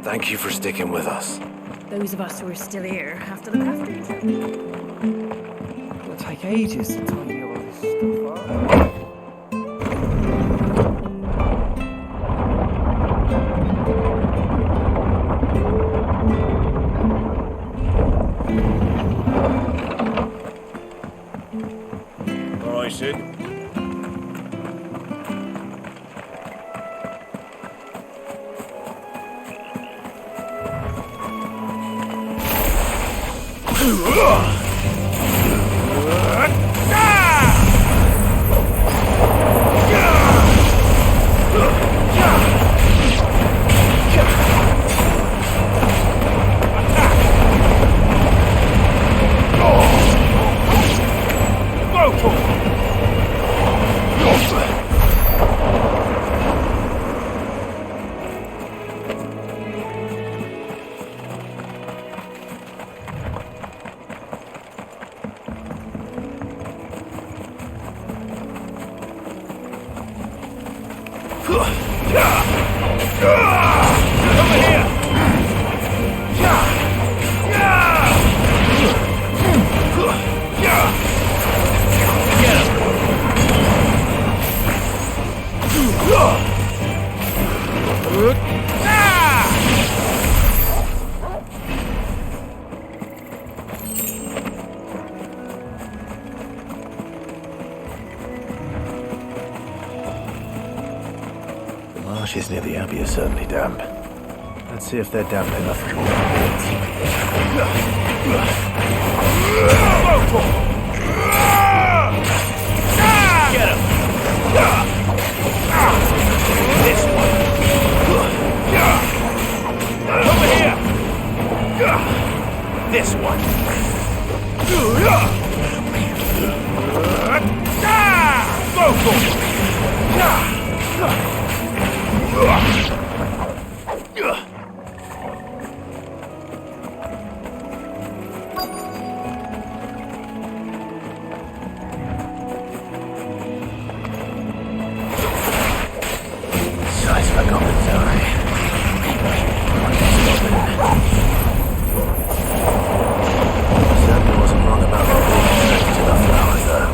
Thank you for sticking with us. Those of us who are still here have to look after each other. It'll take ages to tidy all this stuff up. All right, Sid. Marshes near the Abbey are certainly damp. Let's see if they're damp enough for Get him! This one! Over here! This one! Go for it! Size of a goblin's eye. Certainly wasn't wrong about the big to the flowers though.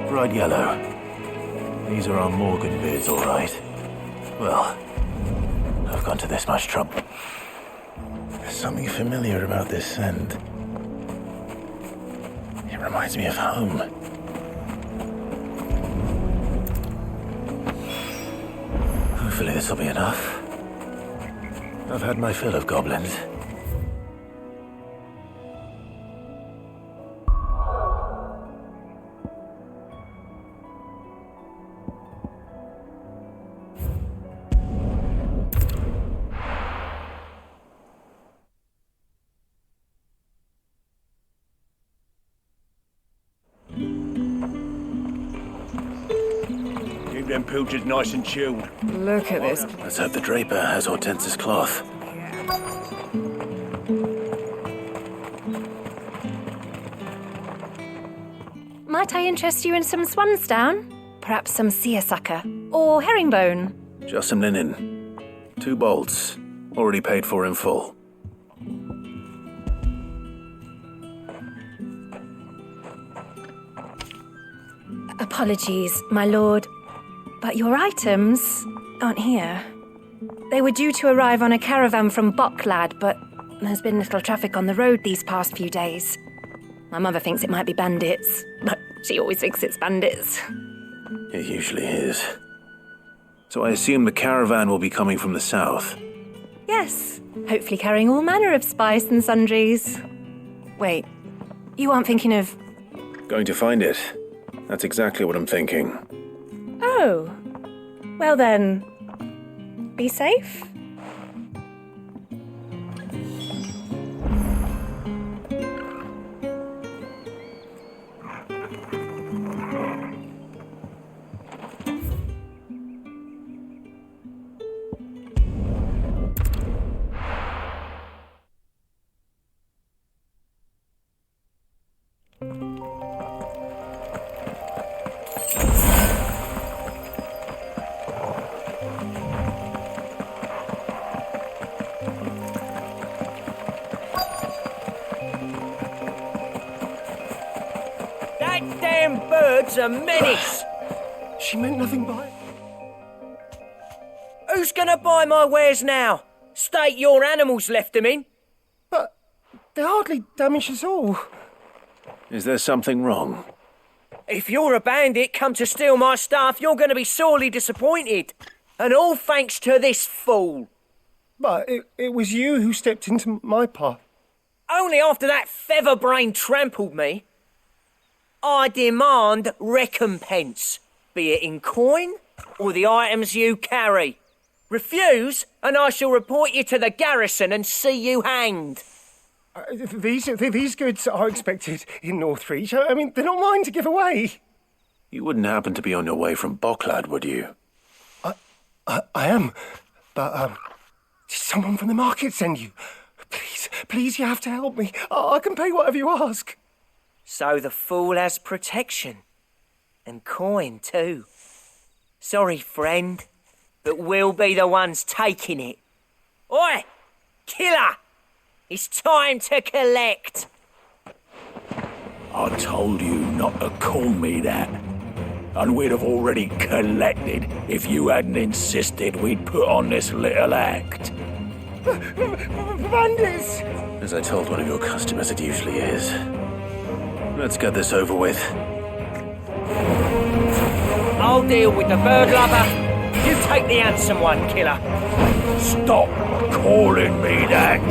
Bright yellow. These are our Morgan beards, all right. Well, I've gone to this much trouble. There's something familiar about this scent. It reminds me of home. Hopefully this will be enough. I've had my fill of goblins. them pilchards nice and chilled. Look at this. Let's hope the draper has Hortense's cloth. Might I interest you in some swansdown? Perhaps some seersucker or herringbone? Just some linen. 2 bolts. Already paid for in full. Apologies, my lord, but your items aren't here. They were due to arrive on a caravan from Boklad, but there's been little traffic on the road these past few days. My mother thinks it might be bandits, but she always thinks it's bandits. It usually is. So I assume the caravan will be coming from the south. Yes, hopefully carrying all manner of spice and sundries. Wait, you aren't thinking of... Going to find it. That's exactly what I'm thinking. Oh, well then, be safe. That damn bird's a menace! She meant nothing by it. Who's gonna buy my wares now? State your animals left them in. But they hardly damaged us all. Is there something wrong? If you're a bandit come to steal my stuff, you're gonna be sorely disappointed. And all thanks to this fool. But it was you who stepped into my path. Only after that feather-brain trampled me. I demand recompense, be it in coin or the items you carry. Refuse, and I shall report you to the garrison and see you hanged. These goods are expected in Northreach. I mean, they're not mine to give away. You wouldn't happen to be on your way from Boklad, would you? I am, but did someone from the market send you? Please, you have to help me. I can pay whatever you ask. So the fool has protection. And coin, too. Sorry, friend, but we'll be the ones taking it. Oi! Killer! It's time to collect! I told you not to call me that. And we'd have already collected if you hadn't insisted we'd put on this little act. Bandits! As I told one of your customers, it usually is. Let's get this over with. I'll deal with the bird lover. You take the handsome one, killer. Stop calling me that.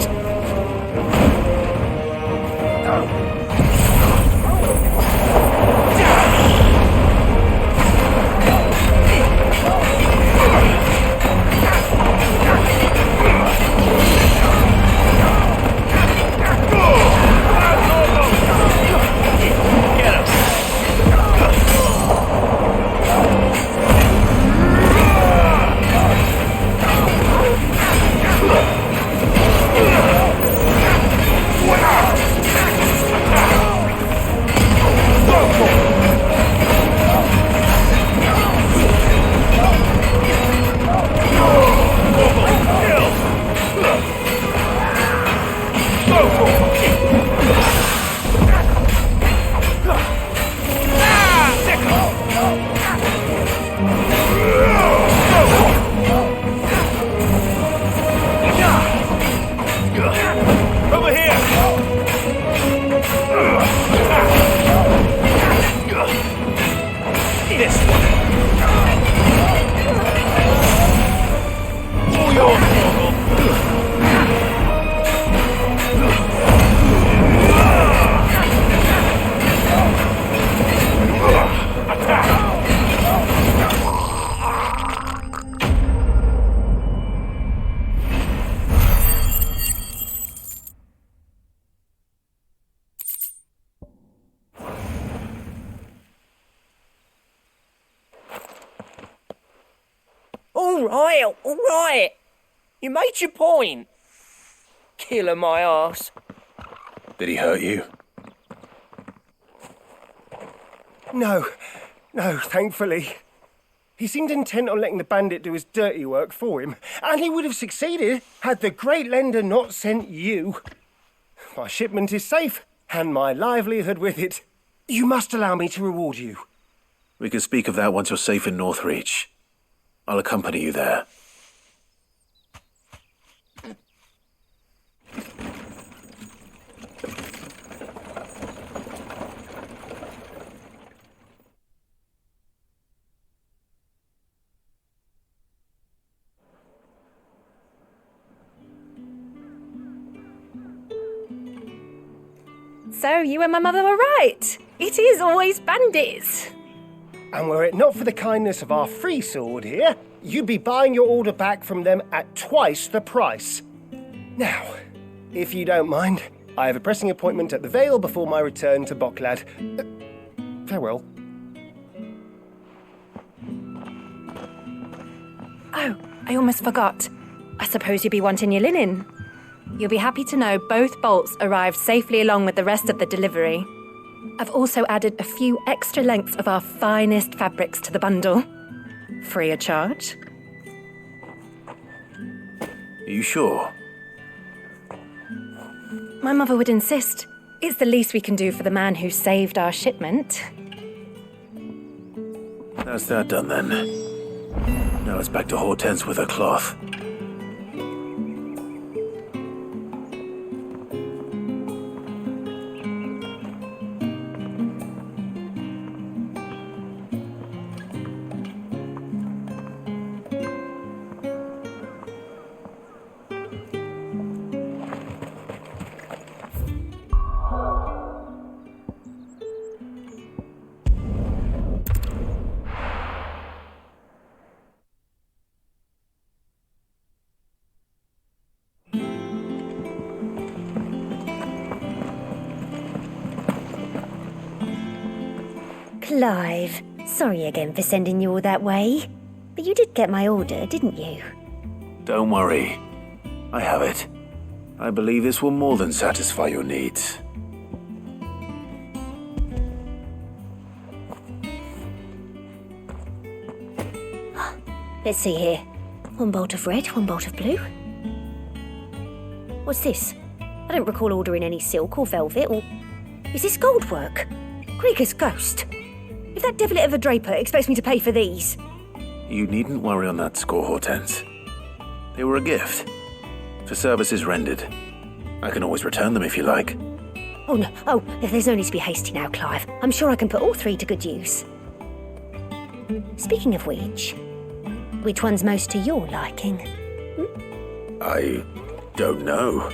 All right. You made your point. Killer my ass. Did he hurt you? No, thankfully. He seemed intent on letting the bandit do his dirty work for him, and he would have succeeded had the great lender not sent you. My shipment is safe, and my livelihood with it. You must allow me to reward you. We can speak of that once you're safe in Northreach. I'll accompany you there. So you and my mother were right. It is always bandits. And were it not for the kindness of our free sword here, you'd be buying your order back from them at twice the price. Now, if you don't mind, I have a pressing appointment at the Vale before my return to Bocklad. Farewell. Oh, I almost forgot. I suppose you'll be wanting your linen. You'll be happy to know both bolts arrived safely along with the rest of the delivery. I've also added a few extra lengths of our finest fabrics to the bundle. Free of charge. Are you sure? My mother would insist. It's the least we can do for the man who saved our shipment. That's that done then. Now it's back to Hortense with her cloth. Clive, sorry again for sending you all that way. But you did get my order, didn't you? Don't worry. I have it. I believe this will more than satisfy your needs. Let's see here. One bolt of red, one bolt of blue. What's this? I don't recall ordering any silk or velvet or... Is this gold work? Krieger's ghost. If that devilet of a draper expects me to pay for these... You needn't worry on that score, Hortense. They were a gift. For services rendered. I can always return them if you like. Oh, no. Oh, there's no need to be hasty now, Clive. I'm sure I can put all three to good use. Speaking of which one's most to your liking? I don't know.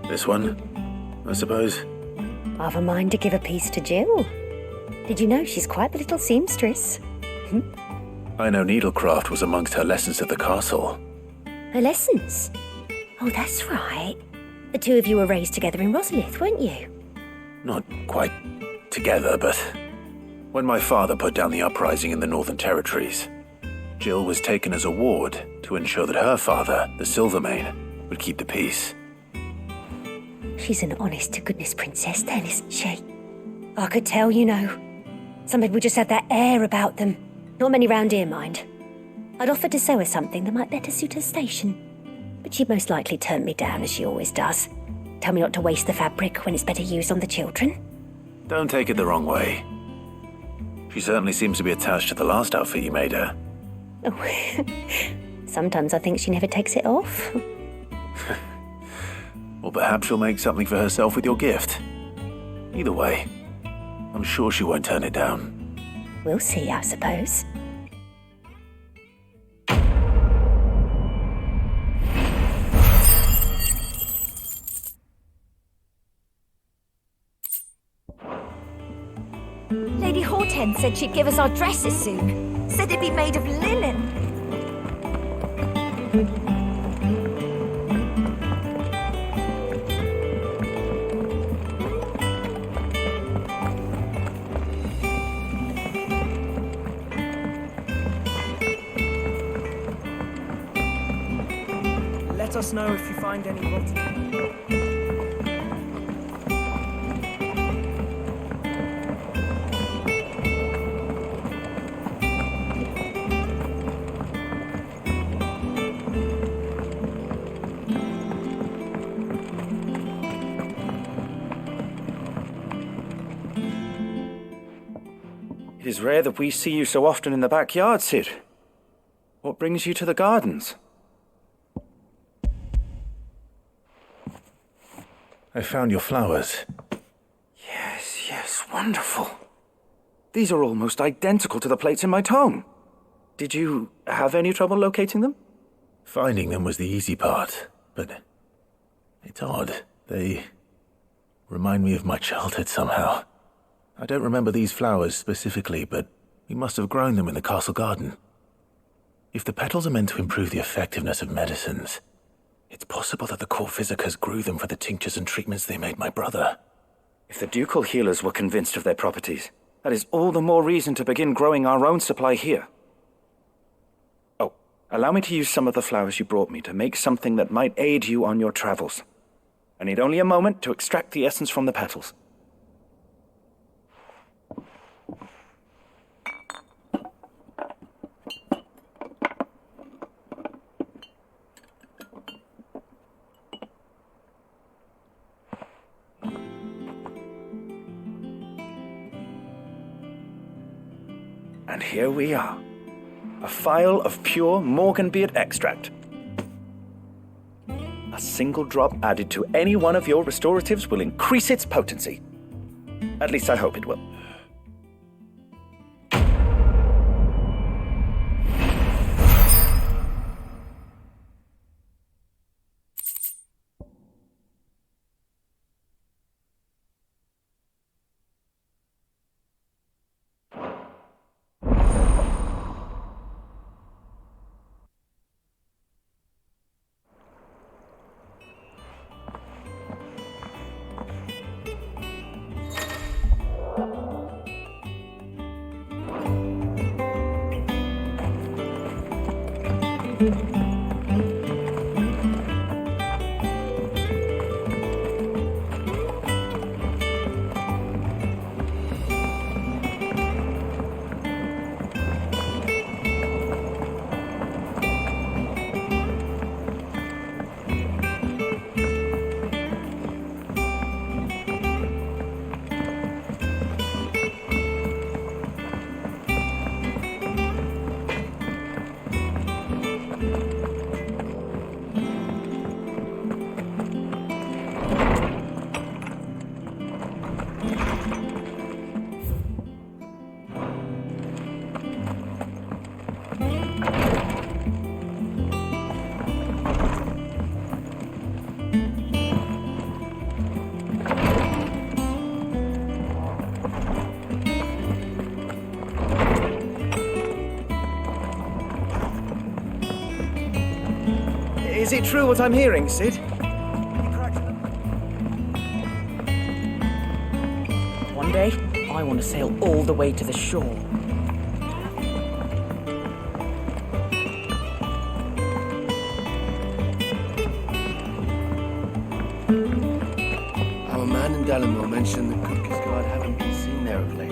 This one, I suppose. I've a mind to give a piece to Jill. Did you know she's quite the little seamstress? I know needlecraft was amongst her lessons at the castle. Her lessons? Oh, that's right. The two of you were raised together in Rosalith, weren't you? Not quite together, but when my father put down the uprising in the Northern Territories, Jill was taken as a ward to ensure that her father, the Silvermane, would keep the peace. She's an honest-to-goodness princess then, isn't she? I could tell, you know. Some people just have that air about them. Not many round here, mind. I'd offer to sew her something that might better suit her station. But she'd most likely turn me down, as she always does. Tell me not to waste the fabric when it's better used on the children. Don't take it the wrong way. She certainly seems to be attached to the last outfit you made her. Oh, sometimes I think she never takes it off. Or perhaps she'll make something for herself with your gift. Either way, I'm sure she won't turn it down. We'll see, I suppose. Lady Hortense said she'd give us our dresses soon. Said it'd be made of linen. Let us know if you find any rotten. It is rare that we see you so often in the backyard, Sid. What brings you to the gardens? I found your flowers. Yes, wonderful. These are almost identical to the plates in my tome. Did you have any trouble locating them? Finding them was the easy part, but it's odd. They remind me of my childhood somehow. I don't remember these flowers specifically, but we must have grown them in the castle garden. If the petals are meant to improve the effectiveness of medicines, it's possible that the court physicers grew them for the tinctures and treatments they made my brother. If the ducal healers were convinced of their properties, that is all the more reason to begin growing our own supply here. Oh, allow me to use some of the flowers you brought me to make something that might aid you on your travels. I need only a moment to extract the essence from the petals. And here we are. A phial of pure Morganbeard extract. A single drop added to any one of your restoratives will increase its potency. At least I hope it will. Is it true what I'm hearing, Sid? One day, I want to sail all the way to the shore. Our man in Dallimore mentioned the Cookie's Guard haven't been seen there of late.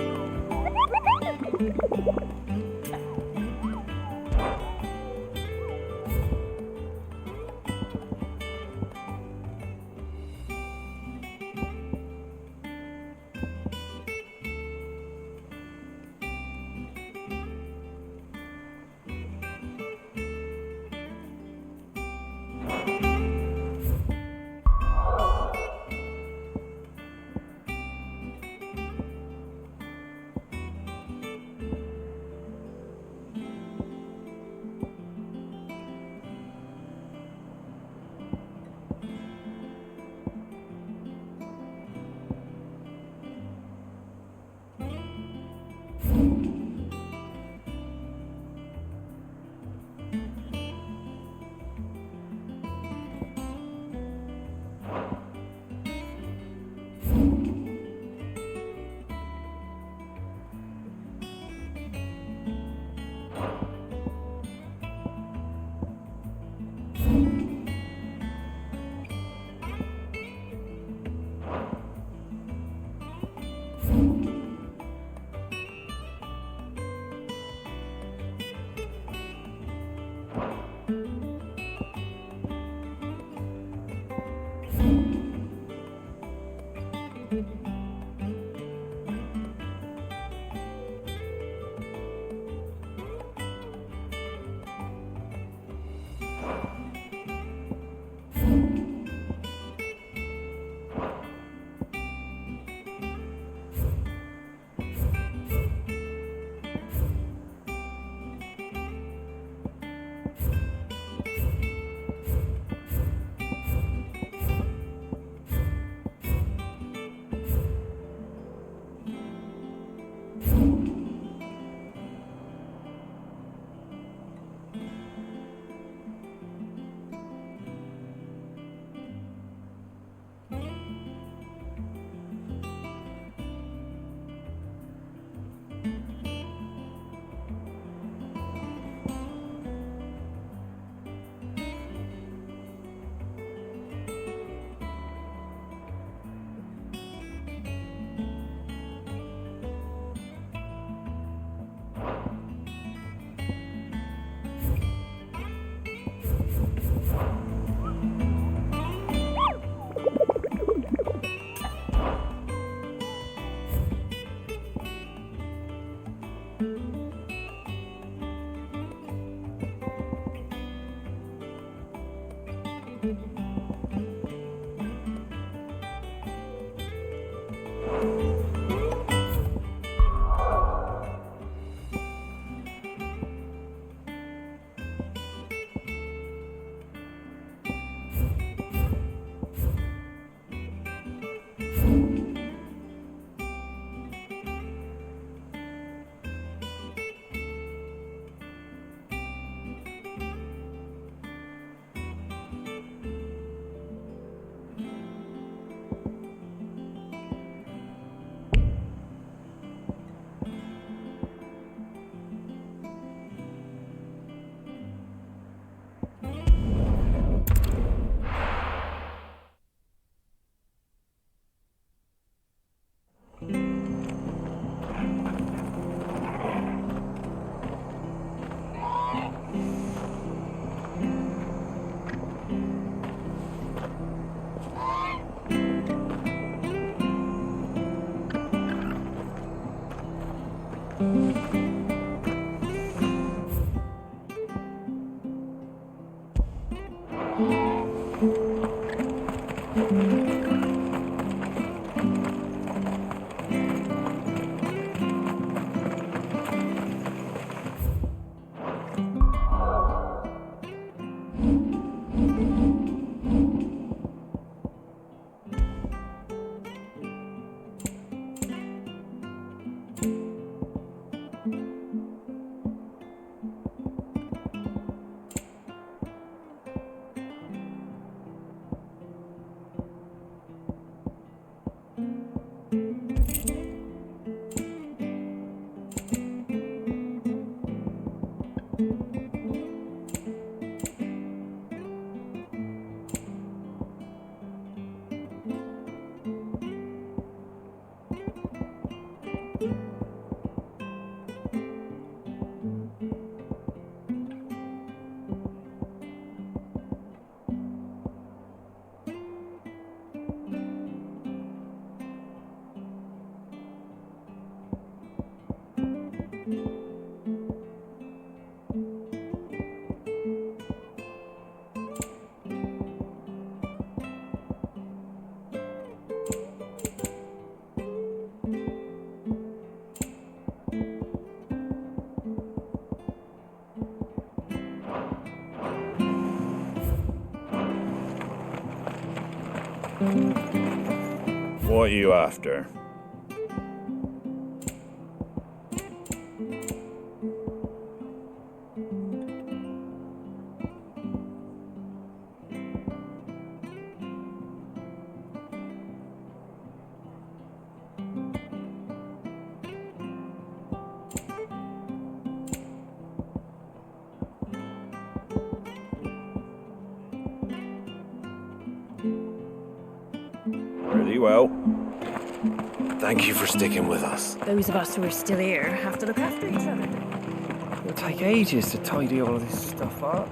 What are you after? Pretty well. Thank you for sticking with us. Those of us who are still here have to look after each other. It'll take ages to tidy all of this stuff up.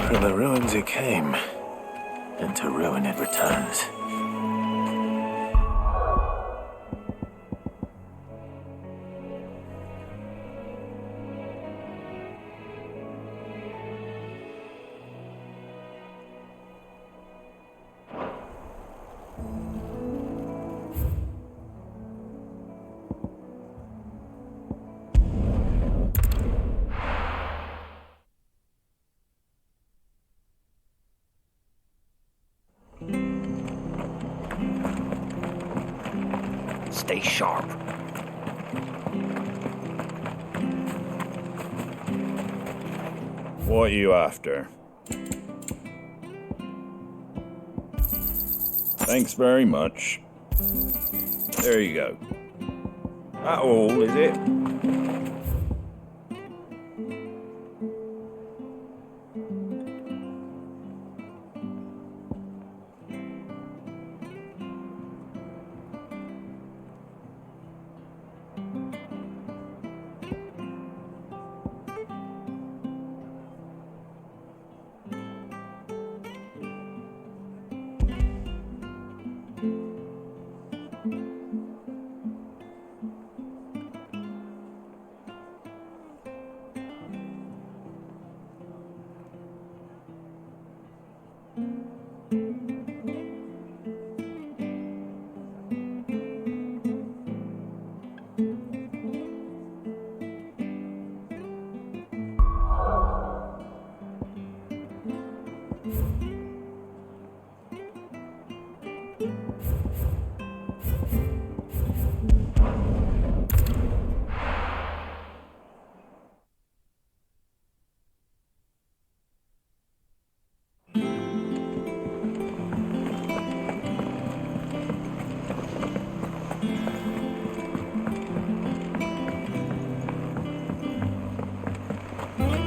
From the ruins it came, and to ruin it returns. Stay sharp. What are you after? Thanks very much. There you go. That all, is it?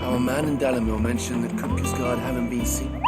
Our man in Dalamil mentioned the Cookies Guard haven't been seen.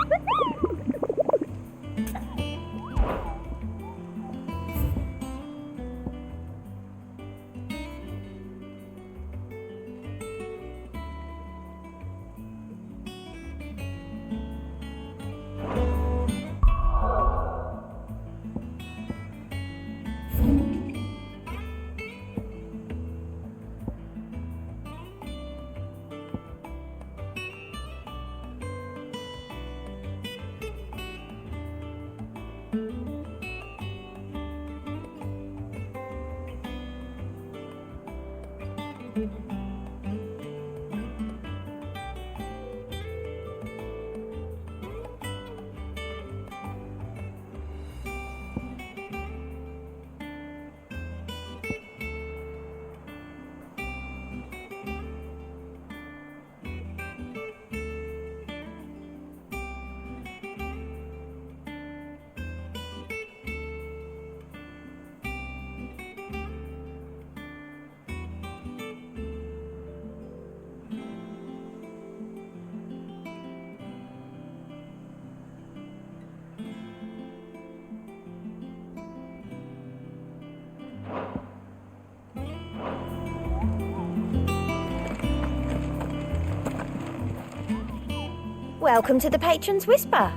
Welcome to the Patron's Whisper.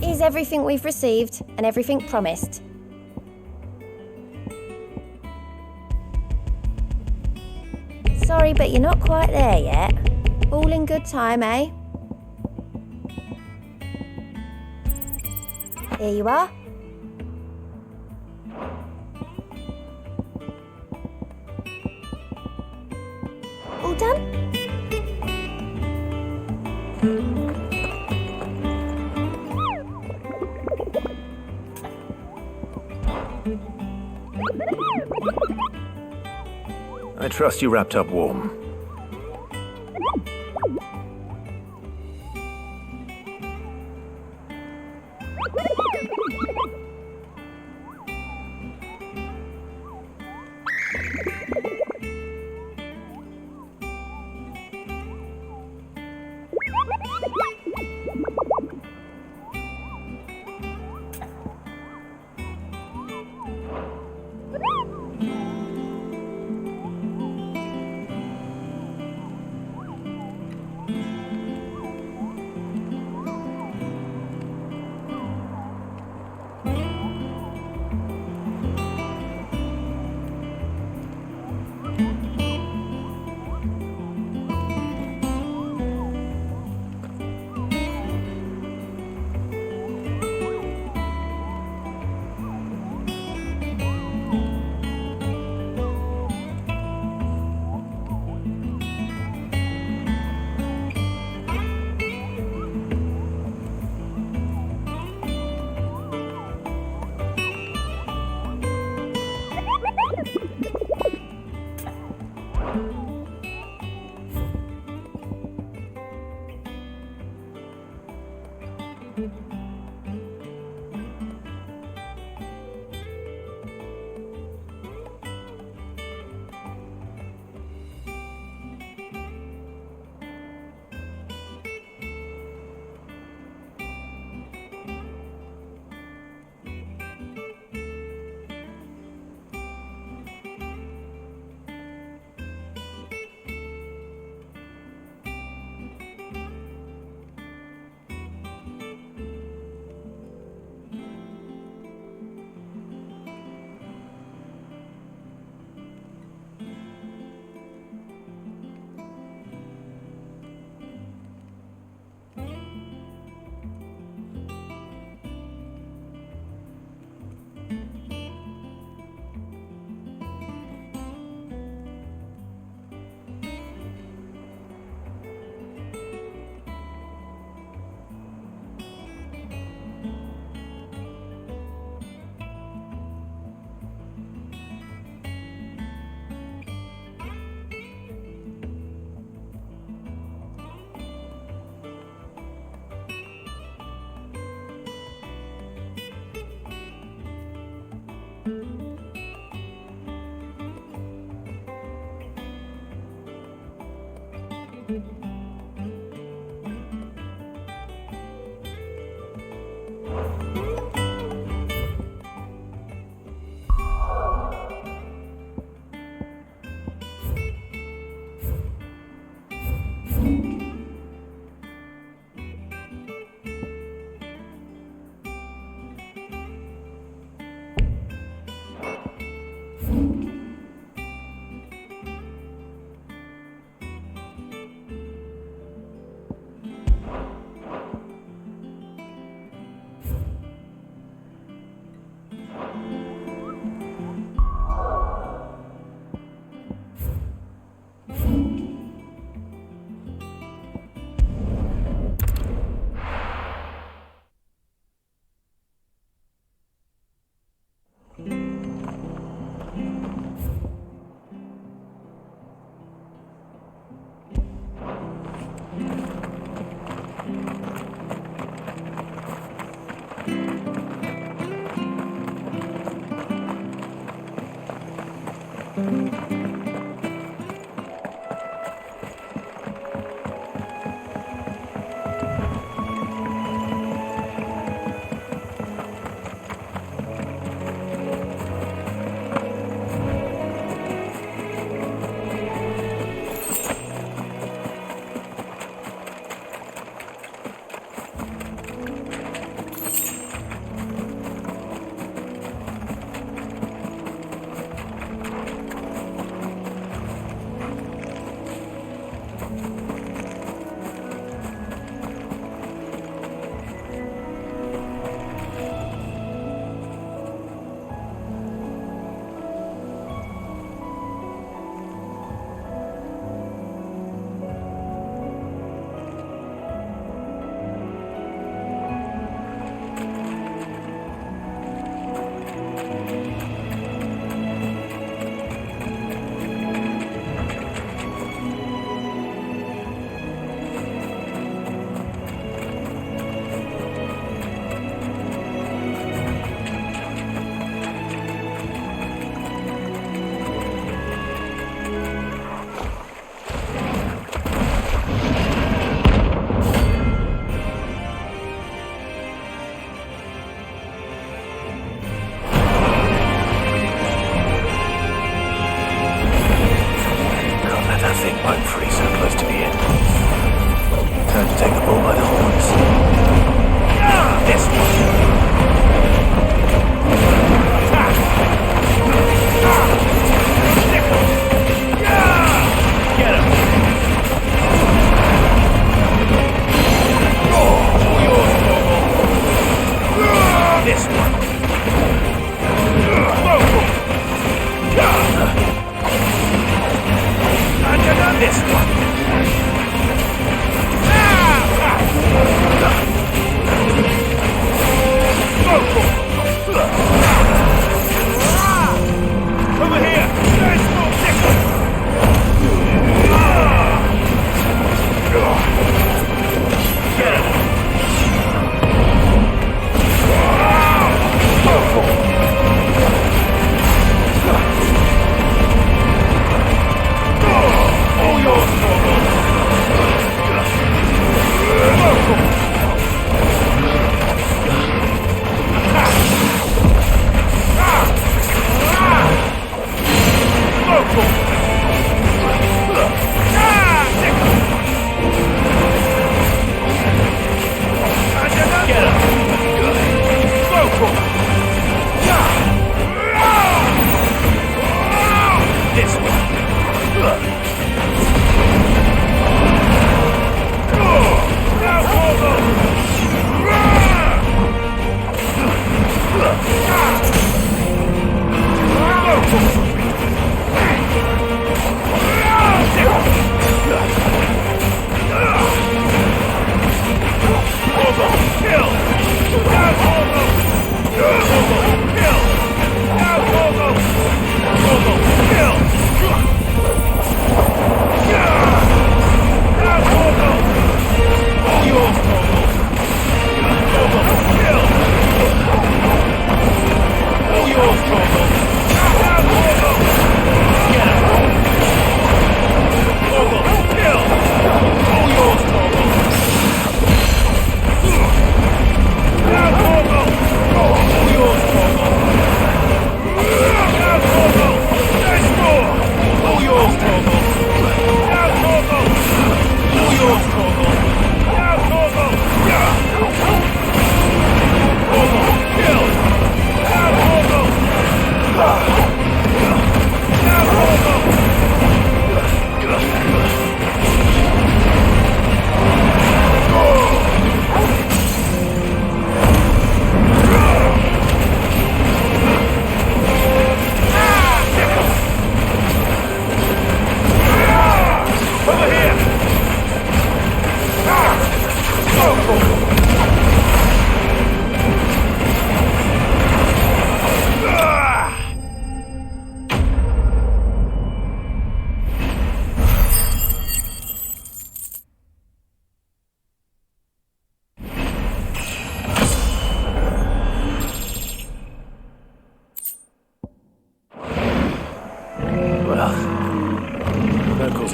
Here's everything we've received and everything promised. Sorry, but you're not quite there yet. All in good time, eh? Here you are. All done? I trust you wrapped up warm.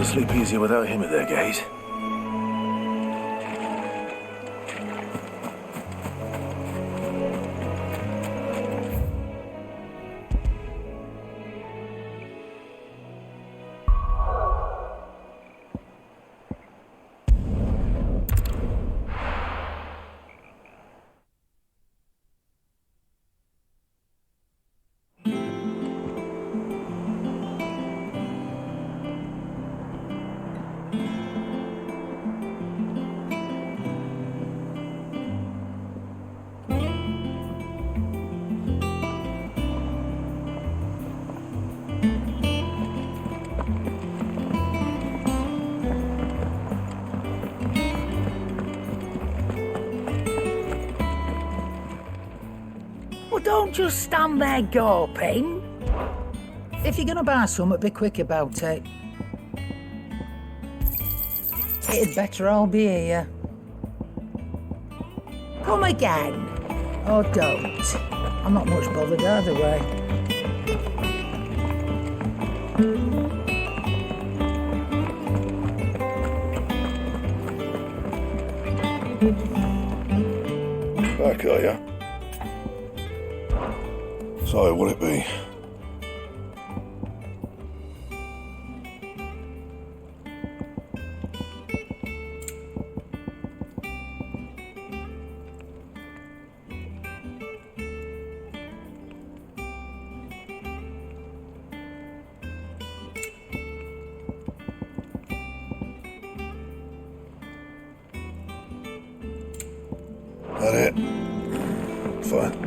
sleep easier without him at their gate. Well, don't just stand there gawping. If you're gonna buy something, be quick about it. It'd better all be here. Come again. Or don't. I'm not much bothered either way. Back, are ya? So, what'll it be? That it? Fine.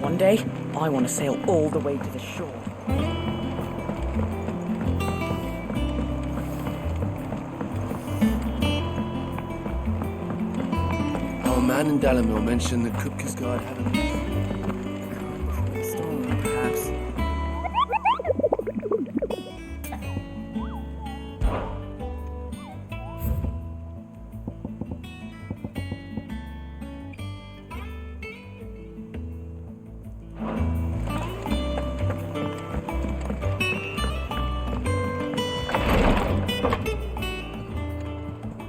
One day, I want to sail all the way to the shore. Our man in Dalamil mentioned the Kupka's guard had a... Stolen, perhaps.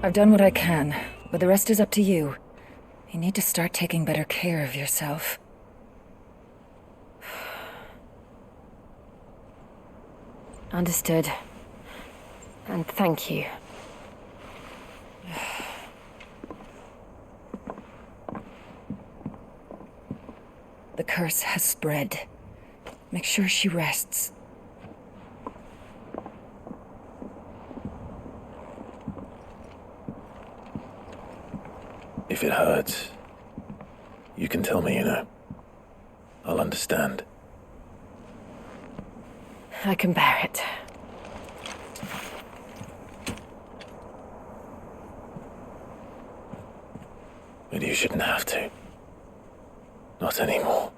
I've done what I can, but the rest is up to you. You need to start taking better care of yourself. Understood. And thank you. The curse has spread. Make sure she rests. If it hurts, you can tell me, you know. I'll understand. I can bear it. But you shouldn't have to. Not anymore.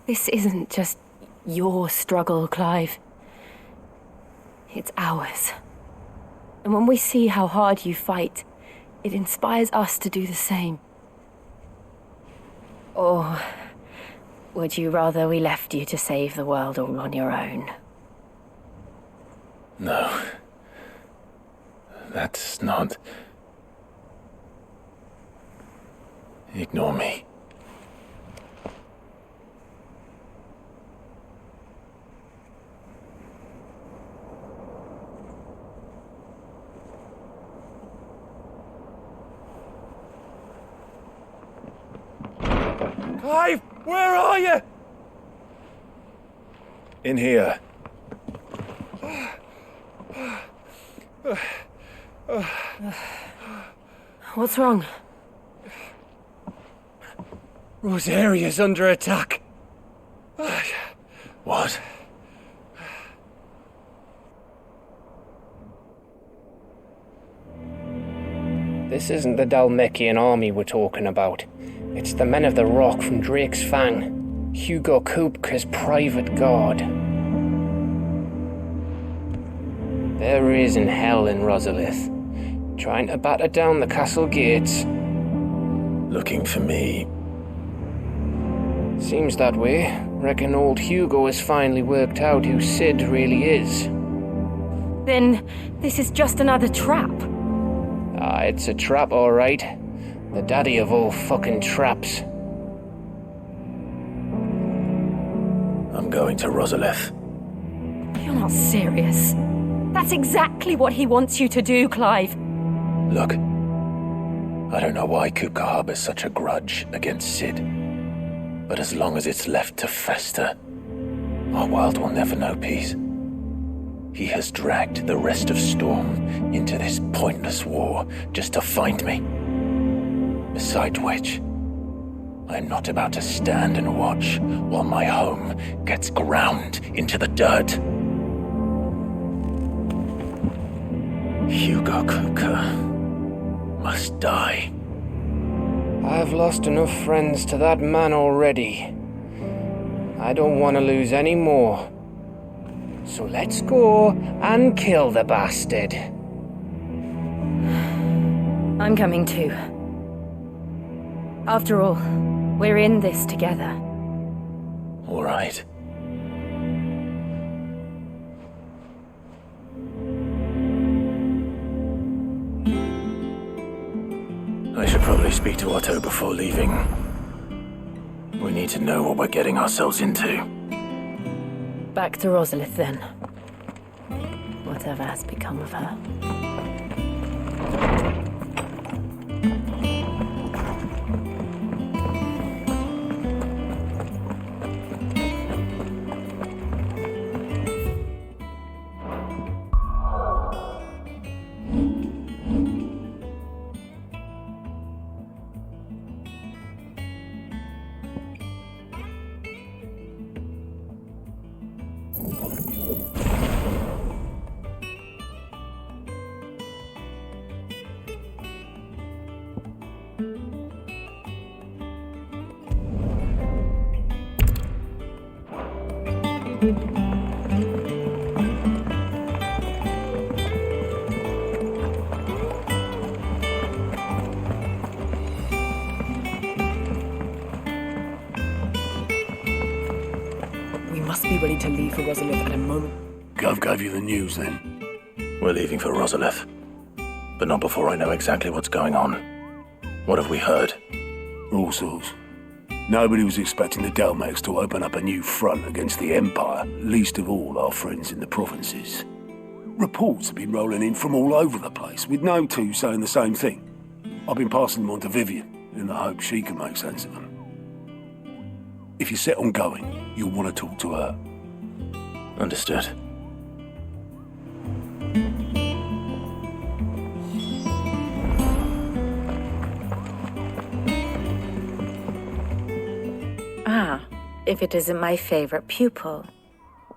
This isn't just your struggle, Clive. It's ours. And when we see how hard you fight, it inspires us to do the same. Or would you rather we left you to save the world all on your own? No. That's not... Ignore me. Clive, where are you? In here. What's wrong? Rosaria's under attack. What? This isn't the Dalmekian army we're talking about. It's the men of the Rock from Drake's Fang, Hugo Kupka's private guard. There is in hell in Rosalith, trying to batter down the castle gates. Looking for me, Seems that way. Reckon old Hugo has finally worked out who Sid really is. Then this is just another trap. Ah, it's a trap, all right. The daddy of all fucking traps. I'm going to Rosalith. You're not serious. That's exactly what he wants you to do, Clive. Look, I don't know why Kupka harbors such a grudge against Sid. But as long as it's left to fester, our world will never know peace. He has dragged the rest of Storm into this pointless war just to find me. Besides which, I'm not about to stand and watch while my home gets ground into the dirt. Hugo Kupka must die. I've lost enough friends to that man already. I don't want to lose any more. So let's go and kill the bastard. I'm coming too. After all, we're in this together. All right. I should probably speak to Otto before leaving. We need to know what we're getting ourselves into. Back to Rosalith then. Whatever has become of her. We must be ready to leave for Rosalith at a moment. Gov gave you the news then? We're leaving for Rosalith. But not before I know exactly what's going on. What have we heard? All sorts. Nobody was expecting the Delmex to open up a new front against the Empire, least of all our friends in the provinces. Reports have been rolling in from all over the place, with no two saying the same thing. I've been passing them on to Vivian, in the hope she can make sense of them. If you're set on going, you'll want to talk to her. Understood. Ah, if it isn't my favorite pupil.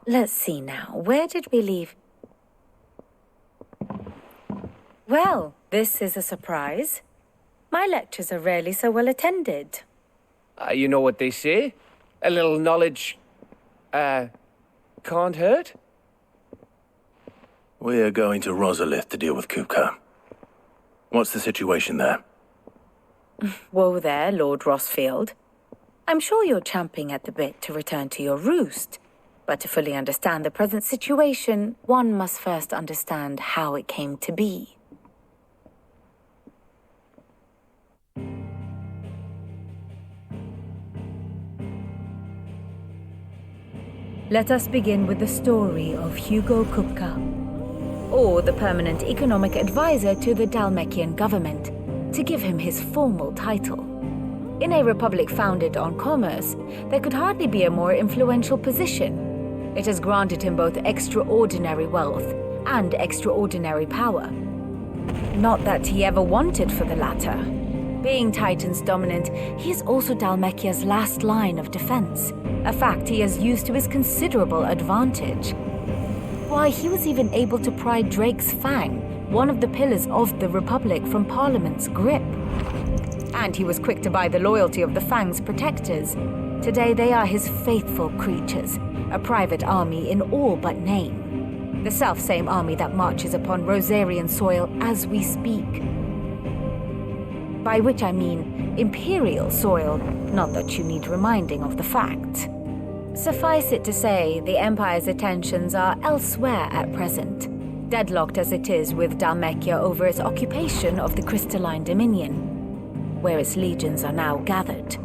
Let's see now, where did we leave? Well, this is a surprise. My lectures are rarely so well attended. You know what they say? A little knowledge, can't hurt? We're going to Rosalith to deal with Kupka. What's the situation there? Whoa there, Lord Rossfield. I'm sure you're champing at the bit to return to your roost. But to fully understand the present situation, one must first understand how it came to be. Let us begin with the story of Hugo Kupka, or the permanent economic advisor to the Dalmekian government, to give him his formal title. In a republic founded on commerce, there could hardly be a more influential position. It has granted him both extraordinary wealth and extraordinary power. Not that he ever wanted for the latter. Being Titan's dominant, he is also Dalmekia's last line of defense, a fact he has used to his considerable advantage. Why, he was even able to pry Drake's Fang, one of the pillars of the Republic, from Parliament's grip. And he was quick to buy the loyalty of the Fang's protectors. Today they are his faithful creatures, a private army in all but name. The self-same army that marches upon Rosarian soil as we speak. By which I mean Imperial soil, not that you need reminding of the fact. Suffice it to say, the Empire's attentions are elsewhere at present, deadlocked as it is with Dhalmekia over its occupation of the Crystalline Dominion, where its legions are now gathered.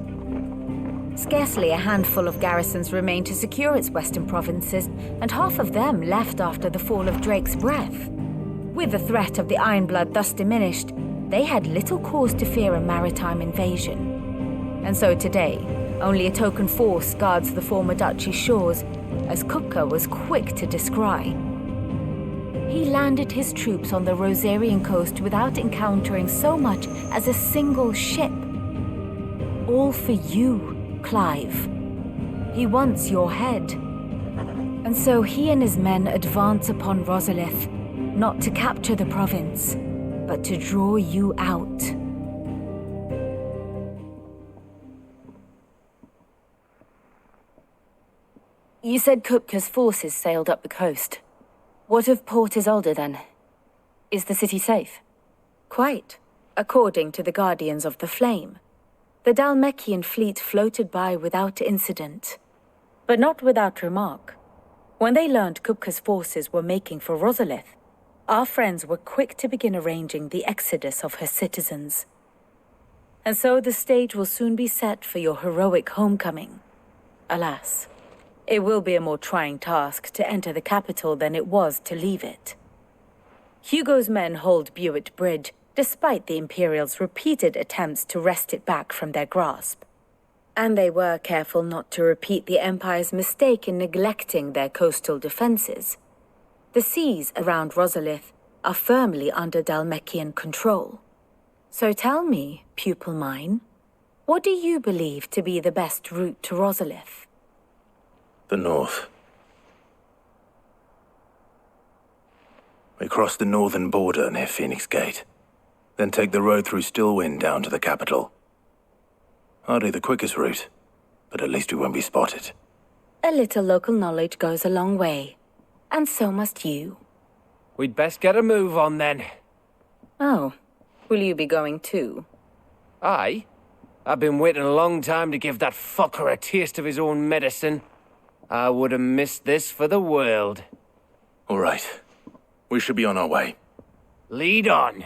Scarcely a handful of garrisons remain to secure its western provinces, and half of them left after the fall of Drake's breath. With the threat of the Ironblood thus diminished, they had little cause to fear a maritime invasion. And so today, only a token force guards the former duchy's shores, as Kupka was quick to descry. He landed his troops on the Rosarian coast without encountering so much as a single ship. All for you, Clive. He wants your head. And so he and his men advance upon Rosalith, not to capture the province, but to draw you out. You said Kupka's forces sailed up the coast. What of Port Isolde, then? Is the city safe? Quite, according to the Guardians of the Flame. The Dhalmekian fleet floated by without incident. But not without remark. When they learned Kupka's forces were making for Rosalith, our friends were quick to begin arranging the exodus of her citizens. And so the stage will soon be set for your heroic homecoming. Alas, it will be a more trying task to enter the capital than it was to leave it. Hugo's men hold Buett Bridge, despite the Imperials' repeated attempts to wrest it back from their grasp. And they were careful not to repeat the Empire's mistake in neglecting their coastal defenses. The seas around Rosalith are firmly under Dhalmekian control. So tell me, pupil mine, what do you believe to be the best route to Rosalith? The north. We cross the northern border near Phoenix Gate, then take the road through Stillwind down to the capital. Hardly the quickest route, but at least we won't be spotted. A little local knowledge goes a long way, and so must you. We'd best get a move on then. Oh, will you be going too? Aye. I've been waiting a long time to give that fucker a taste of his own medicine. I would have missed this for the world. All right. We should be on our way. Lead on.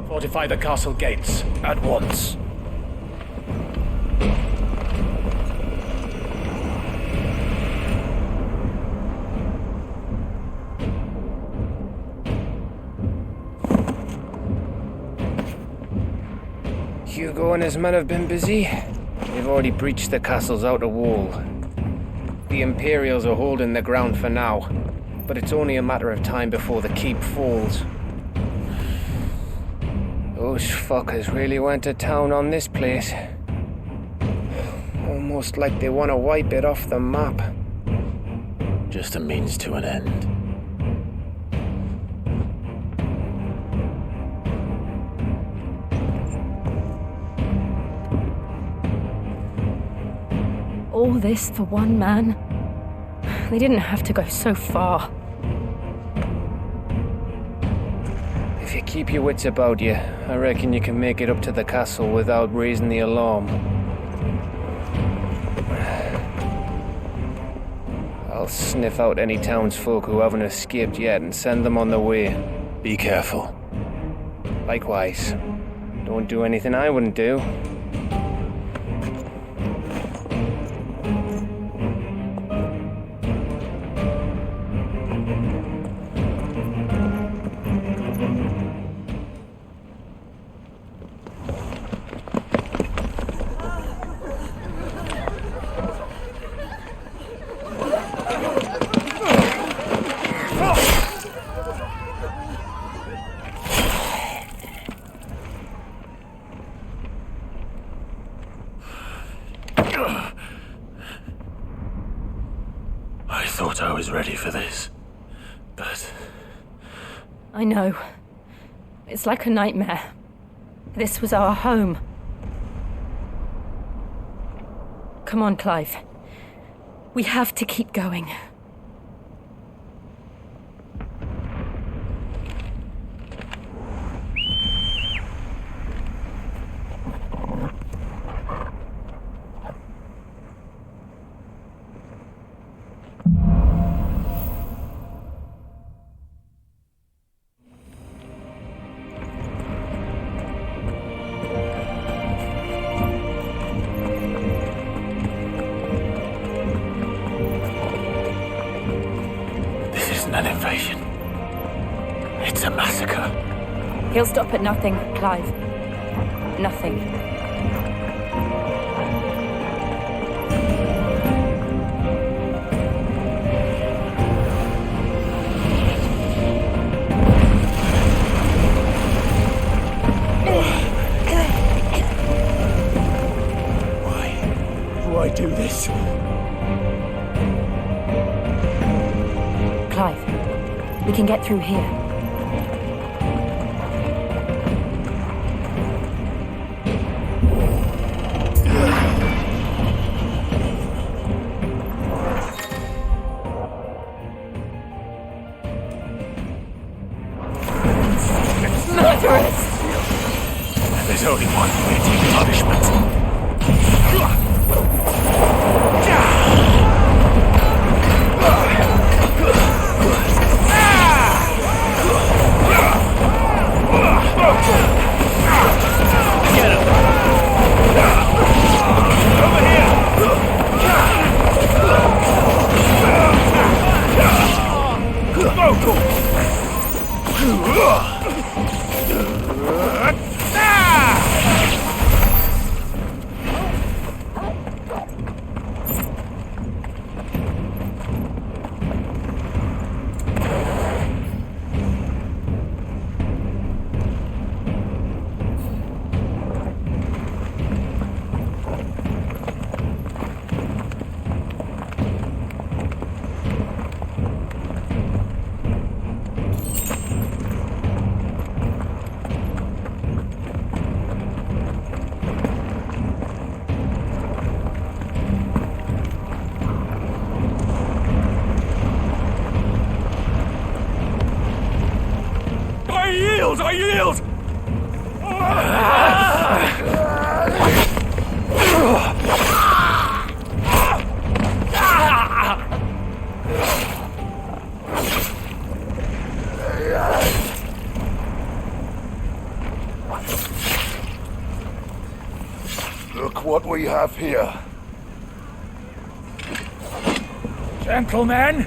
Fortify the castle gates at once. Hugo and his men have been busy. They've already breached the castle's outer wall. The Imperials are holding the ground for now, but it's only a matter of time before the keep falls. Those fuckers really went to town on this place. Almost like they want to wipe it off the map. Just a means to an end. All this for one man? They didn't have to go so far. If you keep your wits about you, I reckon you can make it up to the castle without raising the alarm. I'll sniff out any townsfolk who haven't escaped yet and send them on their way. Be careful. Likewise. Don't do anything I wouldn't do. I thought I was ready for this, but... I know. It's like a nightmare. This was our home. Come on, Clive. We have to keep going. An invasion. It's a massacre. He'll stop at nothing, Clive. Nothing. Why do this? Clive, we can get through here. Murderers! There's only one fitting punishment. I yield! Look what we have here. Gentlemen!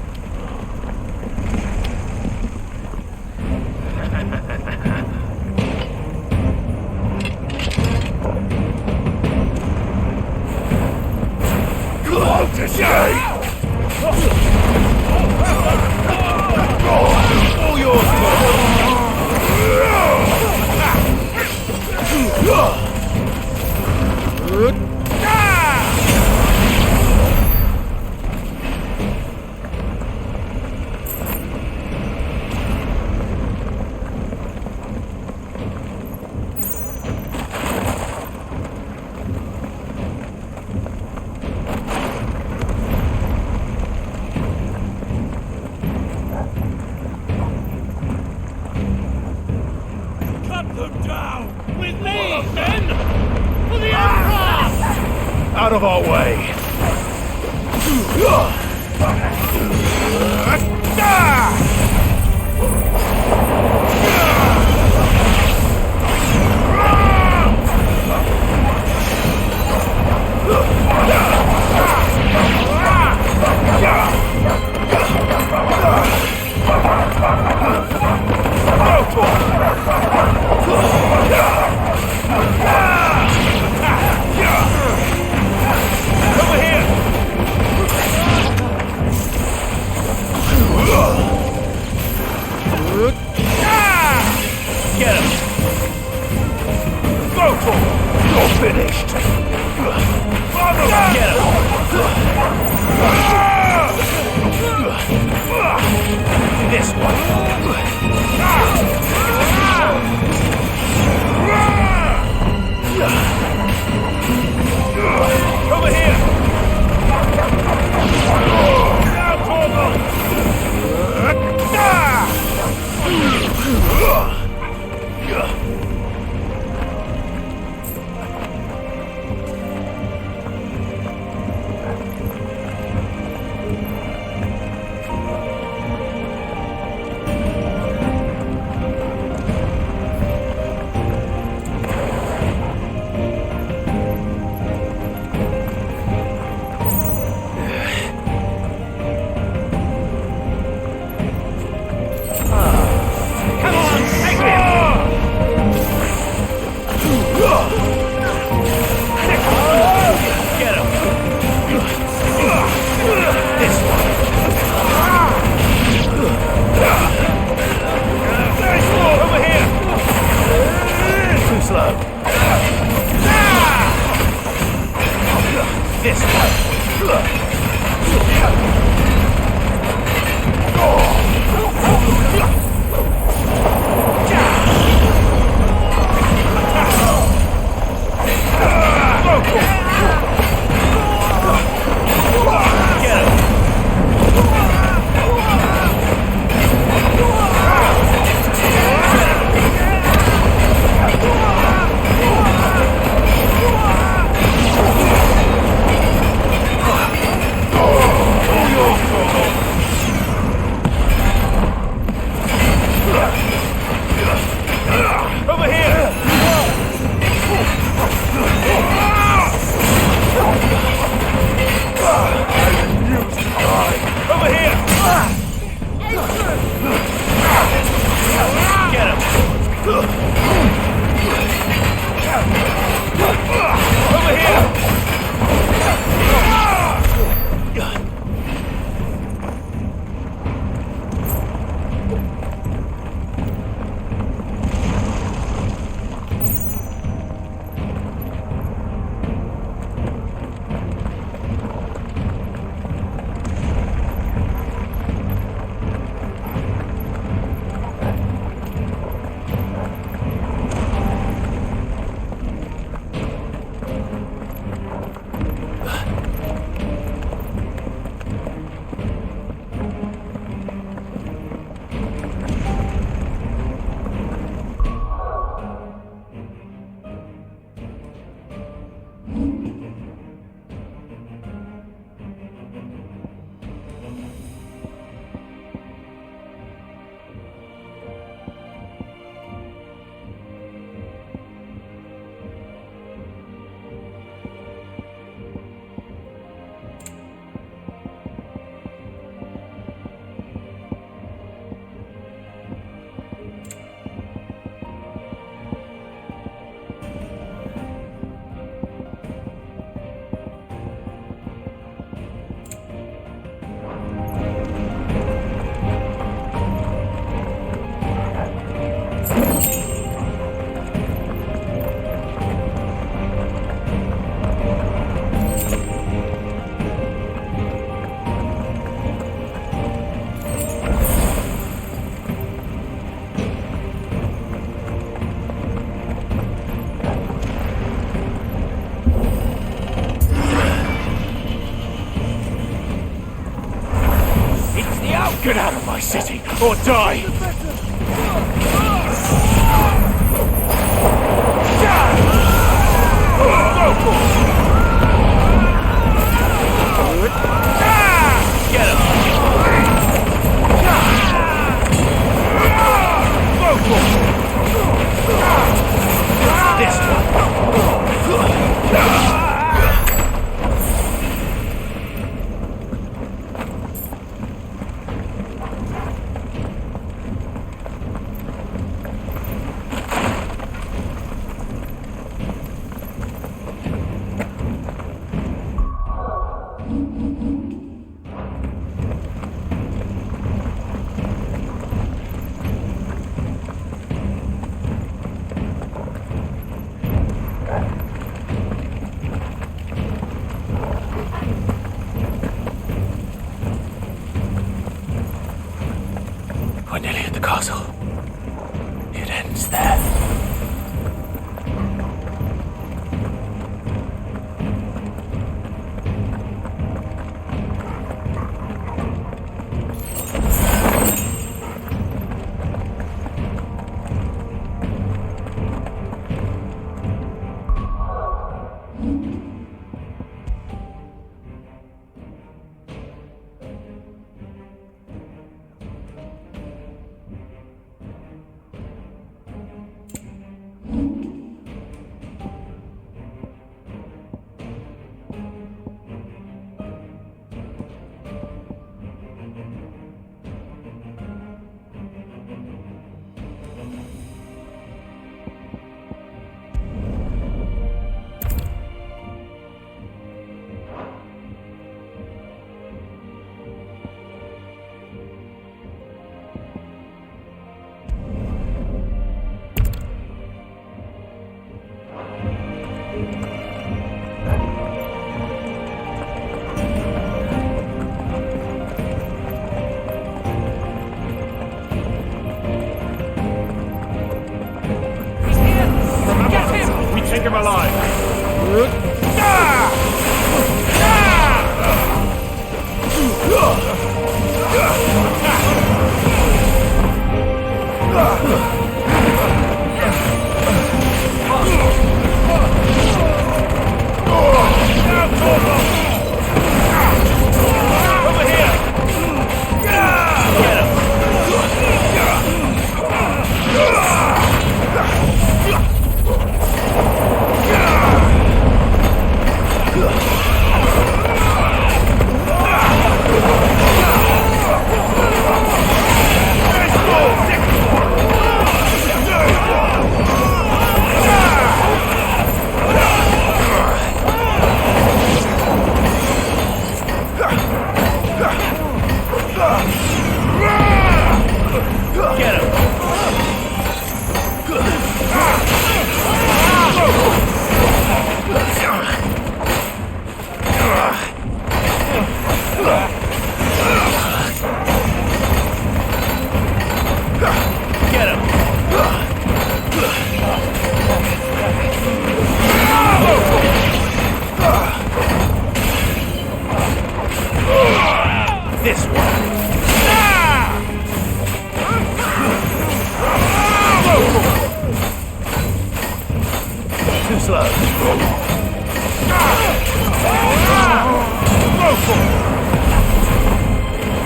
To say! All yours, Out of our way! Get out of my city, or die! Get him! This one. Too slow.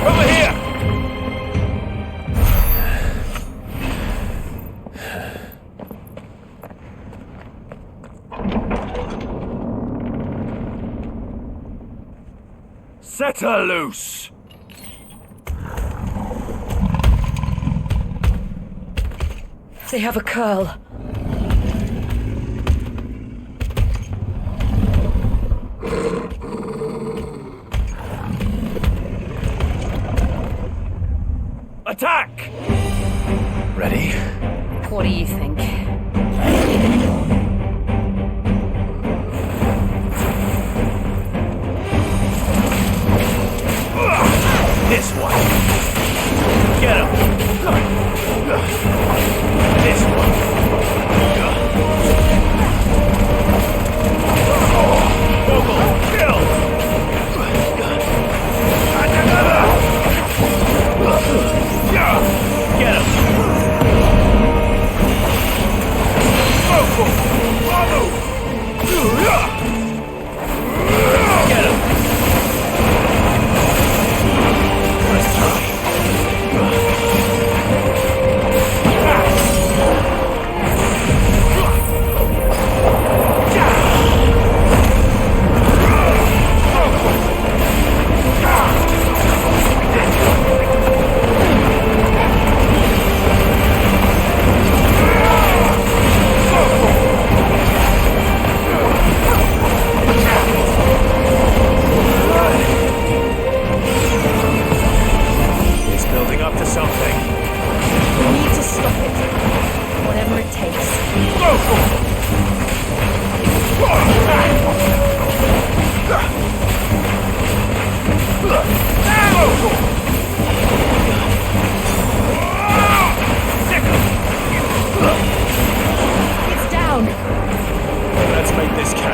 Over here! Set her loose! They have a curl. Attack! Ready? What do you think? This one. Get him. This one. Vogel, kill! And another! Get him! Vogel! Follow! Get him! Let's try.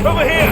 Over here!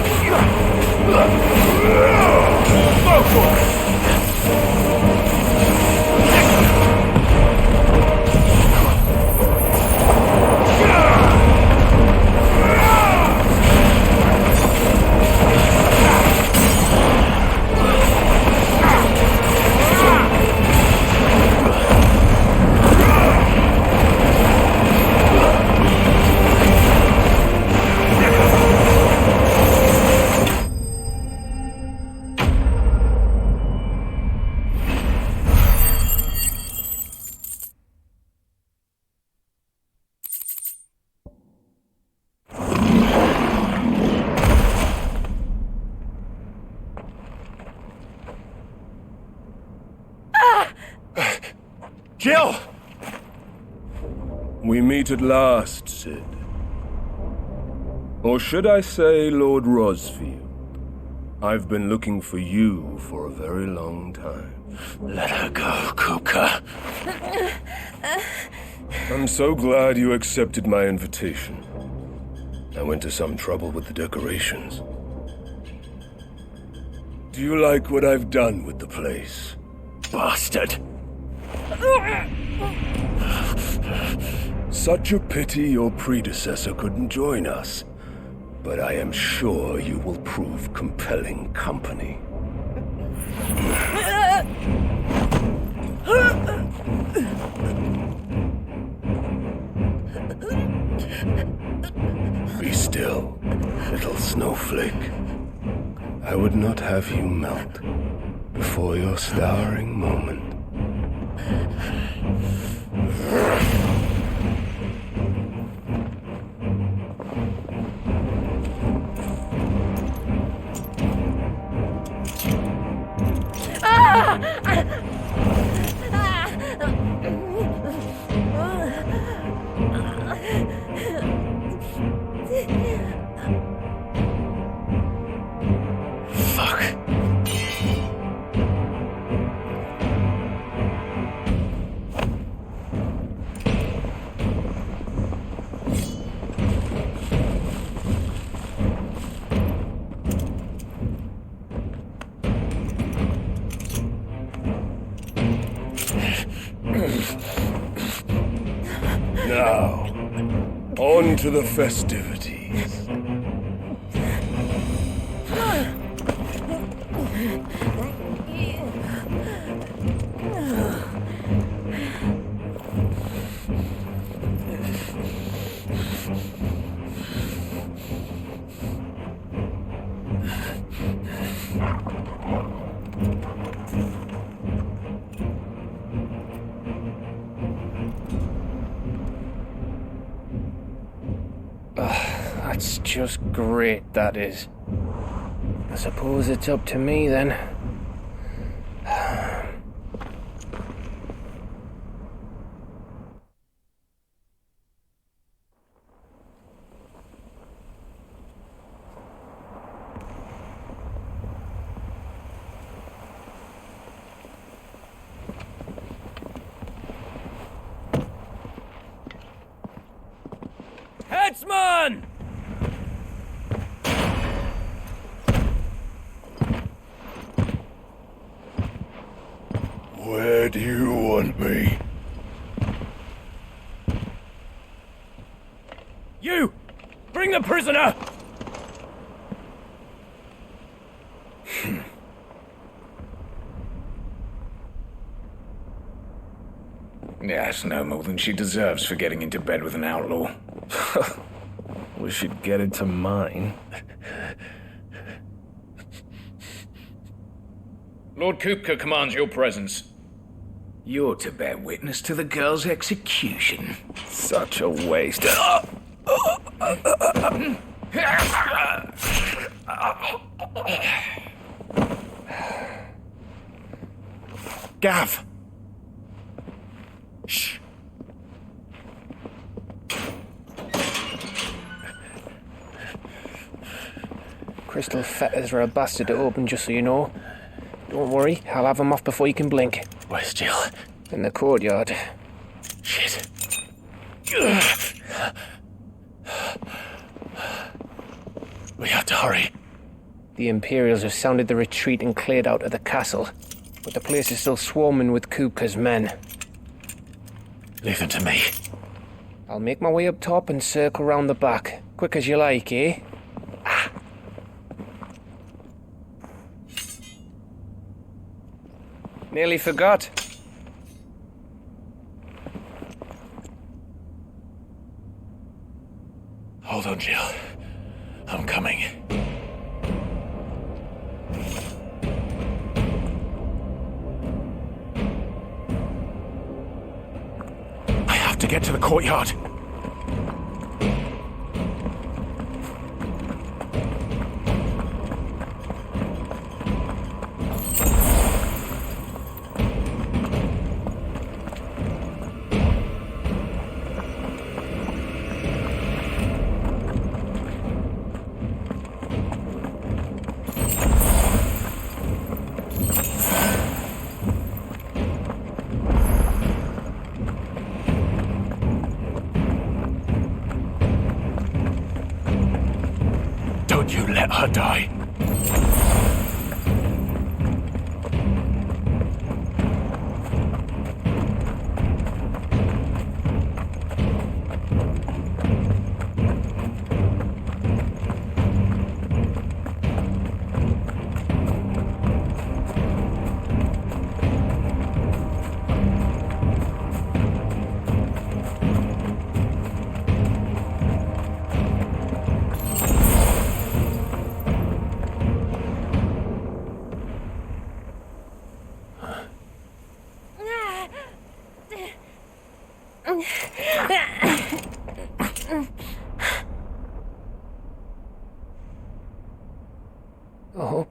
Jill! We meet at last, Sid. Or should I say, Lord Rosfield? I've been looking for you for a very long time. Let her go, Kuka. I'm so glad you accepted my invitation. I went to some trouble with the decorations. Do you like what I've done with the place? Bastard! Such a pity your predecessor couldn't join us. But I am sure you will prove compelling company. snowflake. I would not have you melt before your starring moment. Now, on to the festivities. That's just great, that is. I suppose it's up to me then. Headsman! Where do you want me? You! Bring the prisoner! That's no more than she deserves for getting into bed with an outlaw. We should get into mine. Lord Kupka commands your presence. You're to bear witness to the girl's execution. Such a waste. Gav! Shh. Crystal fetters are a bastard to open, just so you know. Don't worry, I'll have them off before you can blink. Where's Jill? In the courtyard. Shit. We have to hurry. The Imperials have sounded the retreat and cleared out of the castle, but the place is still swarming with Kupka's men. Leave them to me. I'll make my way up top and circle round the back. Quick as you like, eh? Nearly forgot. Hold on, Jill. I'm coming. I have to get to the courtyard. Don't you let her die.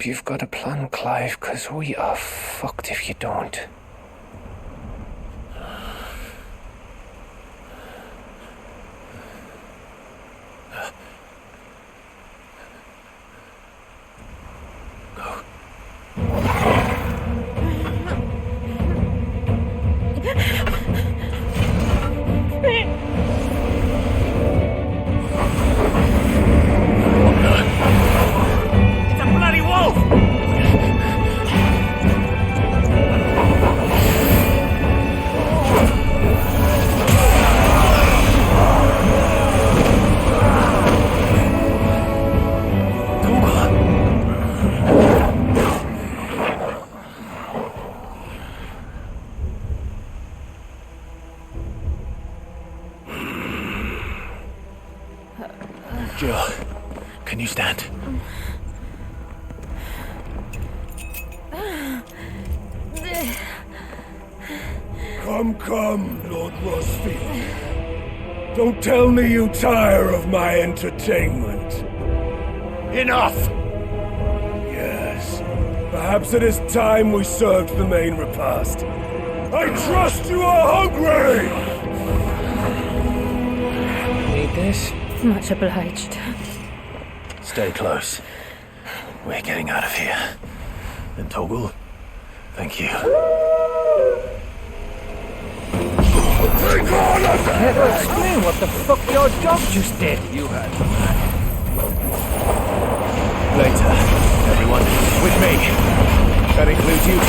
hope you've got a plan, Clive, because we are fucked if you don't. Jill, can you stand? Come, Lord Rosfield. Don't tell me you tire of my entertainment. Enough! Yes, perhaps it is time we served the main repast. I trust you are hungry! Need this? Much obliged. Stay close. We're getting out of here. And Toggle, thank you. Care to explain what the fuck your dog just did? You had later, everyone, with me. That includes you.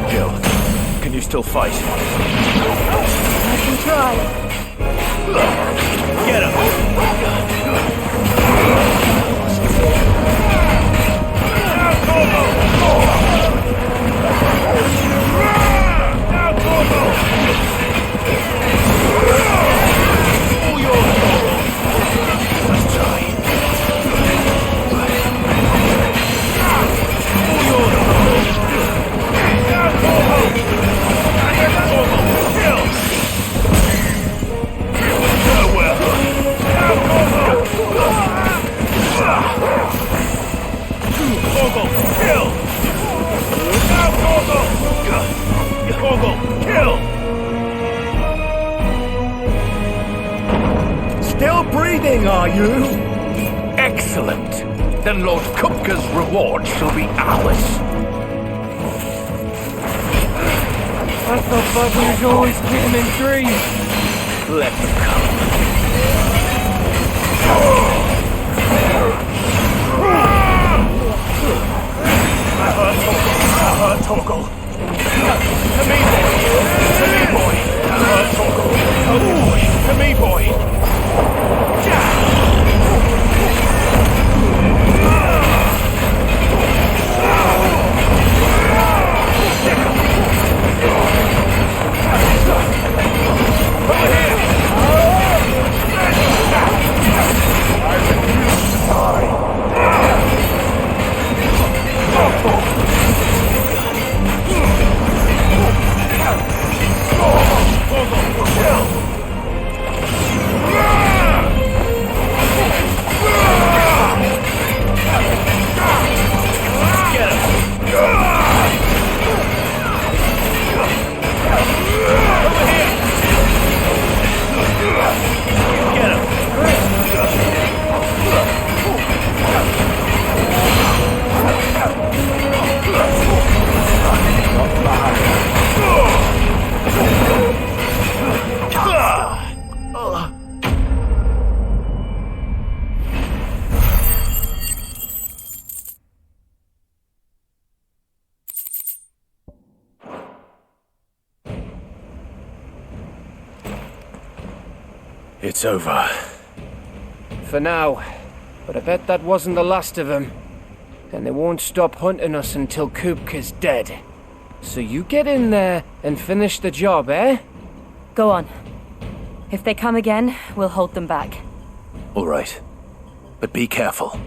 Jill, can you still fight? I can try. Get him! Still breathing, are you? Excellent. Then Lord Kupka's reward shall be ours. I thought Bobby was always kidding in dreams. Let them come. I heard Toggle. To me, boy. To me, boy. I heard Toggle. Oh, boy. To me, boy. It's over. For now. But I bet that wasn't the last of them. And they won't stop hunting us until Kupka's dead. So you get in there and finish the job, eh? Go on. If they come again, we'll hold them back. All right. But be careful.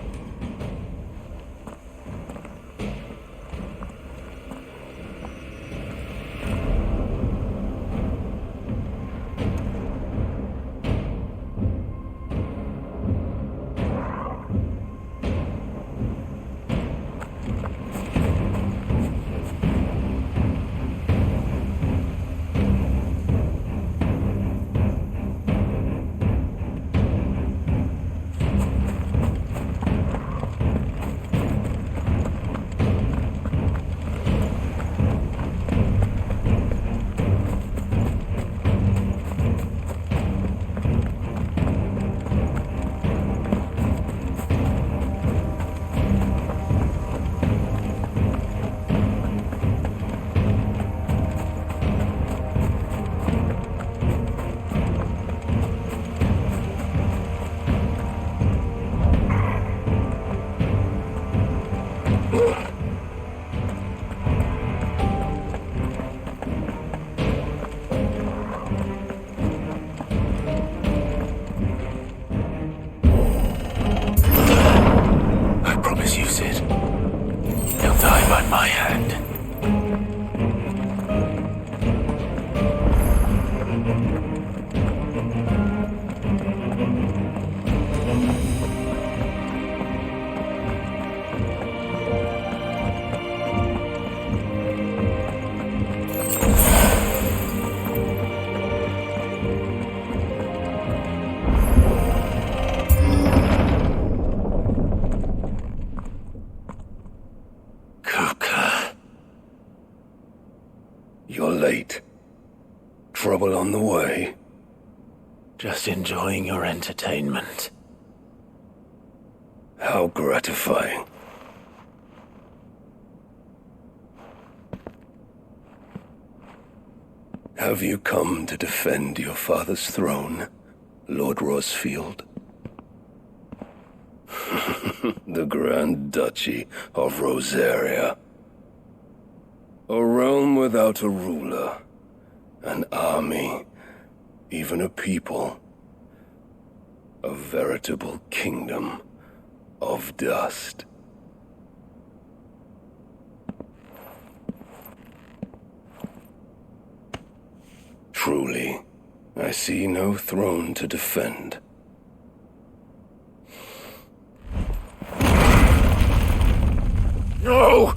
You're late. Trouble on the way? Just enjoying your entertainment. How gratifying. Have you come to defend your father's throne, Lord Rosfield? The Grand Duchy of Rosaria. A realm without a ruler, an army, even a people. A veritable kingdom of dust. Truly, I see no throne to defend. No!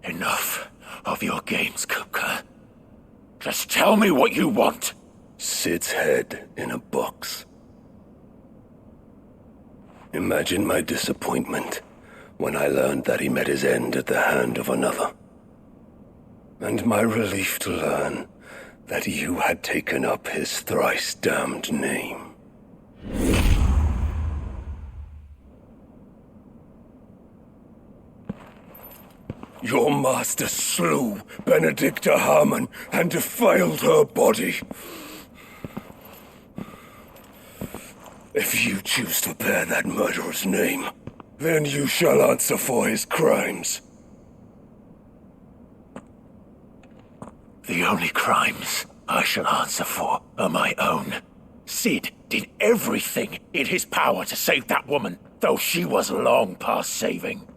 Enough of your games, Kupka. Just tell me what you want. Sid's head in a box. Imagine my disappointment when I learned that he met his end at the hand of another. And my relief to learn that you had taken up his thrice-damned name. Your master slew Benedicta Harmon and defiled her body. If you choose to bear that murderer's name, then you shall answer for his crimes. The only crimes I shall answer for are my own. Sid did everything in his power to save that woman, though she was long past saving.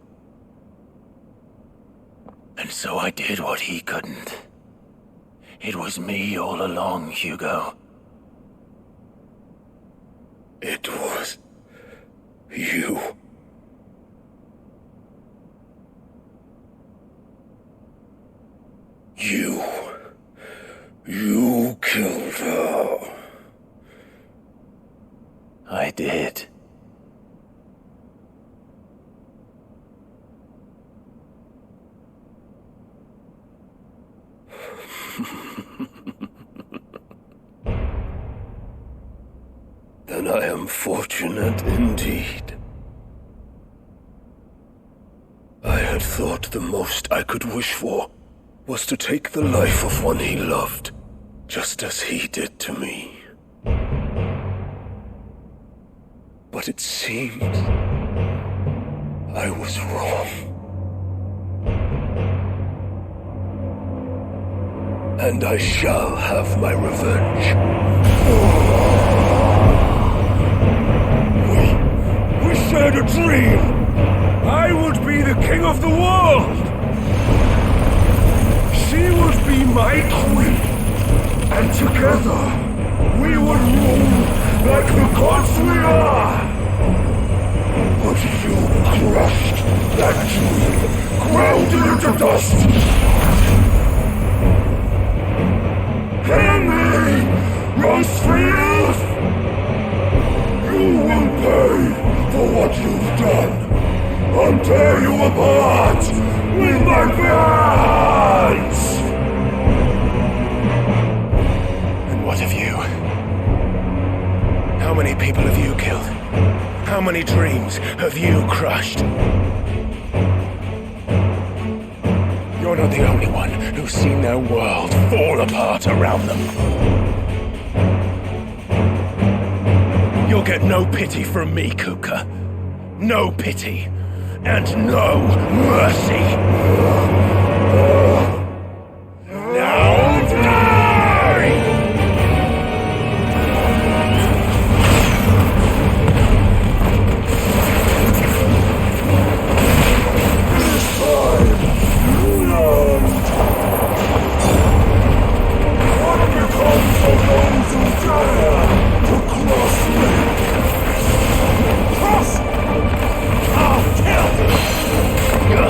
And so I did what he couldn't. It was me all along, Hugo. It was you. You killed her. I did. Then I am fortunate indeed. thought the most I could wish for was to take the life of one he loved, just as he did to me. But it seems I was wrong. And I shall have my revenge. We shared a dream! I would be the king of the world! She would be my queen! And together, we would rule like the gods we are! But you crushed that dream, ground it into dust! Hear me, Rosefield! You will pay for what you've done. I'll tear you apart with my hands! And what of you? How many people have you killed? How many dreams have you crushed? You're not the only one who's seen their world fall apart around them. You'll get no pity from me, Kuka. No pity. And no mercy. Now die! This time, you learned. What becomes of those who dare to cross me? Cross! I'll kill you!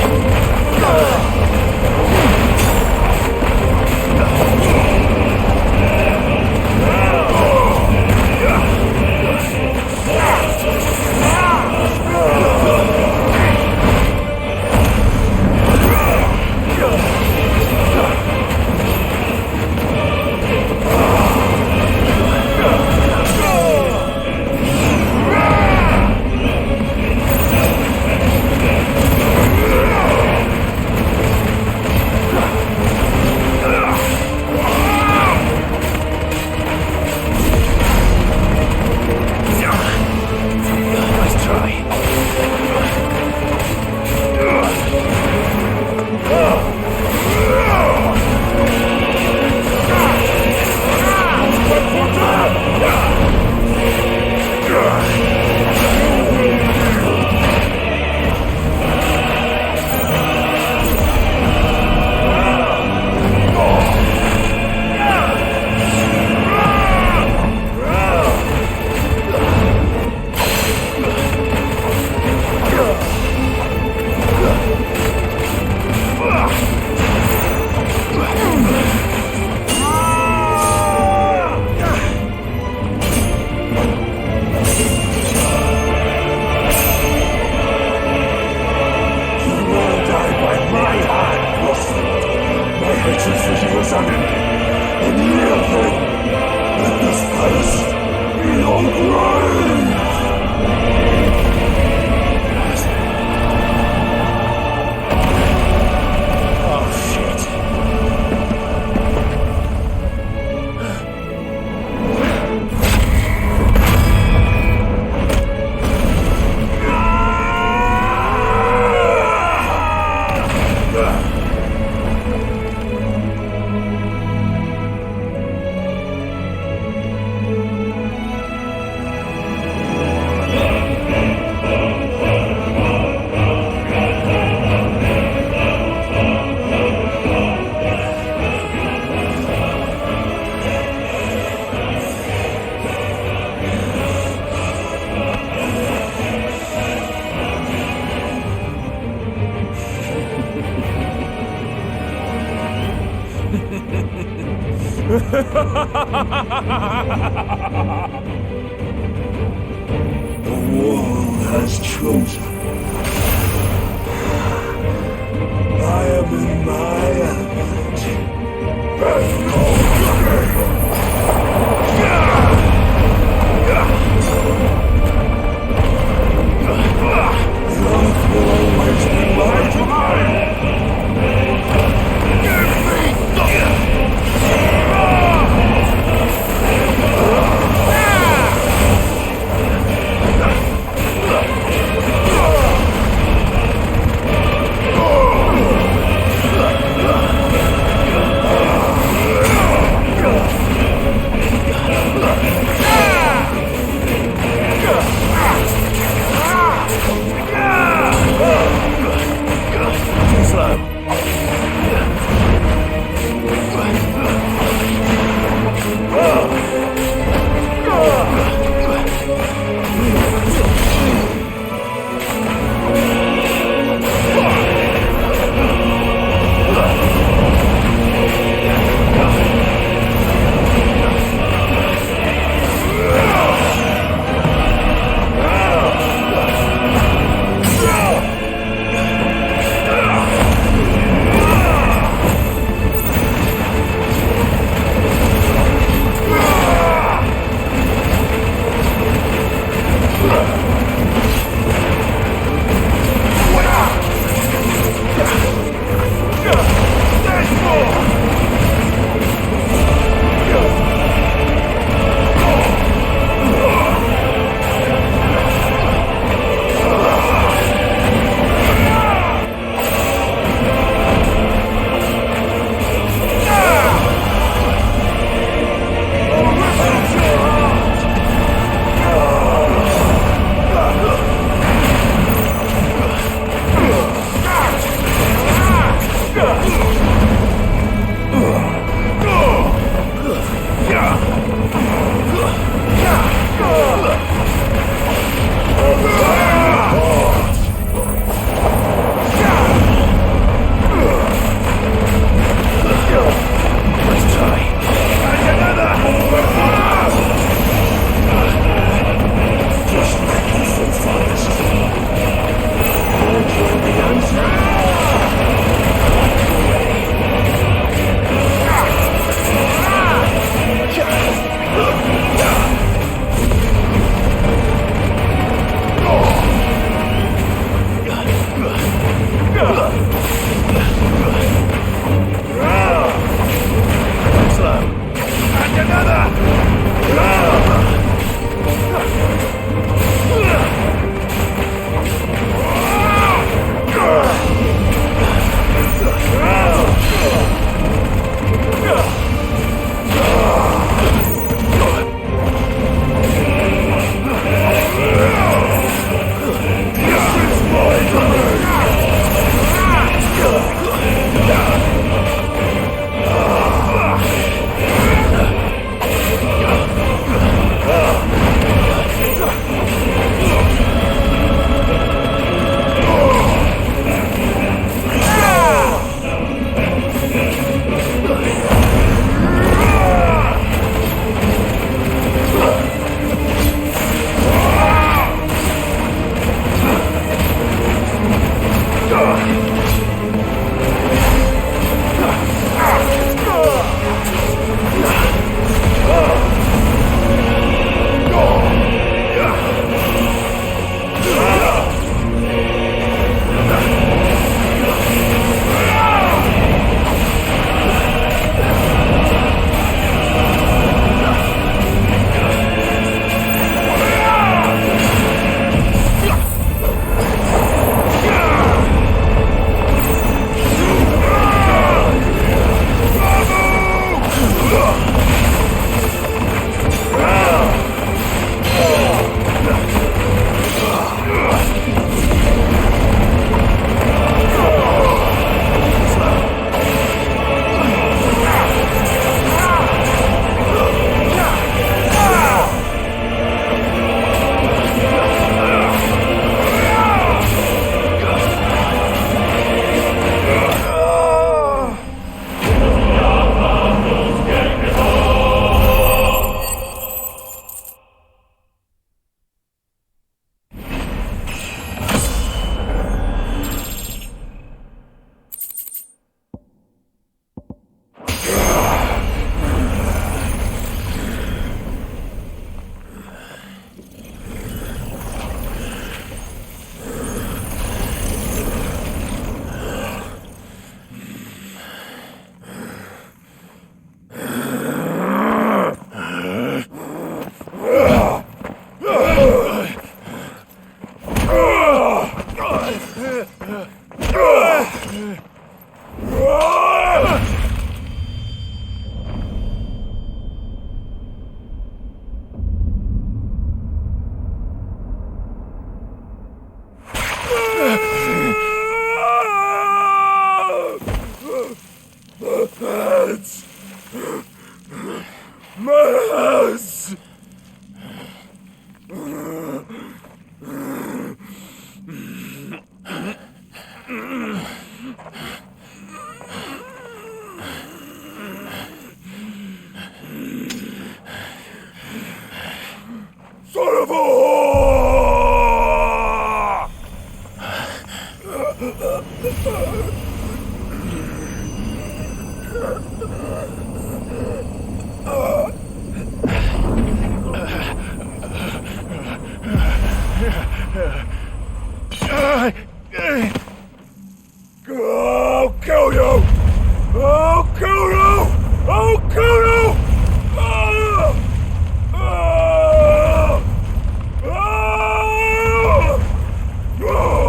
The world has chosen. I am in my element. There's no escape. The earth will always be my domain. I'll kill you! I'll kill you! I'll kill you! Ah! Ah! Ah! Ah!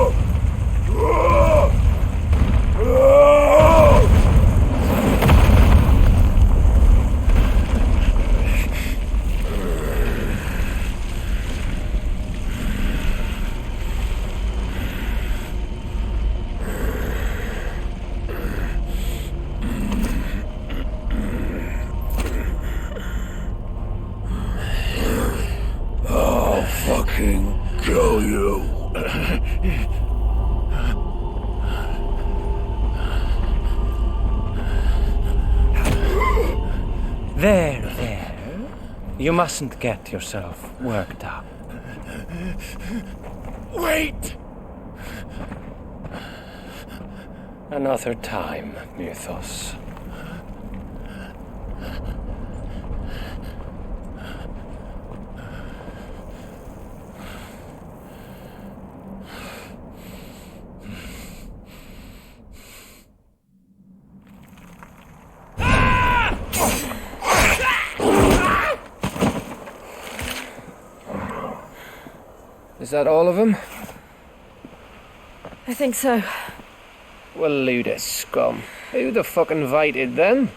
I'll fucking kill you. There. You mustn't get yourself worked up. Wait! Another time, Mythos. Is that all of them? I think so. Well, load of scum. Who the fuck invited them?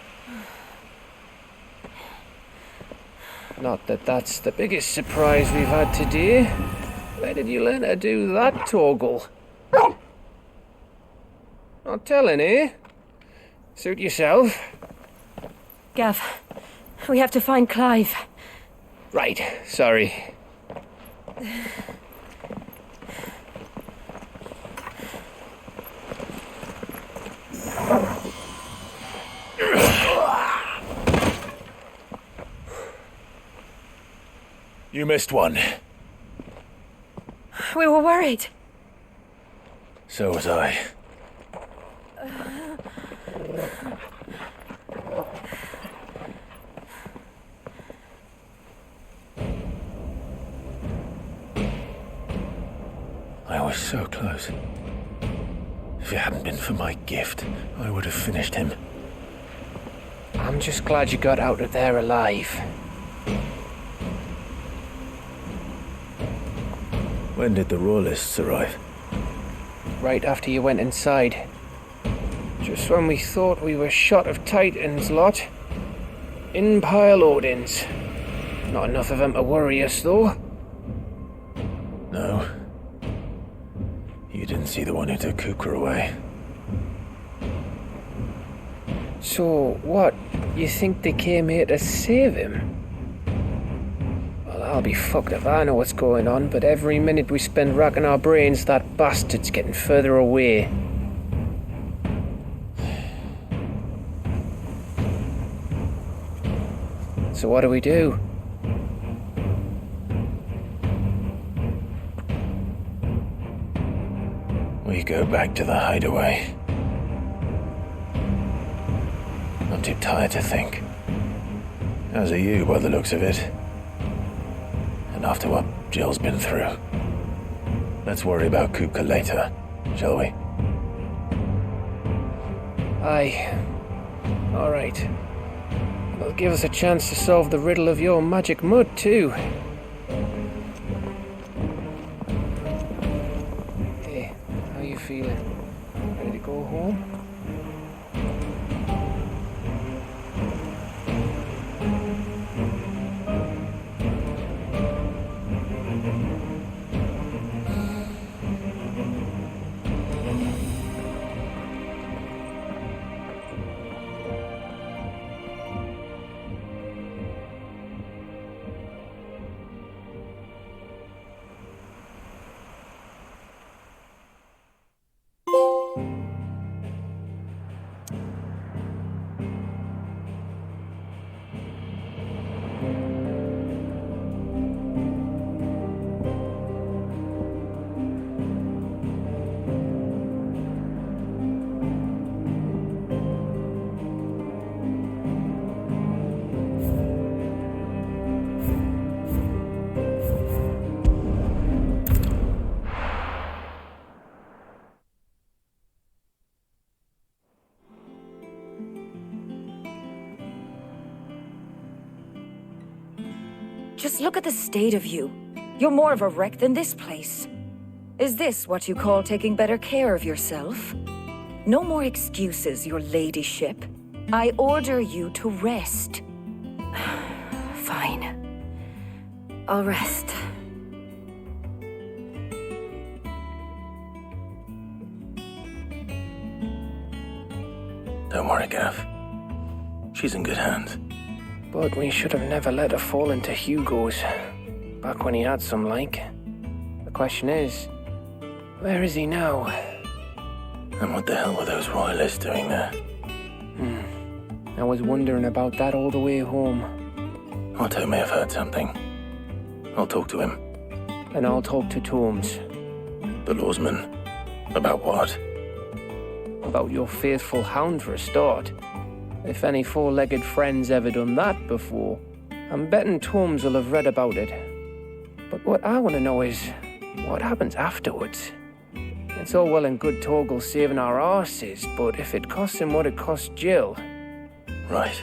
Not that that's the biggest surprise we've had today. Where did you learn to do that, Torgal? Not telling, eh? Suit yourself. Gav, we have to find Clive. Right, sorry. You missed one. We were worried. So was I. I was so close. If it hadn't been for my gift, I would have finished him. I'm just glad you got out of there alive. When did the Royalists arrive? Right after you went inside. Just when we thought we were shot of Titans, lot. In pile Odins. Not enough of them to worry us, though. No. You didn't see the one who took Kukra away. So, what? You think they came here to save him? Well, I'll be fucked if I know what's going on, but every minute we spend racking our brains, that bastard's getting further away. So what do we do? We go back to the hideaway. I'm too tired to think. As are you, by the looks of it. And after what Jill's been through. Let's worry about Kupka later, shall we? Aye. All right. It'll give us a chance to solve the riddle of your magic mud, too. Hey, how you feeling? Ready to go home? Just look at the state of you. You're more of a wreck than this place. Is this what you call taking better care of yourself? No more excuses, your ladyship. I order you to rest. Fine. I'll rest. Don't worry, Gav. She's in good hands. But we should have never let her fall into Hugo's. Back when he had some like. The question is, where is he now? And what the hell were those royalists doing there? I was wondering about that all the way home. Otto may have heard something. I'll talk to him. And I'll talk to Tomes. The lawsman. About what? About your faithful hound for a start. If any four-legged friend's ever done that before, I'm betting Tomes will have read about it. But what I want to know is, what happens afterwards? It's all well and good Torgal saving our arses, but if it costs him what it cost Jill... Right.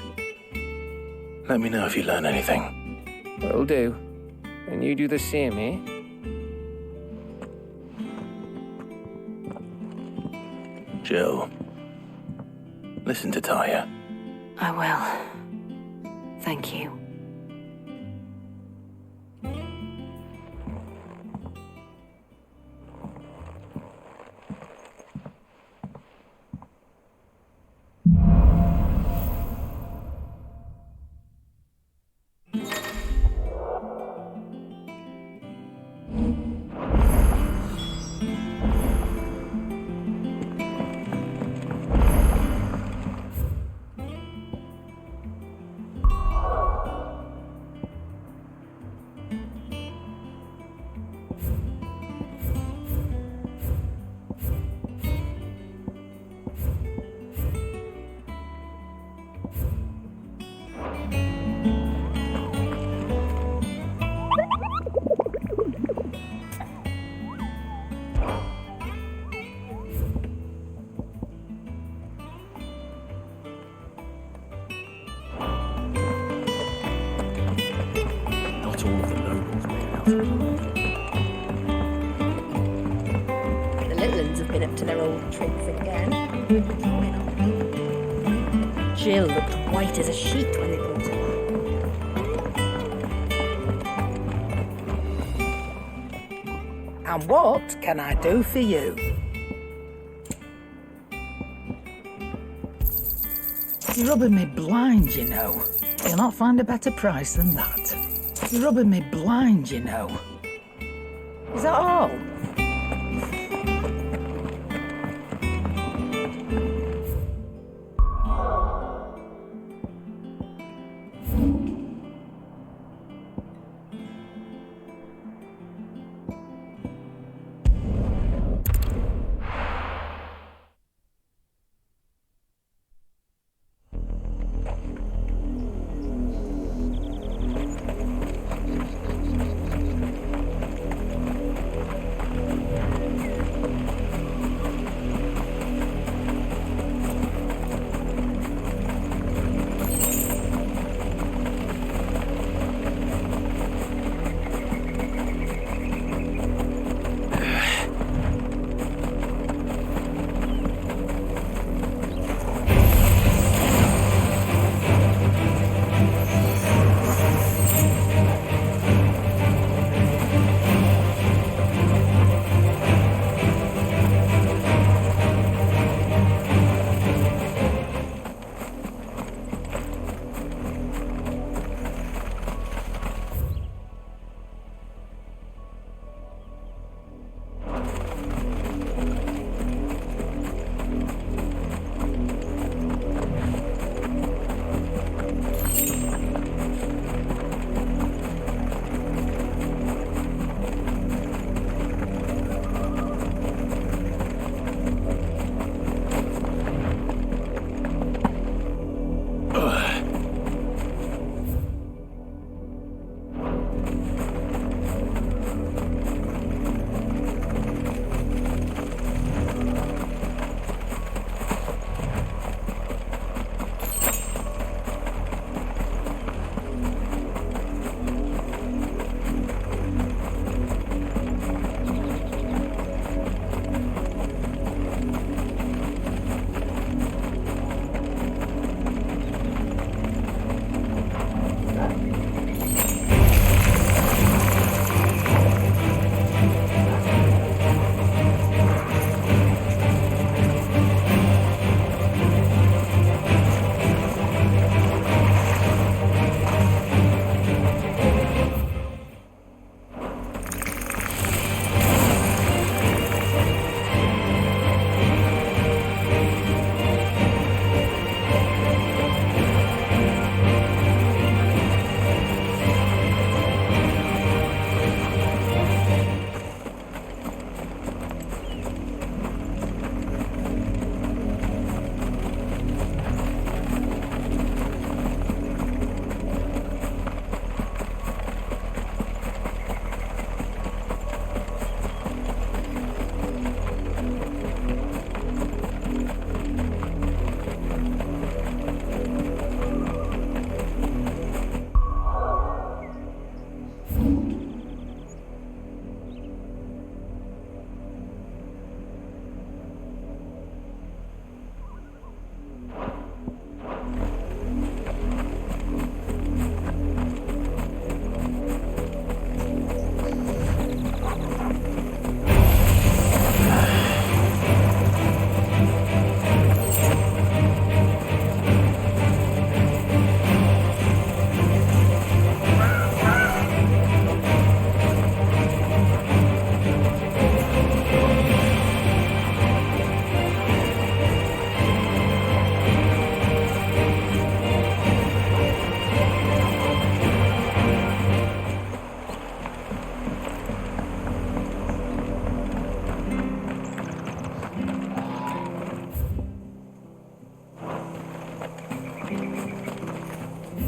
Let me know if you learn anything. Will do. And you do the same, eh? Jill. Listen to Taya. I will. Thank you. The little ones have been up to their old tricks again. Jill looked white as a sheet when they brought her back. And what can I do for you? You're rubbing me blind, you know. You'll not find a better price than that. You're rubbing me blind, you know. Is that all?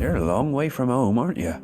You're a long way from home, aren't you?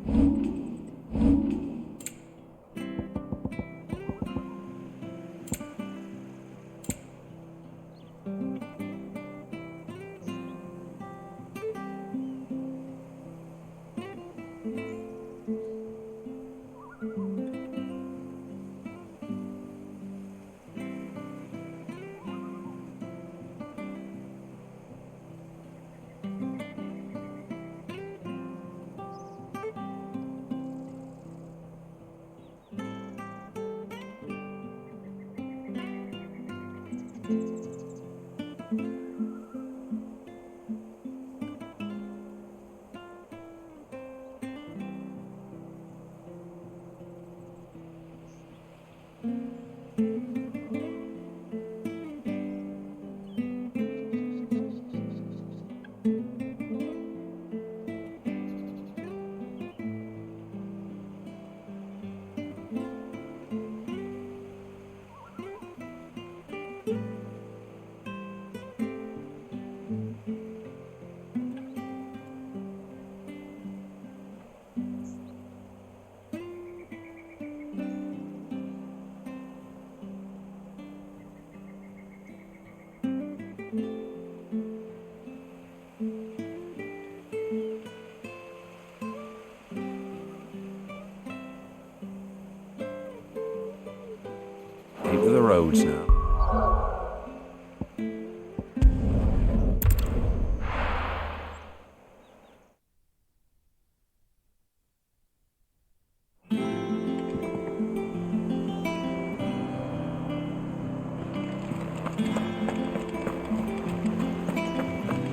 Keep to the roads now.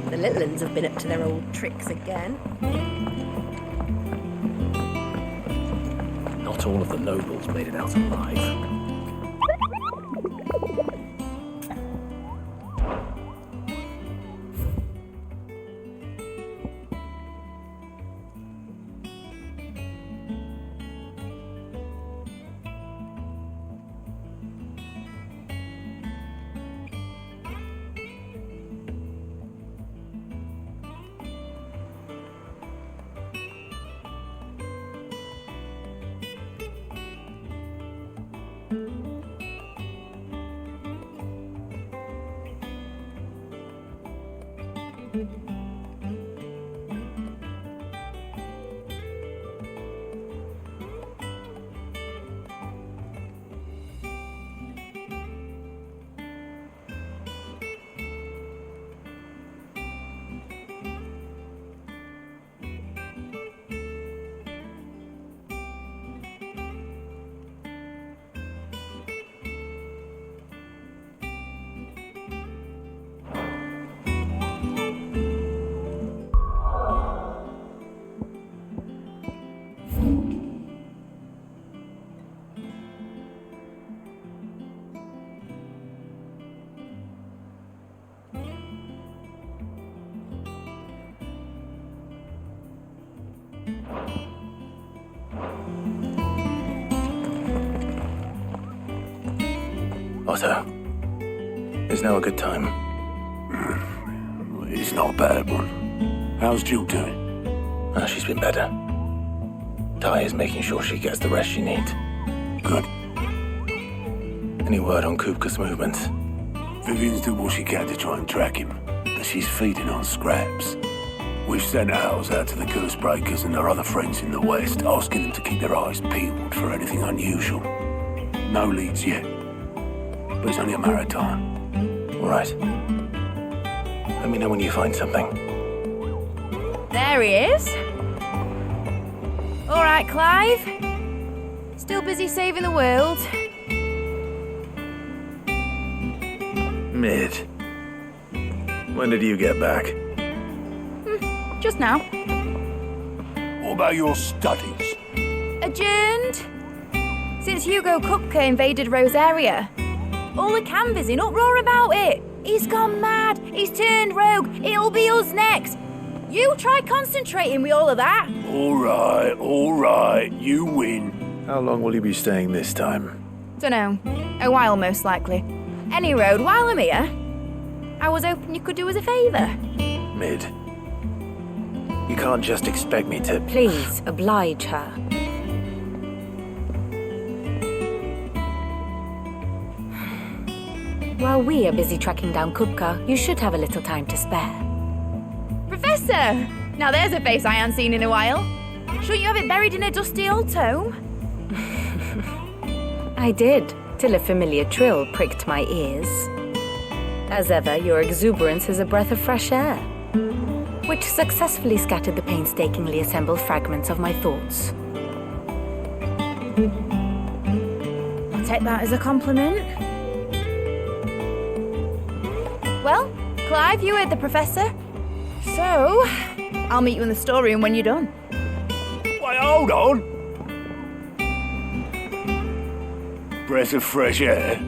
The little uns have been up to their old tricks again. Not all of the nobles made it out alive. Otto, is now a good time? It's not a bad one. How's Jill doing? She's been better. Ty is making sure she gets the rest she needs. Good. Any word on Kupka's movements? Vivian's doing what she can to try and track him, but she's feeding on scraps. We've sent ours out to the curse breakers and their other friends in the west, asking them to keep their eyes peeled for anything unusual. No leads yet, but it's only a matter of time. All right. Let me know when you find something. There he is. All right, Clive. Still busy saving the world? Mid. When did you get back? Just now. What about your studies? Adjourned. Since Hugo Kupka invaded Rosaria. All the canvassers in uproar about it. He's gone mad. He's turned rogue. It'll be us next. You try concentrating with all of that. All right. You win. How long will you be staying this time? Dunno. A while, most likely. Any road, while I'm here, I was hoping you could do us a favour. Mid. You can't just expect me to... Please, oblige her. While we are busy tracking down Kupka, you should have a little time to spare. Professor! Now there's a face I haven't seen in a while. Shouldn't you have it buried in a dusty old tome? I did, till a familiar trill pricked my ears. As ever, your exuberance is a breath of fresh air, which successfully scattered the painstakingly assembled fragments of my thoughts. I'll take that as a compliment. Well, Clive, you heard the professor. So, I'll meet you in the storeroom when you're done. Wait, hold on! Breath of fresh air?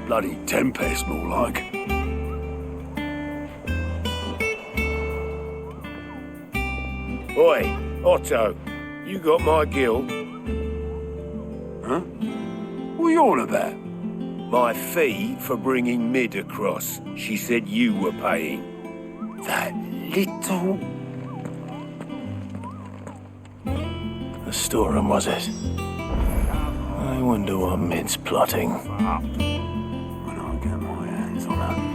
Bloody tempest, more like. Oi, Otto, you got my guilt? Huh? What are you on about? My fee for bringing Mid across. She said you were paying. That little... The storeroom, was it? I wonder what Mid's plotting. When I get my hands on her.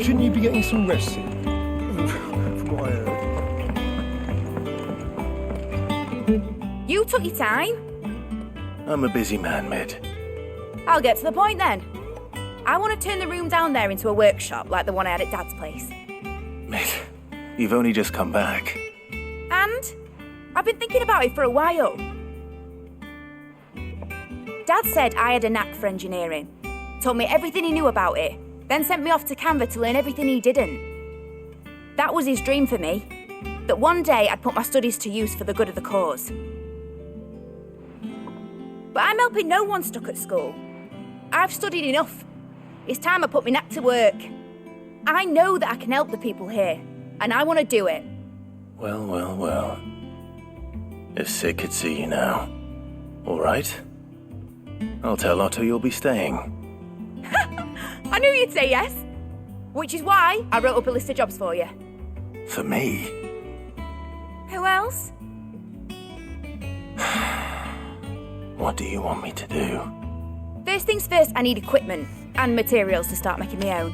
Shouldn't you be getting some rest soon? From what I heard. You took your time. I'm a busy man, Mid. I'll get to the point then. I want to turn the room down there into a workshop like the one I had at Dad's place. Mid, you've only just come back. And I've been thinking about it for a while. Dad said I had a knack for engineering. Told me everything he knew about it. Then sent me off to Canva to learn everything he didn't. That was his dream for me. That one day I'd put my studies to use for the good of the cause. But I'm helping no one stuck at school. I've studied enough. It's time I put my knack to work. I know that I can help the people here, and I want to do it. Well, well, well. If Sid could see you now. All right. I'll tell Otto you'll be staying. I knew you'd say yes. Which is why I wrote up a list of jobs for you. For me? Who else? What do you want me to do? First things first, I need equipment and materials to start making my own.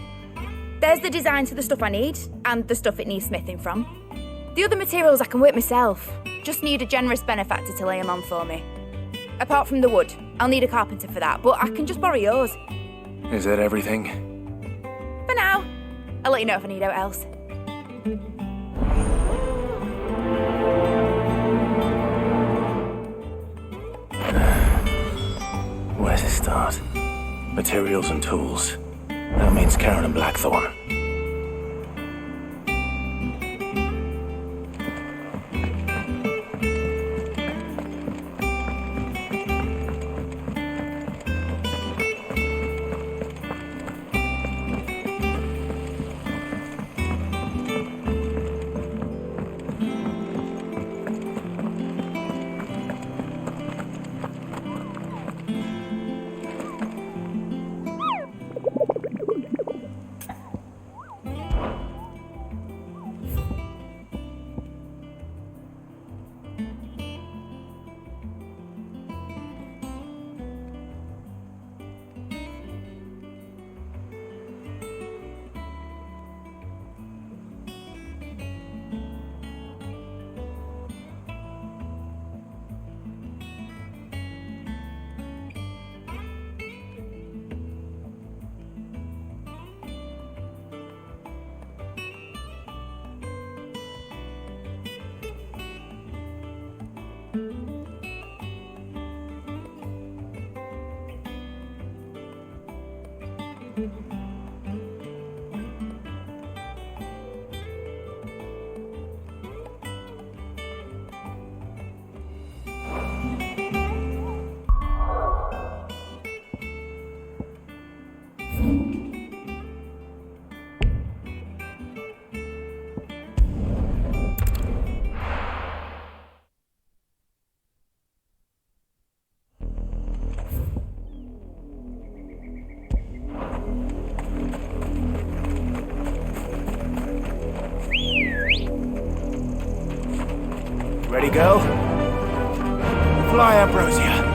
There's the designs for the stuff I need and the stuff it needs smithing from. The other materials I can work myself. Just need a generous benefactor to lay them on for me. Apart from the wood, I'll need a carpenter for that, but I can just borrow yours. Is that everything? For now. I'll let you know if I need out else. Where to start? Materials and tools. That means Karen and Blackthorn. Ready, girl? Fly, Ambrosia.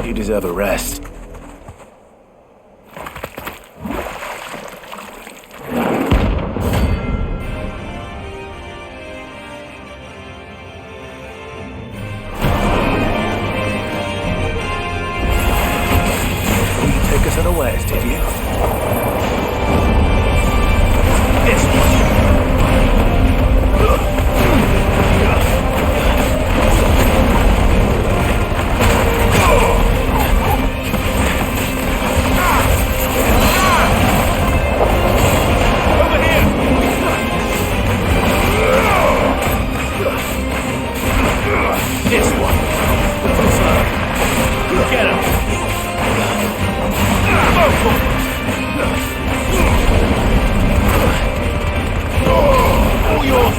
You deserve a rest. You take us unawares, did you? This one. This one. Get him. All yours,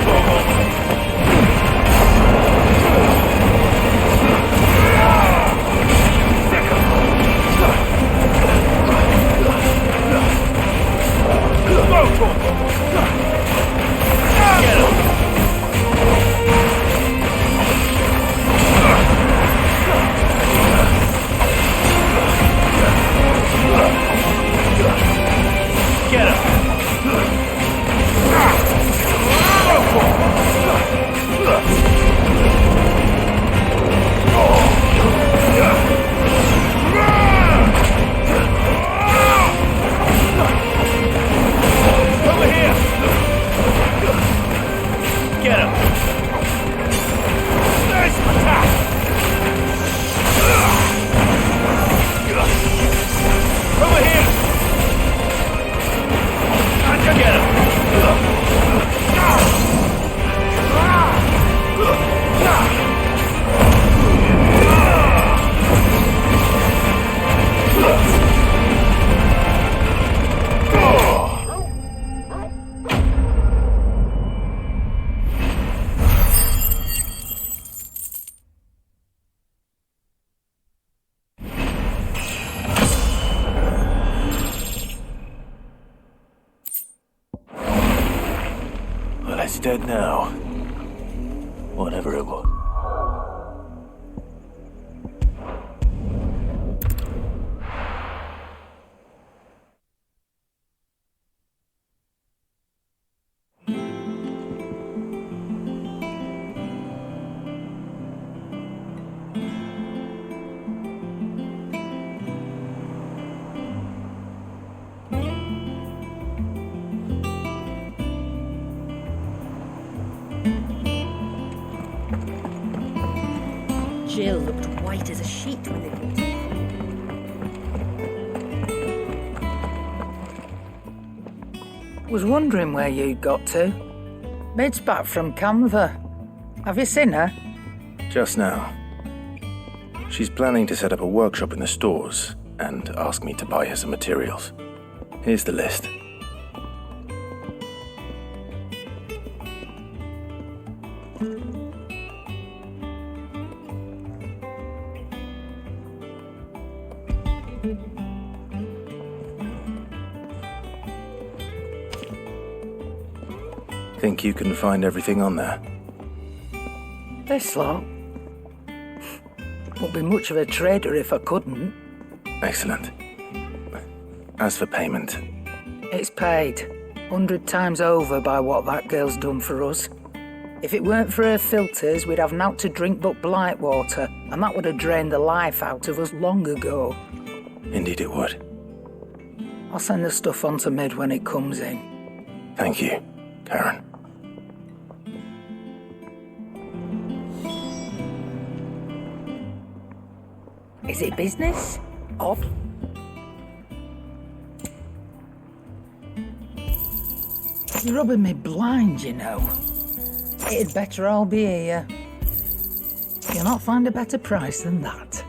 Troll. Get him. It's dead now. Whatever it was. Jill looked white as a sheet when they brought her. Was wondering where you'd got to. Mid's back from Canva. Have you seen her? Just now. She's planning to set up a workshop in the stores and ask me to buy her some materials. Here's the list. Think you can find everything on there? This lot. Wouldn't be much of a trader if I couldn't. Excellent. As for payment... It's paid. 100 times over by what that girl's done for us. If it weren't for her filters, we'd have naught to drink but blight water, and that would have drained the life out of us long ago. Indeed it would. I'll send the stuff on to Mid when it comes in. Thank you, Karen. Is it business? Odd. You're rubbing me blind, you know. It'd better all be here. You'll not find a better price than that.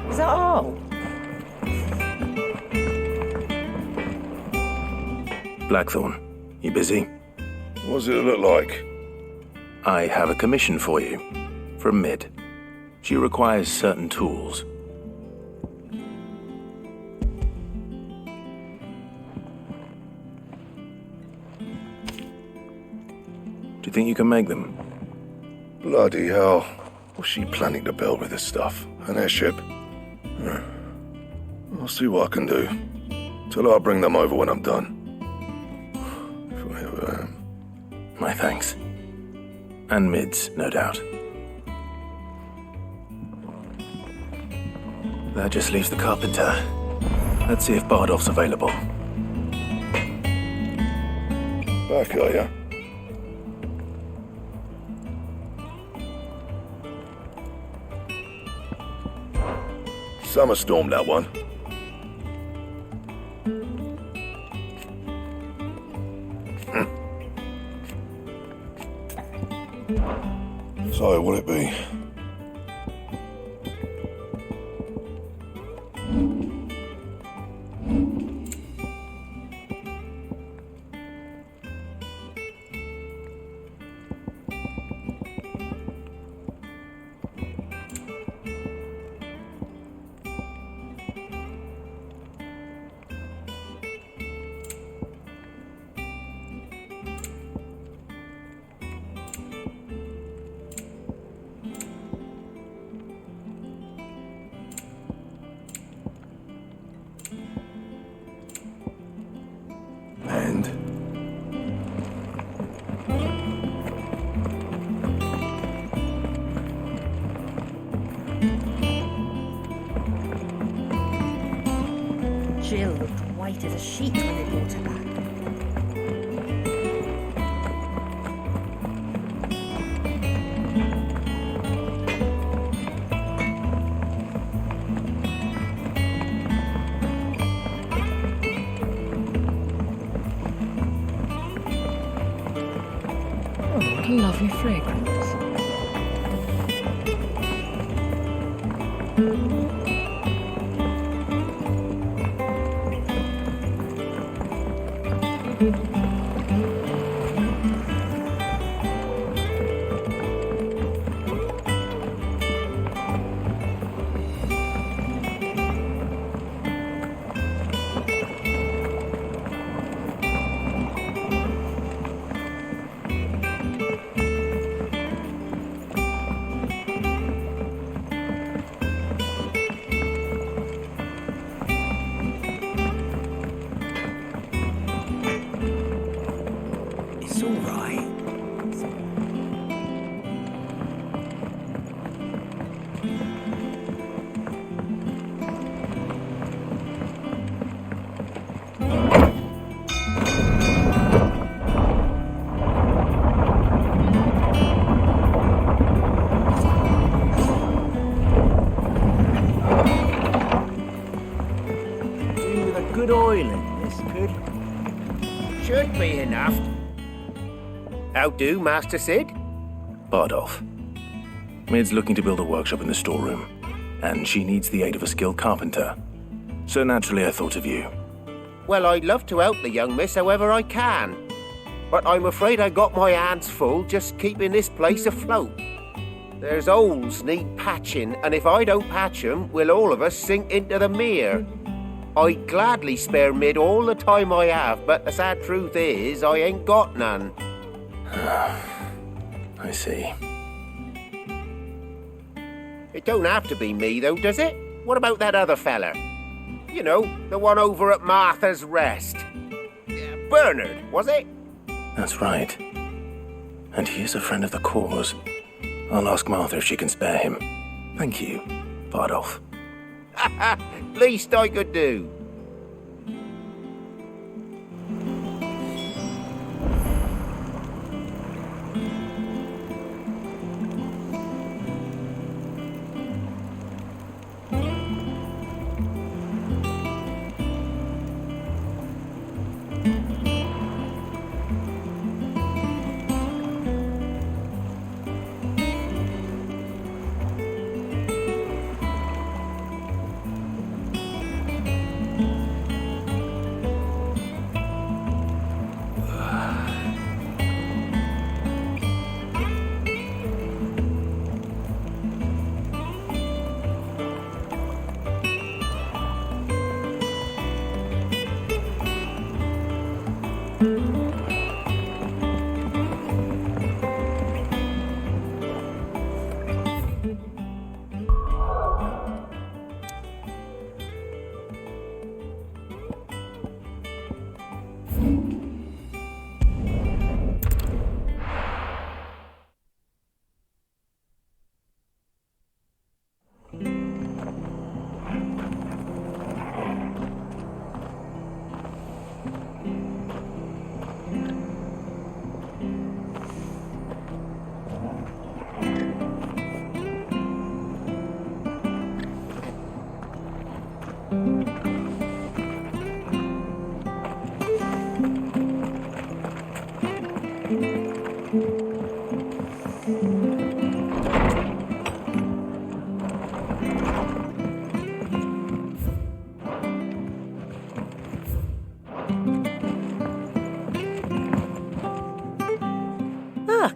Is that all? Blackthorn, you busy? What does it look like? I have a commission for you. From Mid. She requires certain tools. Do you think you can make them? Bloody hell. What's she planning to build with this stuff? An airship? I'll see what I can do. Till I bring them over when I'm done. If I ever am. My thanks. And Mid's, no doubt. That just leaves the carpenter. Let's see if Bardolph's available. Back, are ya? Summer storm, that one. So, what'll it be? Jill looked white as a sheet when they brought her back. Oh, what a lovely fragrance. toilet, this could. Should be enough. How do, Master Sid? Bardolph. Mid's looking to build a workshop in the storeroom, and she needs the aid of a skilled carpenter. So naturally I thought of you. Well, I'd love to help the young miss however I can. But I'm afraid I got my hands full just keeping this place afloat. There's holes need patching, and if I don't patch 'em, we'll all of us sink into the mere. I'd gladly spare Mid all the time I have, but the sad truth is, I ain't got none. I see. It don't have to be me, though, does it? What about that other feller? You know, the one over at Martha's Rest. Bernard, was it? That's right. And he is a friend of the cause. I'll ask Martha if she can spare him. Thank you, Bardolph. Least I could do.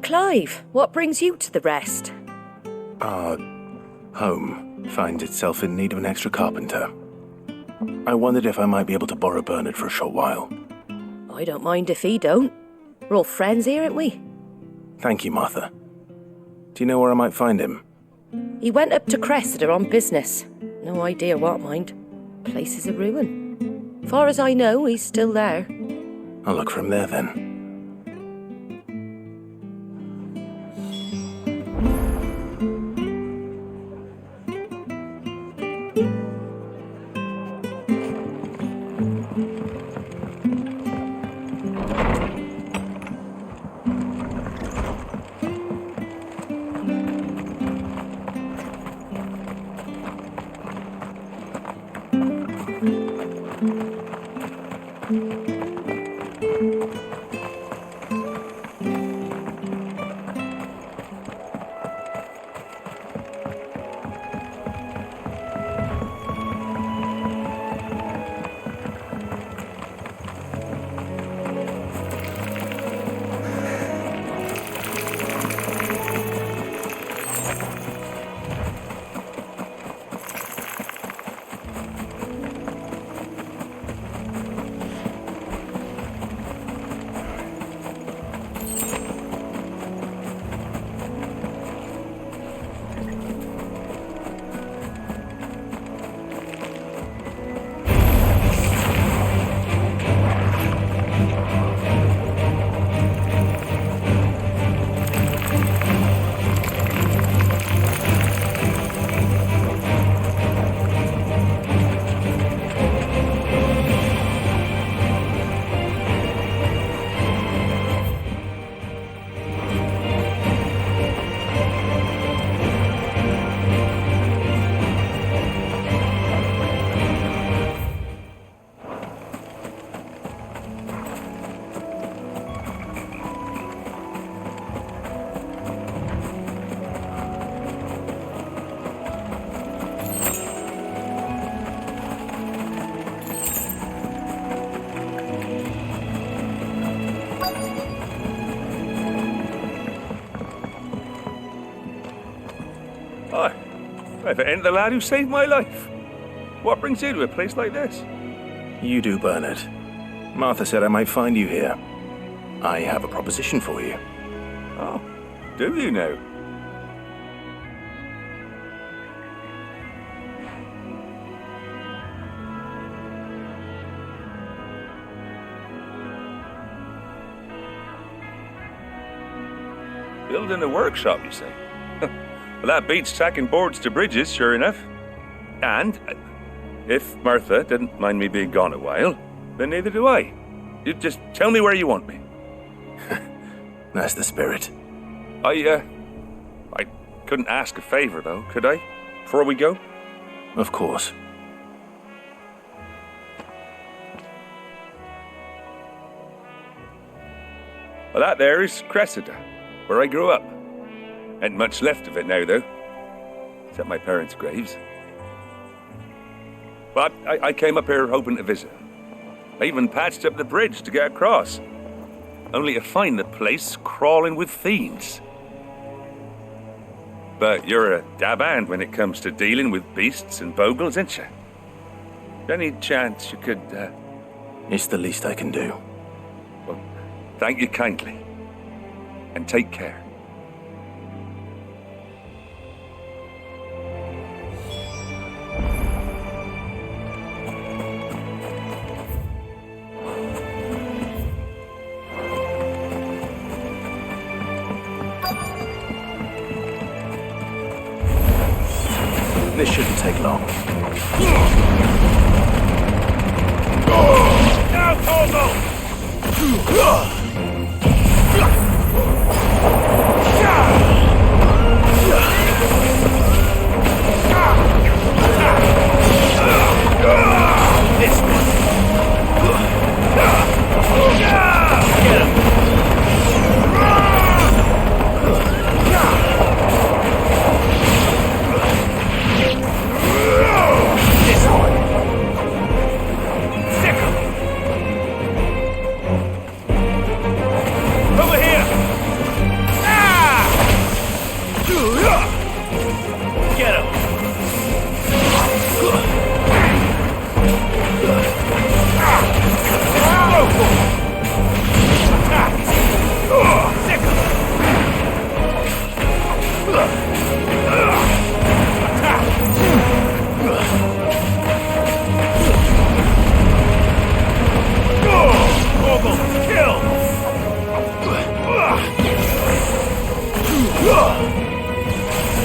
Clive, what brings you to the Rest? Our home finds itself in need of an extra carpenter. I wondered if I might be able to borrow Bernard for a short while. I don't mind if he don't. We're all friends here, aren't we? Thank you, Martha. Do you know where I might find him? He went up to Cressida on business. No idea what, mind. Place is a ruin. Far as I know, he's still there. I'll look for him there then. Hi. If it ain't the lad who saved my life. What brings you to a place like this? You do, Bernard. Martha said I might find you here. I have a proposition for you. Oh, do you now? Building a workshop, you say? Well, that beats tacking boards to bridges, sure enough. And if Martha didn't mind me being gone a while, then neither do I. You just tell me where you want me. That's the spirit. I couldn't ask a favor, though, could I? Before we go? Of course. Well, that there is Cressida, where I grew up. Ain't much left of it now, though. Except my parents' graves. But I came up here hoping to visit. I even patched up the bridge to get across. Only to find the place crawling with fiends. But you're a dab hand when it comes to dealing with beasts and bogles, ain't you? Any chance you could, It's the least I can do. Well, thank you kindly. And take care. This shouldn't take long. Now, Togo! This one. Get him. This one. Sick him. Over here. Ah! Get him.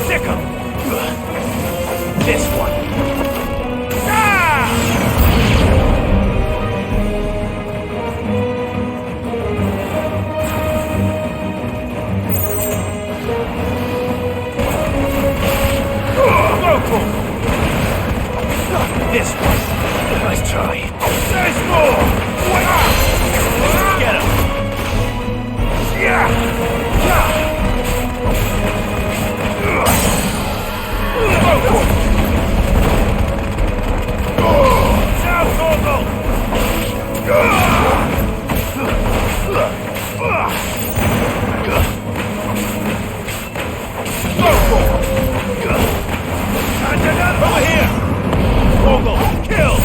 Sick him. This one. This one. Nice try. There's more. Get him. South Togo. Over here. Togo, kill.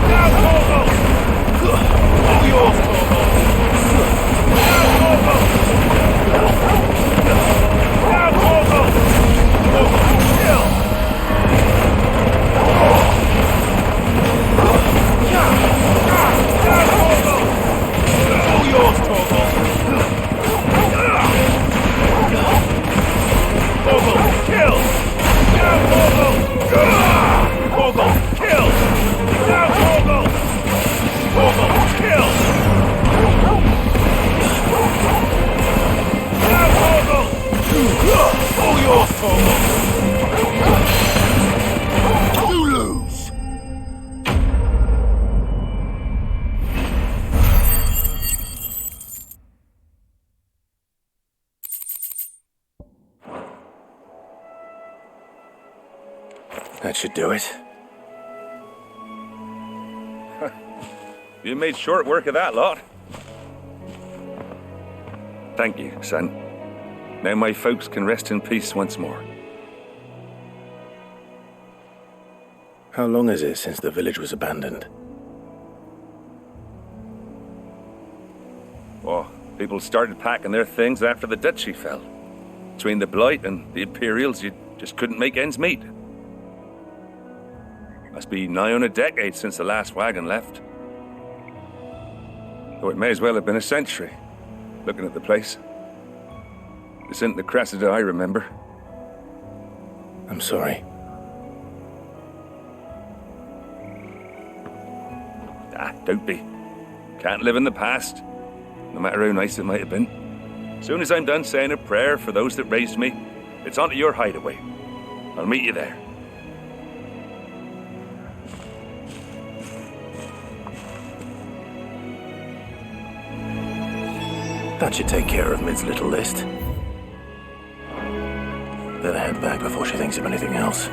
Now, Togo. All yours, Togo. Now, Togo. Now, Togo. Togo, kill. Now, Togo. All yours, Togo. Togo, kill. Now, Togo. Togo, kill. Now, Togo. Togo, kill. Now, Togo. All yours, Togo. You lose. That should do it. You made short work of that lot. Thank you, son. Now my folks can rest in peace once more. How long is it since the village was abandoned? Oh, people started packing their things after the duchy fell. Between the Blight and the Imperials, you just couldn't make ends meet. Must be nigh on a decade since the last wagon left. Though it may as well have been a century, looking at the place. This isn't the Cressida I remember. I'm sorry. Don't be. Can't live in the past, no matter how nice it might have been. As soon as I'm done saying a prayer for those that raised me, it's onto your hideaway. I'll meet you there. That should take care of Mid's little list. Better head back before she thinks of anything else.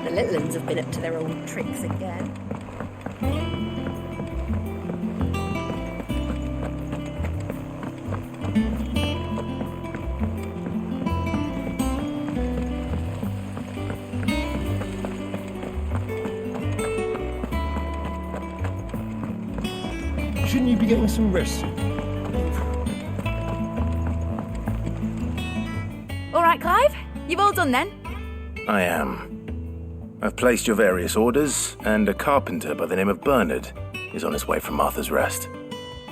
The little ones have been up to their old tricks again. Shouldn't you be getting some rest? All right, Clive. You've all done then? I am. I've placed your various orders, and a carpenter by the name of Bernard is on his way from Martha's Rest.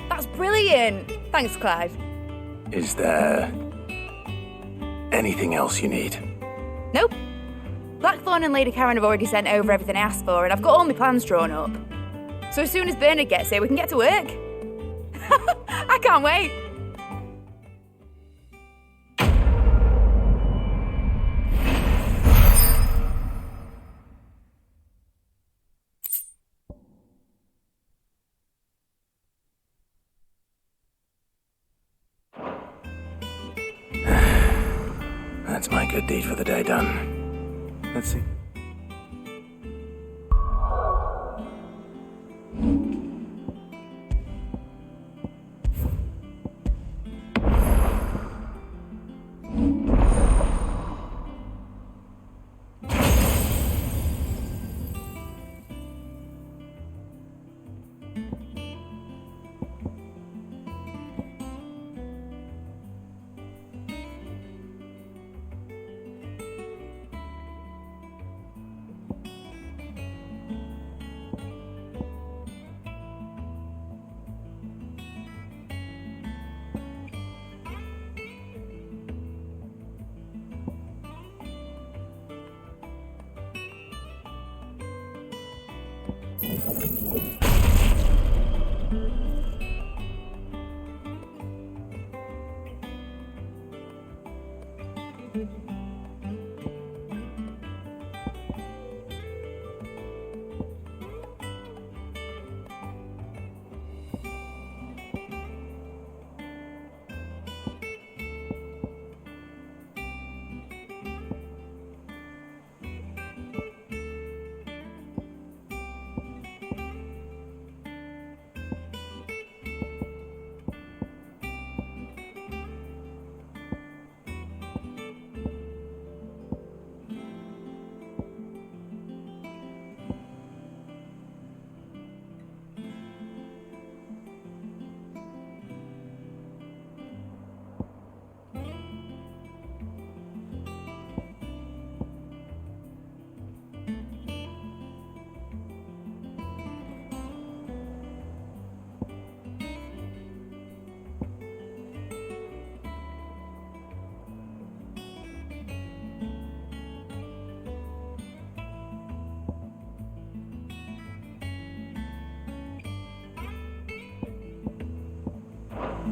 That's brilliant. Thanks, Clive. Is there anything else you need? Nope. Blackthorn and Lady Karen have already sent over everything I asked for, and I've got all my plans drawn up. So as soon as Bernard gets here, we can get to work. I can't wait. That's my good deed for the day done. Let's see.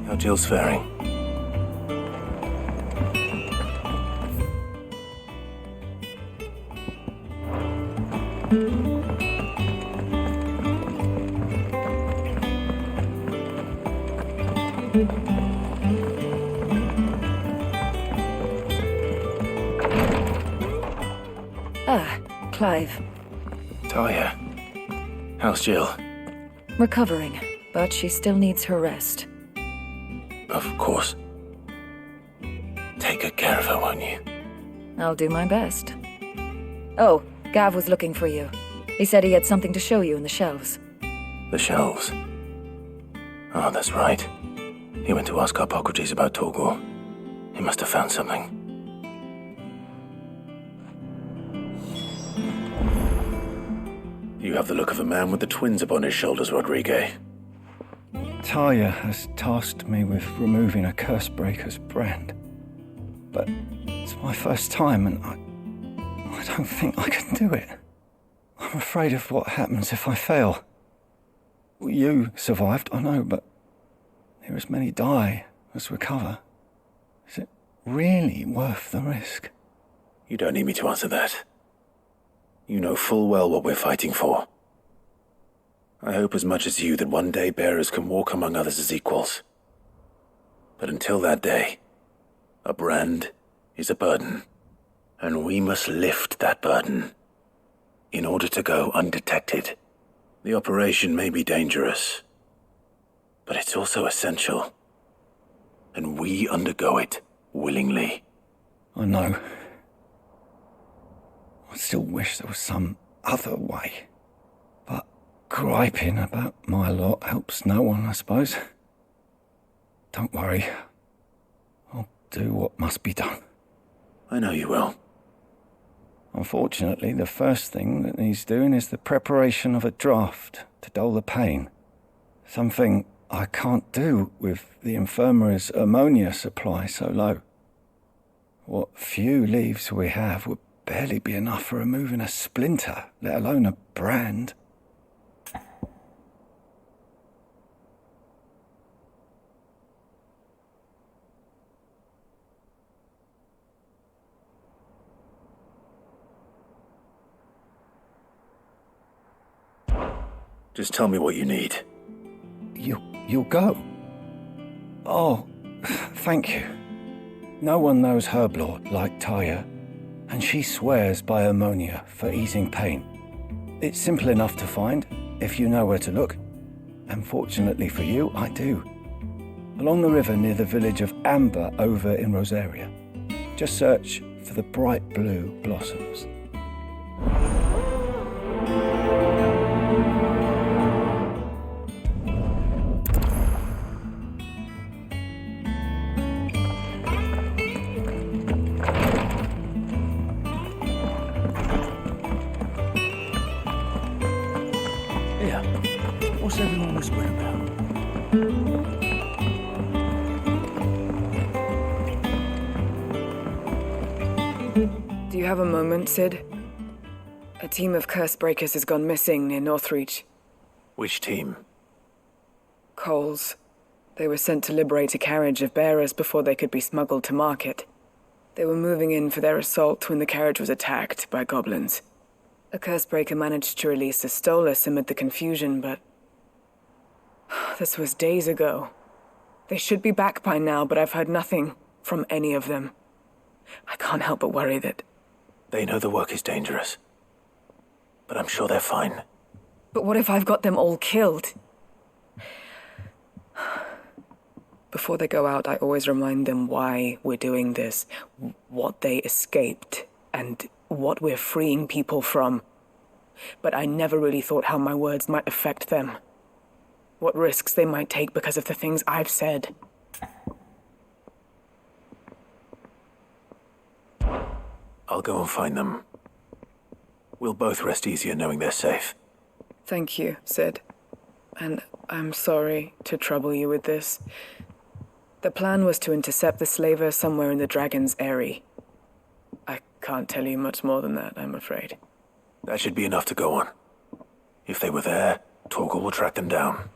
How Jill's faring? Ah, Clive. Talia. How's Jill? Recovering, but she still needs her rest. Of course. Take good care of her, won't you? I'll do my best. Oh, Gav was looking for you. He said he had something to show you in the shelves. The shelves? Oh, that's right. He went to ask Hippocrates about Torgor. He must have found something. You have the look of a man with the twins upon his shoulders, Rodrigue. Talia has tasked me with removing a Cursebreaker's brand. But it's my first time and I don't think I can do it. I'm afraid of what happens if I fail. You survived, I know, but there as many die as recover. Is it really worth the risk? You don't need me to answer that. You know full well what we're fighting for. I hope as much as you that one day bearers can walk among others as equals. But until that day, a brand is a burden, and we must lift that burden in order to go undetected. The operation may be dangerous, but it's also essential, and we undergo it willingly. I know. I still wish there was some other way. But griping about my lot helps no one, I suppose. Don't worry. I'll do what must be done. I know you will. Unfortunately, the first thing that needs doing is the preparation of a draft to dull the pain. Something I can't do with the infirmary's ammonia supply so low. What few leaves we have would barely be enough for removing a splinter, let alone a brand. Just tell me what you need. You'll go? Oh, thank you. No one knows Herblord like Talia, and she swears by ammonia for easing pain. It's simple enough to find, if you know where to look. And fortunately for you, I do. Along the river near the village of Amber over in Rosaria. Just search for the bright blue blossoms. What's everyone whispering about? Do you have a moment, Sid? A team of Cursebreakers has gone missing near Northreach. Which team? Coles. They were sent to liberate a carriage of bearers before they could be smuggled to market. They were moving in for their assault when the carriage was attacked by goblins. A Cursebreaker managed to release a Stolas amid the confusion, but... this was days ago. They should be back by now, but I've heard nothing from any of them. I can't help but worry that... They know the work is dangerous. But I'm sure they're fine. But what if I've got them all killed? Before they go out, I always remind them why we're doing this, what they escaped, and what we're freeing people from. But I never really thought how my words might affect them. What risks they might take because of the things I've said. I'll go and find them. We'll both rest easier knowing they're safe. Thank you, Sid. And I'm sorry to trouble you with this. The plan was to intercept the slaver somewhere in the Dragon's Eyrie. I can't tell you much more than that, I'm afraid. That should be enough to go on. If they were there, Torgal will track them down.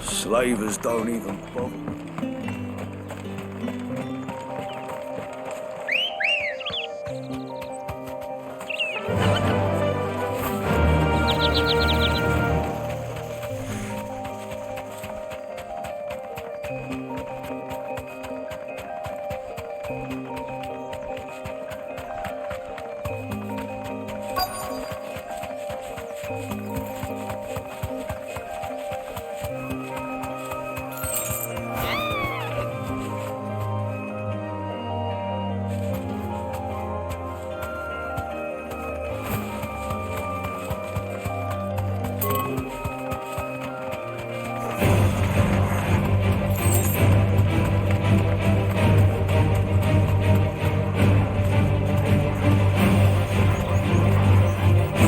Slavers don't even bother.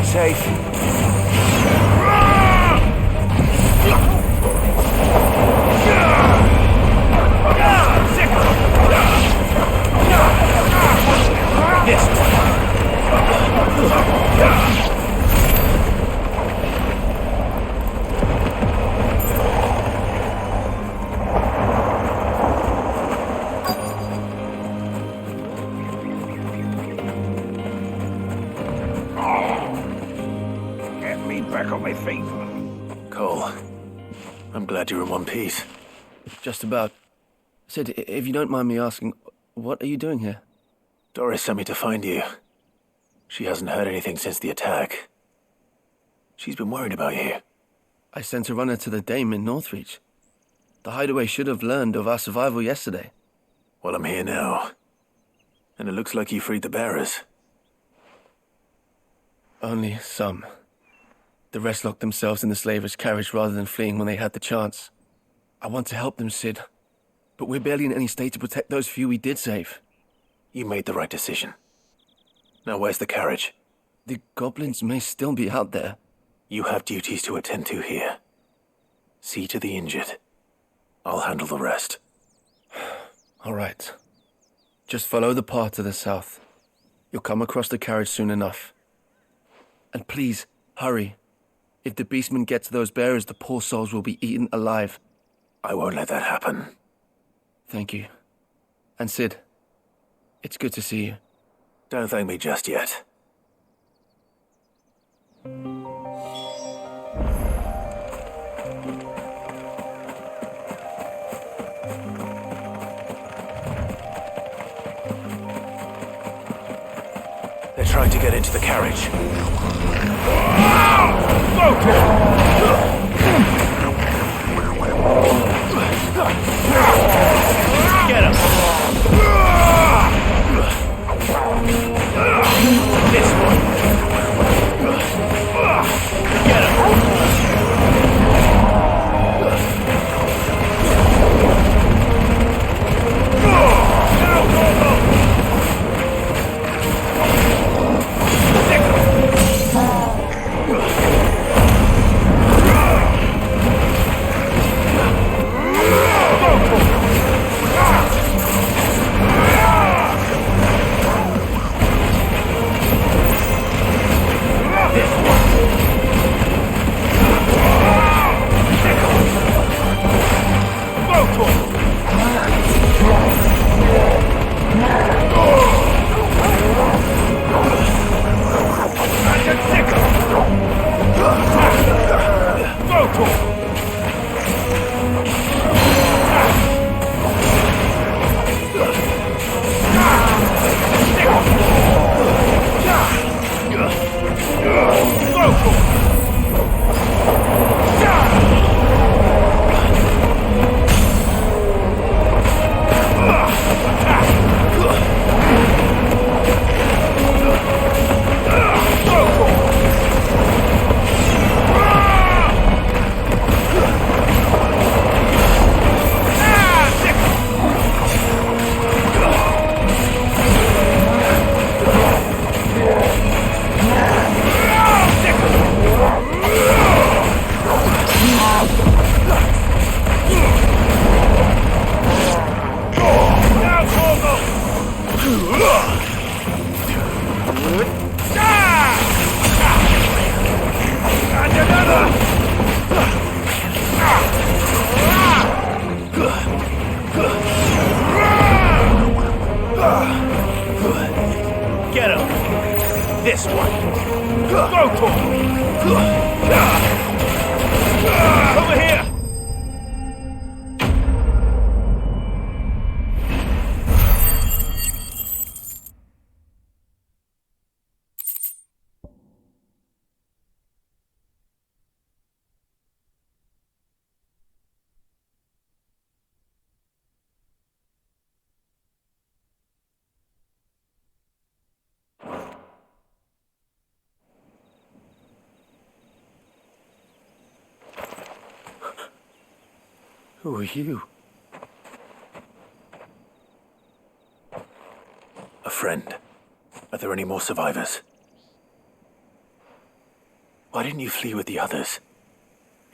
Safe. You're in one piece. Just about. Sid, if you don't mind me asking, what are you doing here? Doris sent me to find you. She hasn't heard anything since the attack. She's been worried about you. I sent a runner to the Dame in Northreach. The hideaway should have learned of our survival yesterday. Well, I'm here now. And it looks like you freed the bearers. Only some. The rest locked themselves in the slaver's carriage rather than fleeing when they had the chance. I want to help them, Sid. But we're barely in any state to protect those few we did save. You made the right decision. Now where's the carriage? The goblins may still be out there. You have duties to attend to here. See to the injured. I'll handle the rest. All right. Just follow the path to the south. You'll come across the carriage soon enough. And please, hurry. If the beastmen get to those bearers, the poor souls will be eaten alive. I won't let that happen. Thank you. And Sid, it's good to see you. Don't thank me just yet. tried to get into the carriage. Get him! This one! Get him! Get him! This one! Go for him! Over here! Who are you? A friend. Are there any more survivors? Why didn't you flee with the others?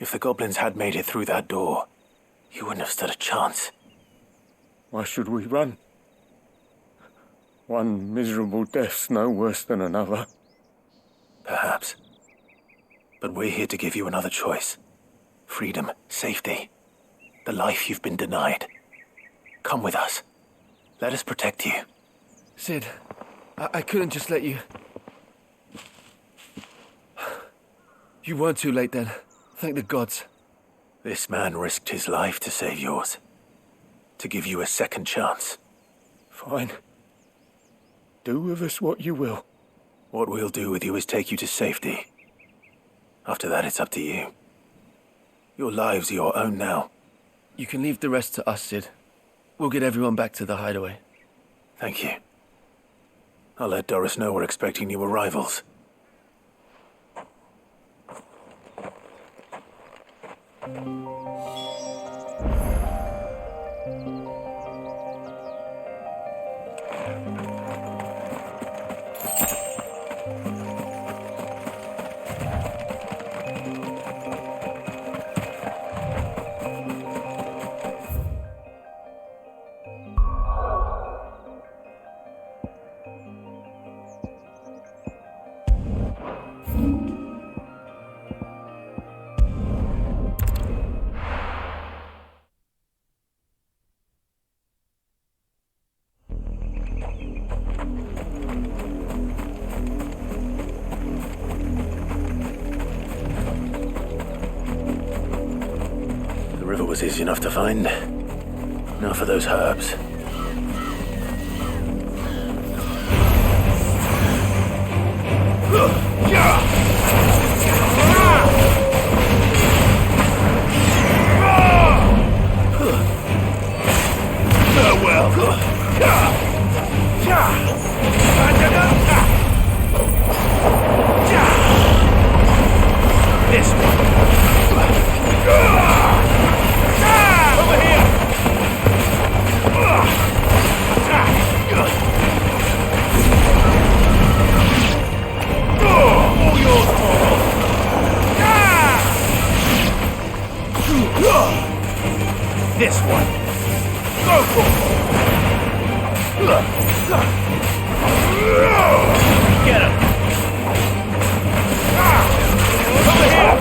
If the goblins had made it through that door, you wouldn't have stood a chance. Why should we run? One miserable death's no worse than another. Perhaps. But we're here to give you another choice. Freedom, safety. The life you've been denied. Come with us. Let us protect you. Sid, I couldn't just let you... You weren't too late then. Thank the gods. This man risked his life to save yours. To give you a second chance. Fine. Do with us what you will. What we'll do with you is take you to safety. After that, it's up to you. Your lives are your own now. You can leave the rest to us, Sid. We'll get everyone back to the hideaway. Thank you. I'll let Doris know we're expecting new arrivals. Was easy enough to find. Now for those herbs. This one. Over here. All yours, Toro. This one. Go for it. Get him. Over here.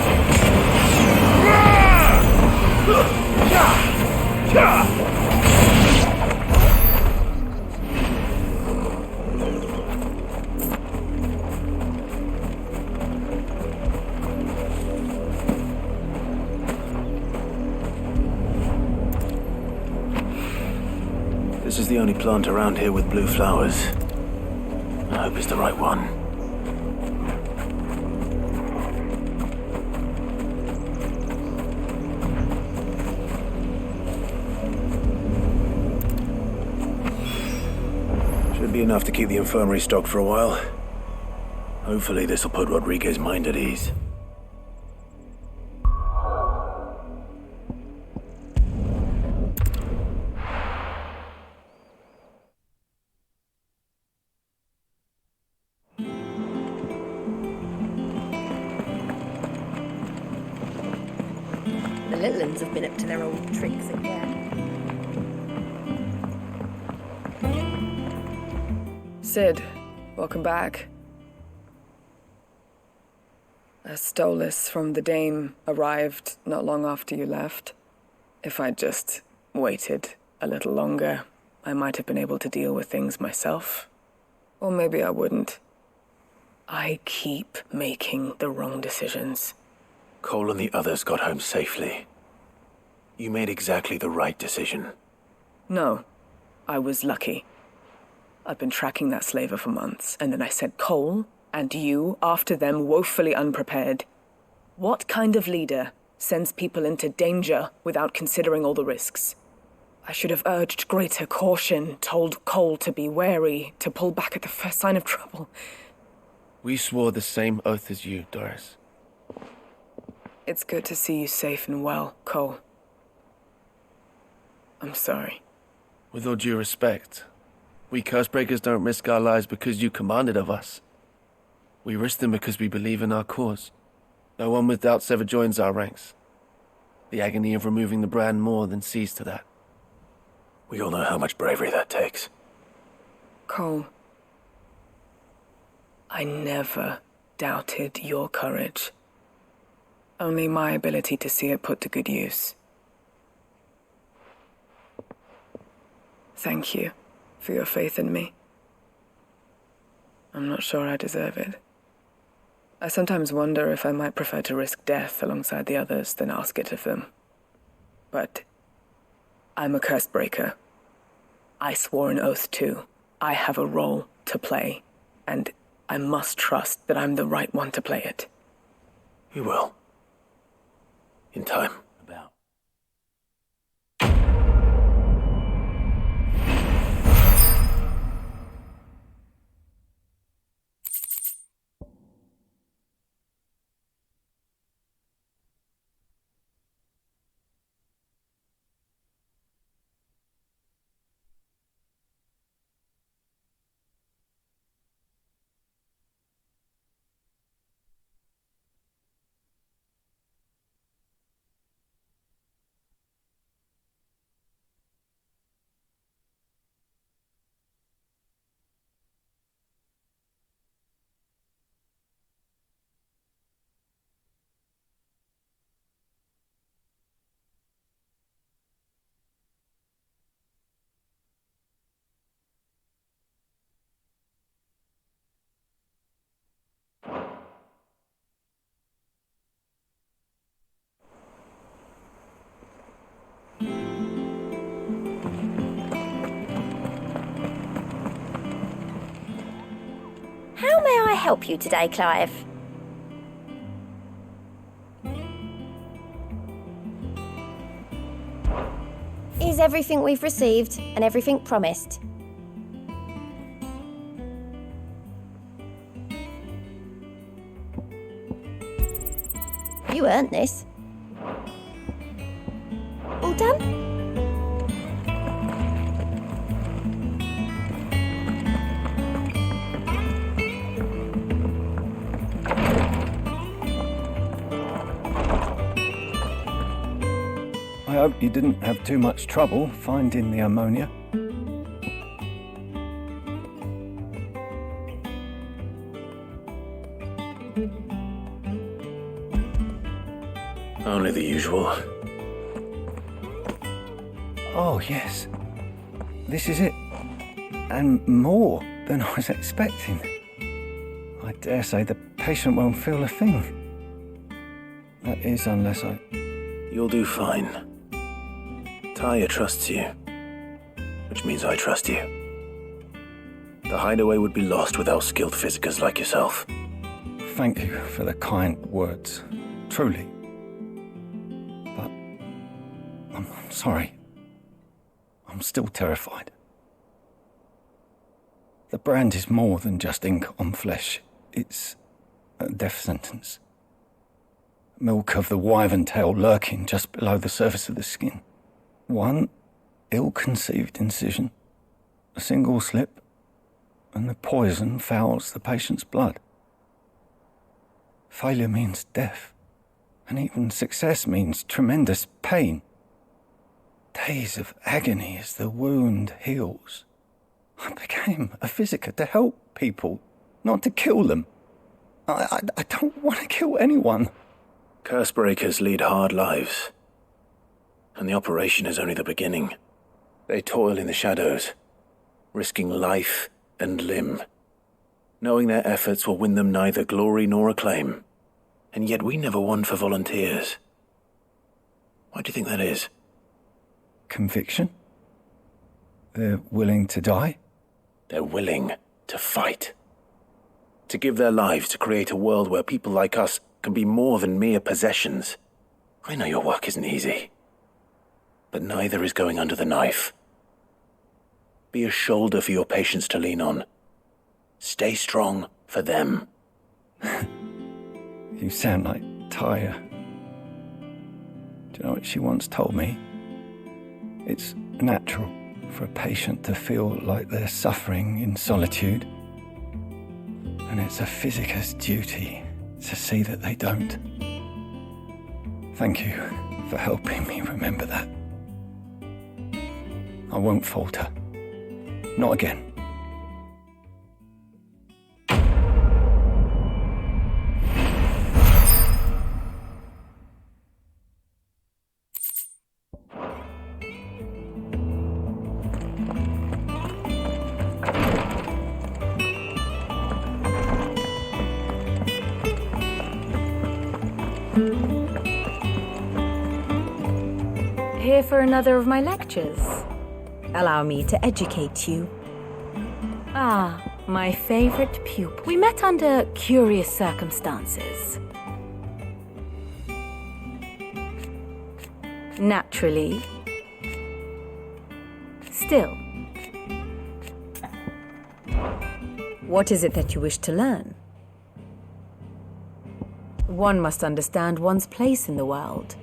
This is the only plant around here with blue flowers. I hope it's the right one. Should be enough to keep the infirmary stocked for a while. Hopefully this'll put Rodriguez's mind at ease. The little ones have been up to their old tricks again. Sid, welcome back. A Stolas from the Dame arrived not long after you left. If I'd just waited a little longer, I might have been able to deal with things myself. Or maybe I wouldn't. I keep making the wrong decisions. Cole and the others got home safely. You made exactly the right decision. No, I was lucky. I've been tracking that slaver for months, and then I sent Cole and you after them woefully unprepared. What kind of leader sends people into danger without considering all the risks? I should have urged greater caution, told Cole to be wary, to pull back at the first sign of trouble. We swore the same oath as you, Doris. It's good to see you safe and well, Cole. I'm sorry. With all due respect, we Cursebreakers don't risk our lives because you commanded of us. We risk them because we believe in our cause. No one with doubts ever joins our ranks. The agony of removing the brand more than sees to that. We all know how much bravery that takes. Cole, I never doubted your courage. Only my ability to see it put to good use. Thank you for your faith in me. I'm not sure I deserve it. I sometimes wonder if I might prefer to risk death alongside the others than ask it of them. But I'm a Cursebreaker. I swore an oath too. I have a role to play, and I must trust that I'm the right one to play it. You will. In time. help you today, Clive? Is everything we've received and everything promised? You earned this. All done? I hope you didn't have too much trouble finding the ammonia. Only the usual. Oh, yes. This is it. And more than I was expecting. I dare say the patient won't feel a thing. That is, unless I... You'll do fine. Taya trusts you, which means I trust you. The hideaway would be lost without skilled physicers like yourself. Thank you for the kind words. Truly. But I'm sorry. I'm still terrified. The brand is more than just ink on flesh. It's a death sentence. Milk of the wyvern tail lurking just below the surface of the skin. One ill-conceived incision, a single slip, and the poison fouls the patient's blood. Failure means death, and even success means tremendous pain. Days of agony as the wound heals. I became a physiker to help people, not to kill them. I don't want to kill anyone. Cursebreakers lead hard lives, and the operation is only the beginning. They toil in the shadows, risking life and limb, knowing their efforts will win them neither glory nor acclaim. And yet we never won for volunteers. Why do you think that is? Conviction? They're willing to die? They're willing to fight. To give their lives to create a world where people like us can be more than mere possessions. I know your work isn't easy, but neither is going under the knife. Be a shoulder for your patients to lean on. Stay strong for them. You sound like Taya. Do you know what she once told me? It's natural for a patient to feel like they're suffering in solitude. And it's a physiker's duty to see that they don't. Thank you for helping me remember that. I won't falter. Not again. Here for another of my lectures. Allow me to educate you. Ah, my favorite pupil. We met under curious circumstances. Naturally. Still. What is it that you wish to learn? One must understand one's place in the world.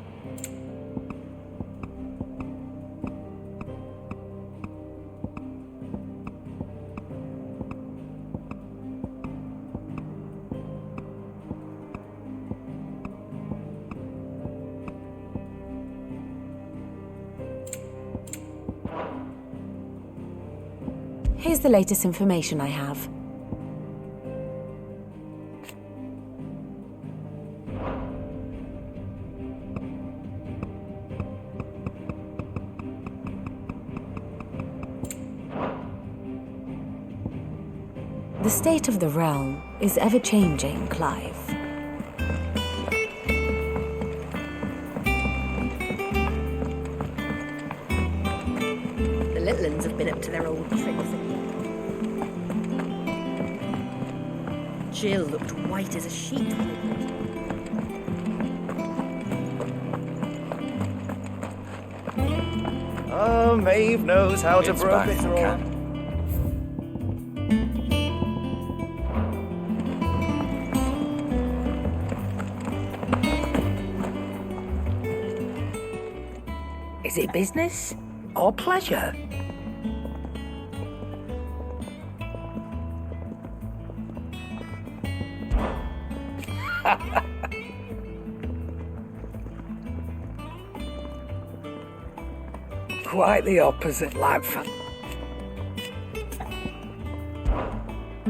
Here's the latest information I have. The state of the realm is ever-changing, Clive. The little uns have been up to their old tricks. Jill looked white as a sheet. Oh, Maeve knows how to broke it through. Is it business or pleasure? Quite the opposite, like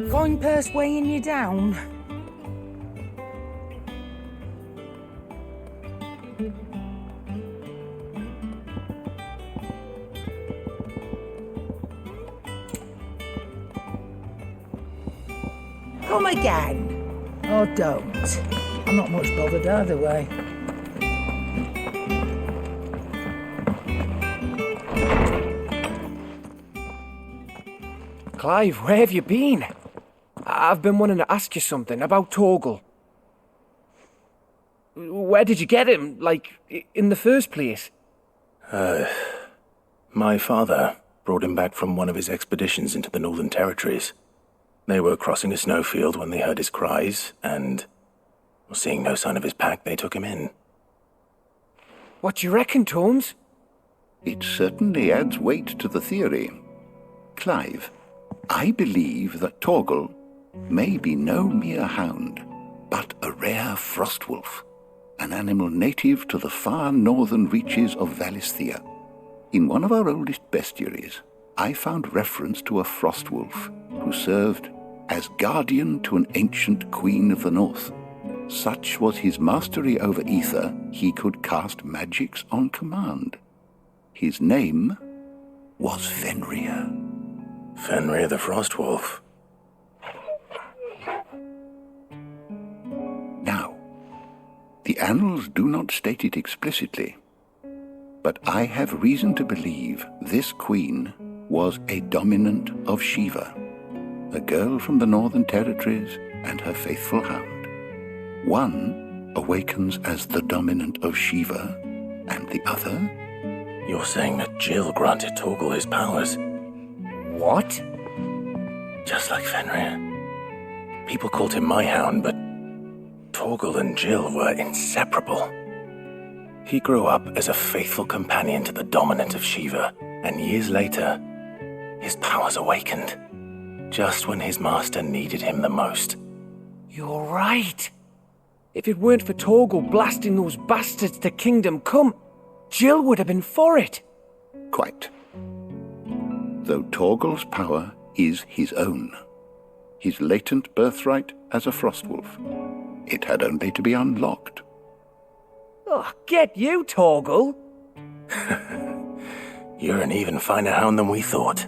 coin purse weighing you down. Come again. Or don't. I'm not much bothered either way. Clive, where have you been? I've been wanting to ask you something about Torgal. Where did you get him, like, in the first place? My father brought him back from one of his expeditions into the Northern Territories. They were crossing a snowfield when they heard his cries, and, seeing no sign of his pack, they took him in. What do you reckon, Tomes? It certainly adds weight to the theory. Clive, I believe that Torgal may be no mere hound, but a rare frostwolf, an animal native to the far northern reaches of Valisthea. In one of our oldest bestiaries, I found reference to a frostwolf who served as guardian to an ancient queen of the north. Such was his mastery over ether, he could cast magics on command. His name was Fenrir. Fenrir the Frostwolf. Now, the annals do not state it explicitly, but I have reason to believe this queen was a dominant of Shiva, a girl from the Northern Territories and her faithful hound. One awakens as the dominant of Shiva, and the other? You're saying that Jill granted Torgal his powers? What? Just like Fenrir. People called him my hound, but Torgal and Jill were inseparable. He grew up as a faithful companion to the dominant of Shiva, and years later, his powers awakened, just when his master needed him the most. You're right. If it weren't for Torgal blasting those bastards to Kingdom Come, Jill would have been for it. Quite. Though Torgal's power is his own, his latent birthright as a frostwolf, it had only to be unlocked. Oh, get you, Torgal! You're an even finer hound than we thought.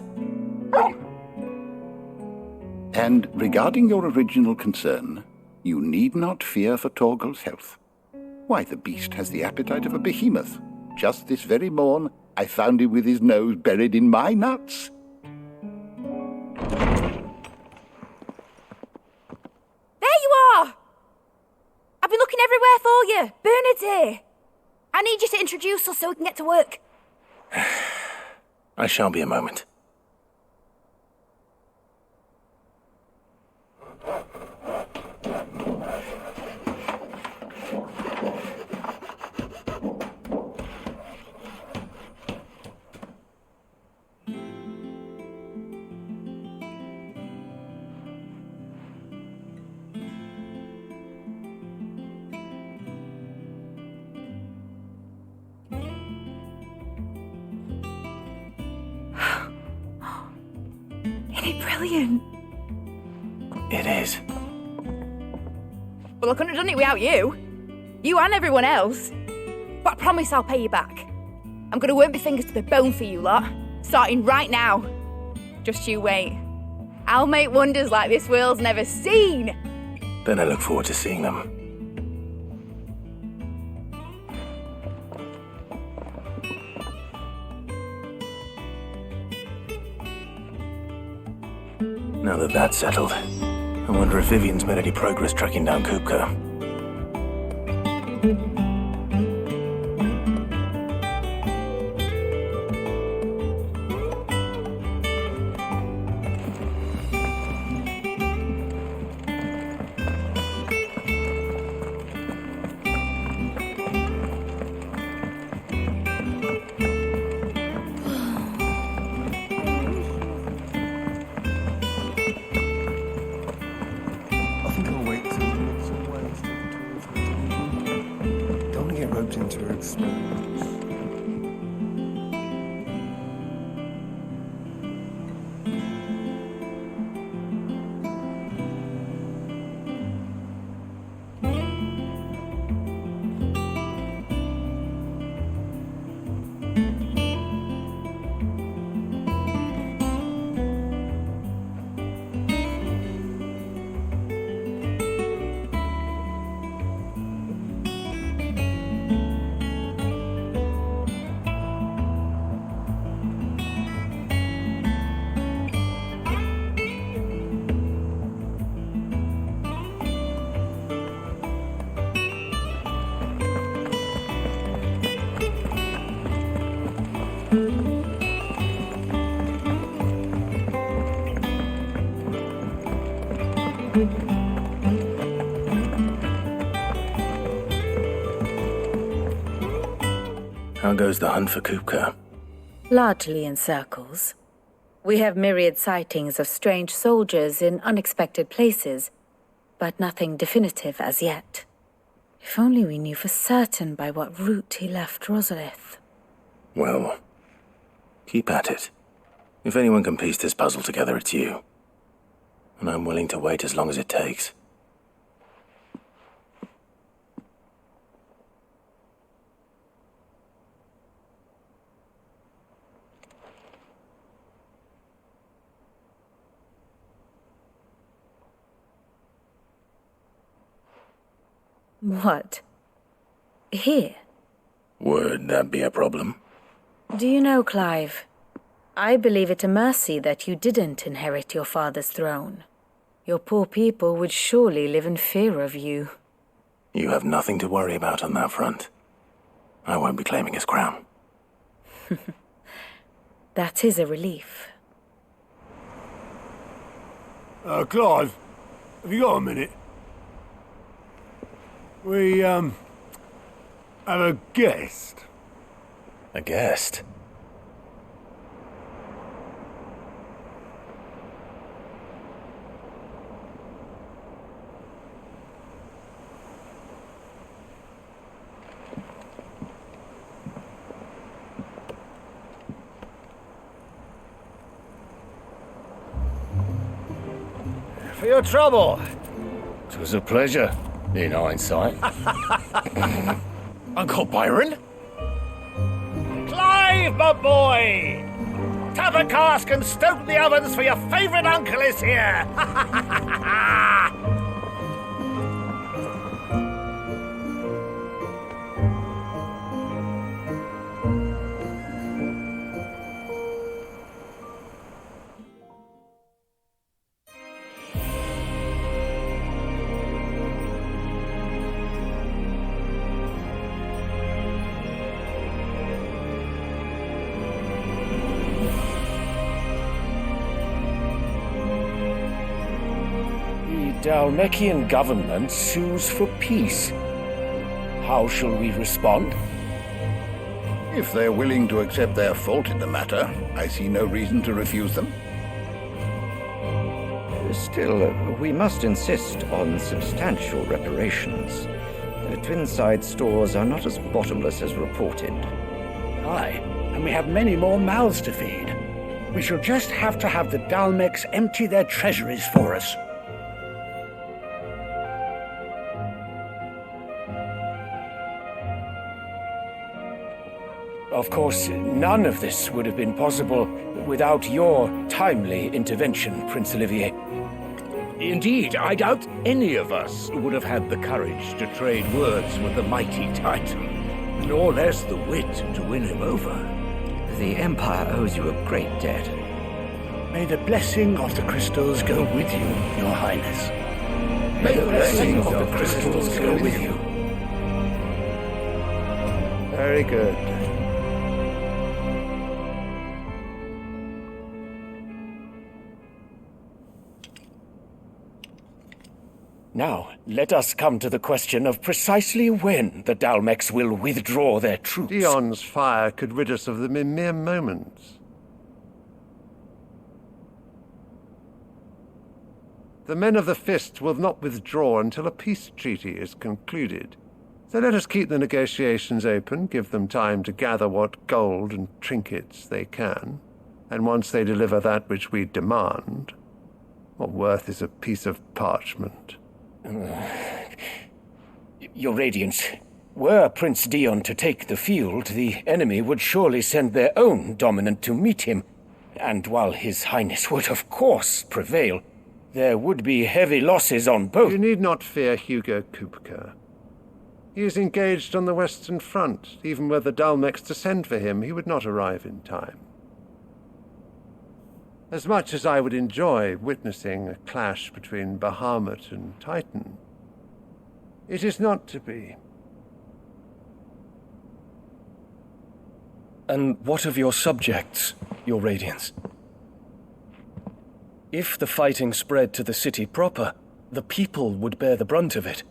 And regarding your original concern, you need not fear for Torgal's health. Why, the beast has the appetite of a behemoth. Just this very morn, I found him with his nose buried in my nuts. There you are! I've been looking everywhere for you. Bernard's here. I need you to introduce us so we can get to work. I shall be a moment. Isn't it brilliant? It is. Well, I couldn't have done it without you. You and everyone else. But I promise I'll pay you back. I'm going to work my fingers to the bone for you lot, starting right now. Just you wait. I'll make wonders like this world's never seen. Then I look forward to seeing them. Now that that's settled, I I wonder if Vivian's made any progress tracking down Kupka. Into her experiments. How goes the hunt for Kupka? Largely in circles. We have myriad sightings of strange soldiers in unexpected places, but nothing definitive as yet. If only we knew for certain by what route he left Rosalith. Well, keep at it. If anyone can piece this puzzle together, it's you. And I'm willing to wait as long as it takes. What? Here? Would that be a problem? Do you know, Clive, I believe it a mercy that you didn't inherit your father's throne. Your poor people would surely live in fear of you. You have nothing to worry about on that front. I won't be claiming his crown. That is a relief. Clive, have you got a minute? We, have a guest. A guest? For your trouble. It was a pleasure, in hindsight. Uncle Byron? Clive, my boy! Tap a cask and stoke the ovens for your favourite uncle is here! Dalmekian government sues for peace. How shall we respond? If they're willing to accept their fault in the matter, I see no reason to refuse them. Still, we must insist on substantial reparations. Twinside stores are not as bottomless as reported. Aye, and we have many more mouths to feed. We shall just have to have the Dalmeks empty their treasuries for us. Of course, none of this would have been possible without your timely intervention, Prince Olivier. Indeed, I doubt any of us would have had the courage to trade words with the mighty Titan, nor less the wit to win him over. The Empire owes you a great debt. May the blessing of the crystals go with you, Your Highness. May the blessing of the crystals go with you. Very good. Now, let us come to the question of precisely when the Dalmex will withdraw their troops. Dion's fire could rid us of them in mere moments. The men of the Fist will not withdraw until a peace treaty is concluded. So let us keep the negotiations open, give them time to gather what gold and trinkets they can, and once they deliver that which we demand, what worth is a piece of parchment? Your Radiance, were Prince Dion to take the field, the enemy would surely send their own dominant to meet him. And while His Highness would of course prevail, there would be heavy losses on both. You need not fear Hugo Kupka. He is engaged on the Western Front. Even were the Dalmex to send for him, he would not arrive in time. As much as I would enjoy witnessing a clash between Bahamut and Titan, it is not to be. And what of your subjects, Your Radiance? If the fighting spread to the city proper, the people would bear the brunt of it.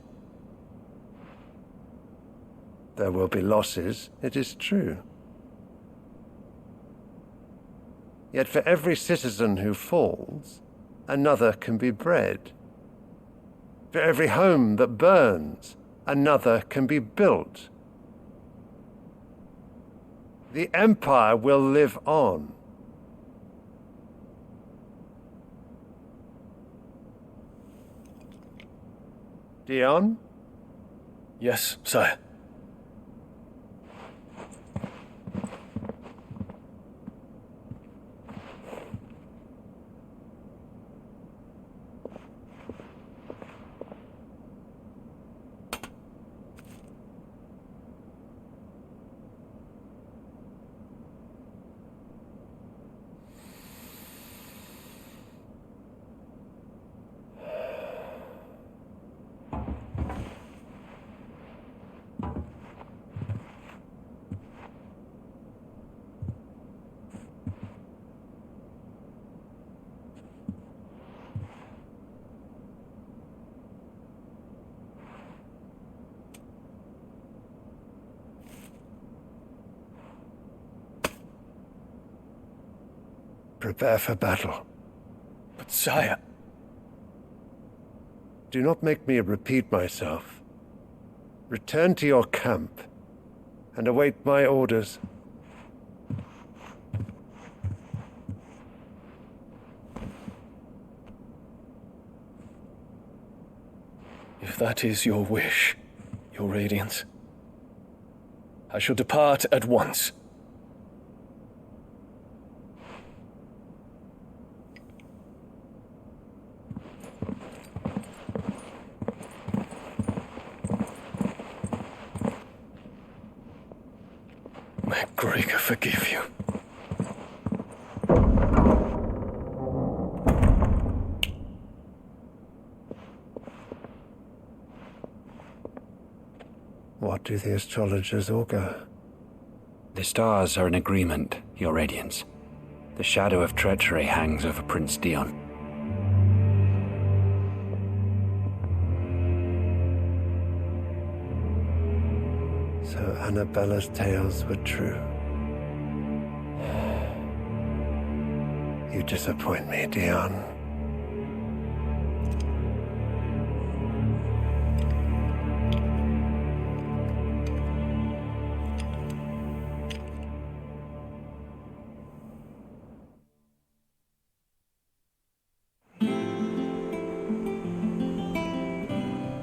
There will be losses, it is true. Yet for every citizen who falls, another can be bred. For every home that burns, another can be built. The Empire will live on. Dion? Yes, sire. Prepare for battle. But sire... Do not make me repeat myself. Return to your camp and await my orders. If that is your wish, Your Radiance, I shall depart at once. May Gregor forgive you. What do the astrologers augur? The stars are in agreement, Your Radiance. The shadow of treachery hangs over Prince Dion. So Annabella's tales were true. You disappoint me, Dion.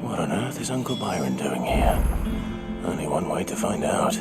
What on earth is Uncle Byron doing here? Only one way to find out.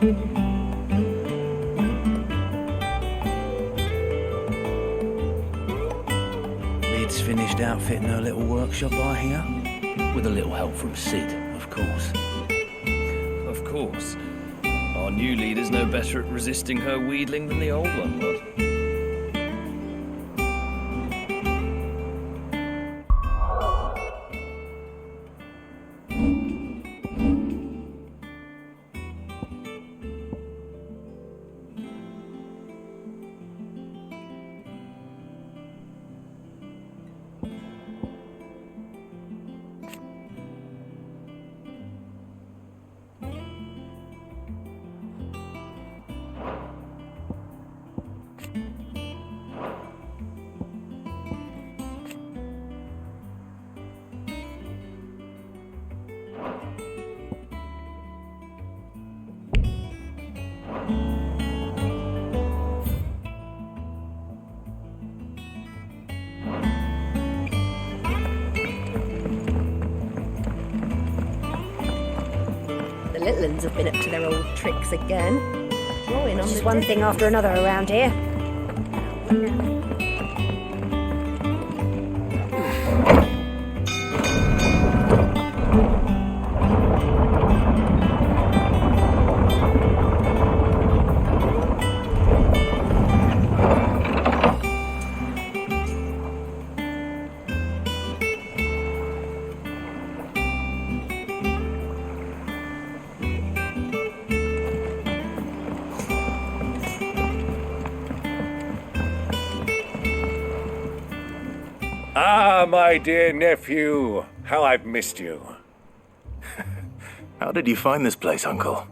Lid's finished outfitting her little workshop, I hear. With a little help from Sid, of course. Of course. Our new leader's no better at resisting her wheedling than the old one was. The little ones have been up to their old tricks again. Drawing on Just the one dead. thing after another around here. Ah, my dear nephew, how I've missed you. How did you find this place, Uncle?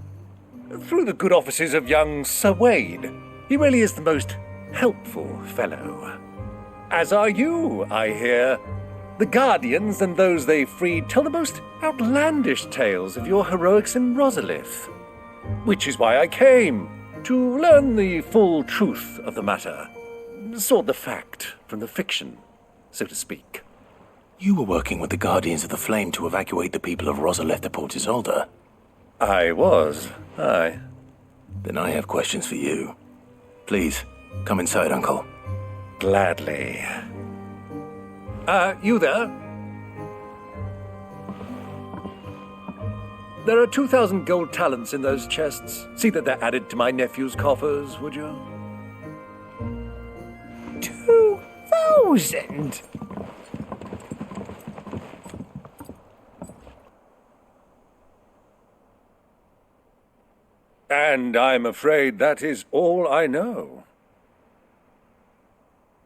Through the good offices of young Sir Wade. He really is the most helpful fellow. As are you, I hear. The Guardians and those they freed tell the most outlandish tales of your heroics in Rosalith. Which is why I came, to learn the full truth of the matter. Sort the fact from the fiction, so to speak. You were working with the Guardians of the Flame to evacuate the people of Rosalith to Port Isolde. I was, aye. Then I have questions for you. Please, come inside, Uncle. Gladly. You there? There are 2,000 gold talents in those chests. See that they're added to my nephew's coffers, would you? 2,000? And I'm afraid that is all I know.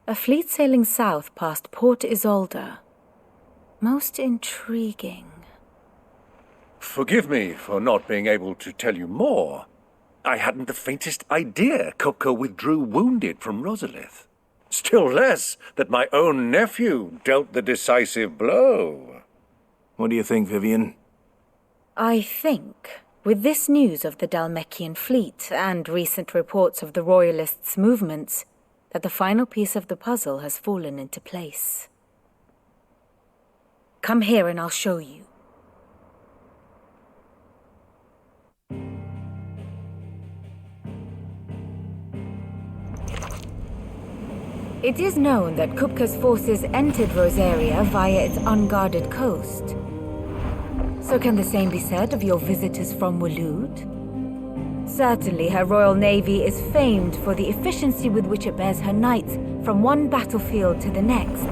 A fleet sailing south past Port Isolde. Most intriguing. Forgive me for not being able to tell you more. I hadn't the faintest idea Kopko withdrew wounded from Rosalith. Still less that my own nephew dealt the decisive blow. What do you think, Vivian? I think, with this news of the Dhalmekian fleet and recent reports of the Royalists' movements, that the final piece of the puzzle has fallen into place. Come here and I'll show you. It is known that Kupka's forces entered Rosaria via its unguarded coast. So can the same be said of your visitors from Waloed? Certainly her Royal Navy is famed for the efficiency with which it bears her knights from one battlefield to the next.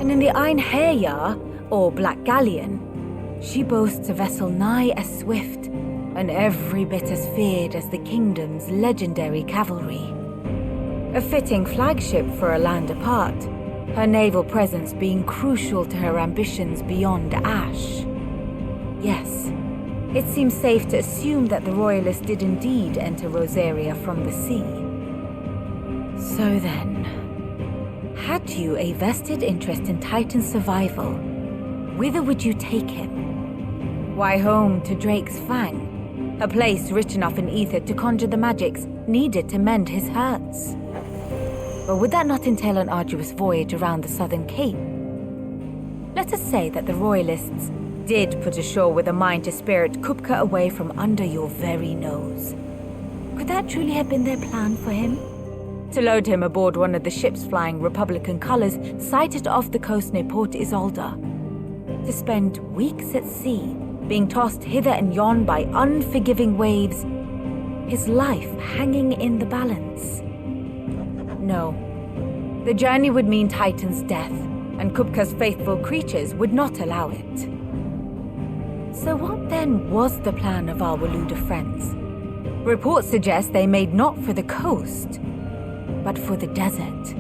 And in the Einherjar, or Black Galleon, she boasts a vessel nigh as swift and every bit as feared as the kingdom's legendary cavalry. A fitting flagship for a land apart, her naval presence being crucial to her ambitions beyond Ash. Yes, it seems safe to assume that the Royalists did indeed enter Rosaria from the sea. So then, had you a vested interest in Titan's survival, whither would you take him? Why, home to Drake's Fang, a place rich enough in ether to conjure the magics needed to mend his hurts. But would that not entail an arduous voyage around the southern cape? Let us say that the Royalists did put ashore with a mind to spirit Kupka away from under your very nose. Could that truly have been their plan for him? To load him aboard one of the ships flying Republican colors sighted off the coast near Port Isolde. To spend weeks at sea, being tossed hither and yon by unforgiving waves, his life hanging in the balance. No. The journey would mean Titan's death, and Kupka's faithful creatures would not allow it. So what then was the plan of our Waluda friends? Reports suggest they made not for the coast, but for the desert.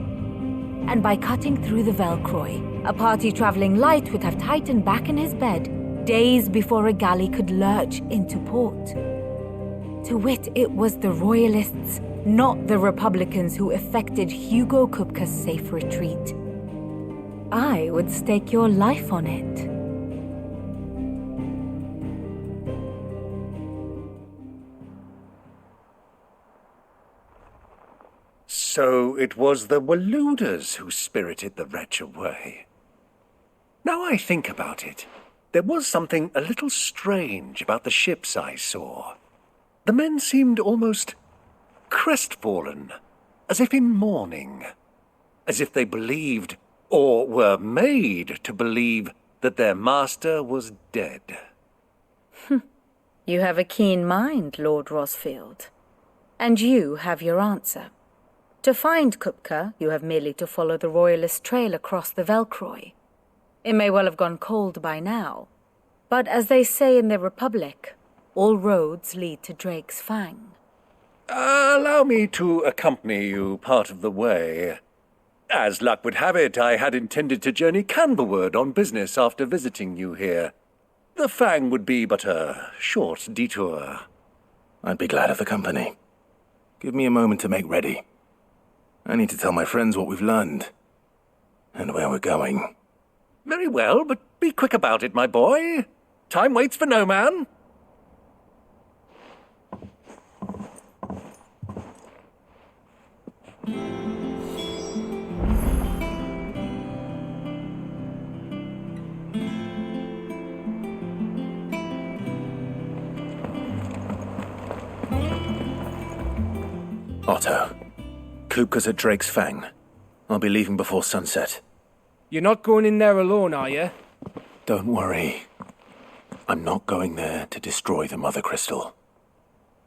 And by cutting through the Velcroy, a party traveling light would have Titan back in his bed days before a galley could lurch into port. To wit, it was the Royalists, not the Republicans, who effected Hugo Kupka's safe retreat. I would stake your life on it. So it was the Waludas who spirited the wretch away. Now I think about it, there was something a little strange about the ships I saw. The men seemed almost crestfallen, as if in mourning, as if they believed, or were made to believe, that their master was dead. You have a keen mind, Lord Rosfield. And you have your answer. To find Kupka, you have merely to follow the Royalist trail across the Velcroy. It may well have gone cold by now, but as they say in the Republic, all roads lead to Drake's Fang. Allow me to accompany you part of the way. As luck would have it, I had intended to journey Candleward on business after visiting you here. The Fang would be but a short detour. I'd be glad of the company. Give me a moment to make ready. I need to tell my friends what we've learned, and where we're going. Very well, but be quick about it, my boy. Time waits for no man. Otto, Kupka's at Drake's Fang. I'll be leaving before sunset. You're not going in there alone, are you? Don't worry. I'm not going there to destroy the Mother Crystal.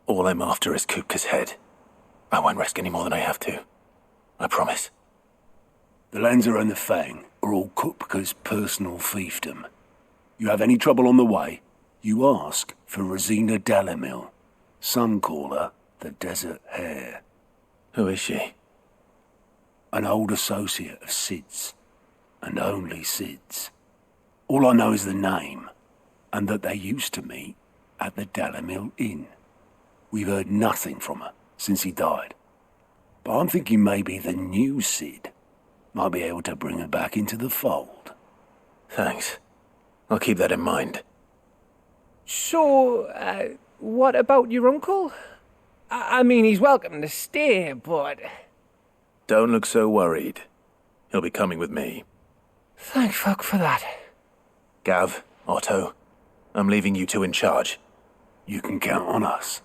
All I'm after is Kupka's head. I won't risk any more than I have to. I promise. The Lancer and the Fang are all Kupka's personal fiefdom. You have any trouble on the way, you ask for Rosina Dalamil. Some call her the Desert Hare. Who is she? An old associate of Sid's, and only Sid's. All I know is the name, and that they used to meet at the Dalamil Inn. We've heard nothing from her since he died. But I'm thinking maybe the new Sid might be able to bring her back into the fold. Thanks. I'll keep that in mind. So, what about your uncle? I mean, he's welcome to stay, but... Don't look so worried. He'll be coming with me. Thank fuck for that. Gav, Otto, I'm leaving you two in charge. You can count on us.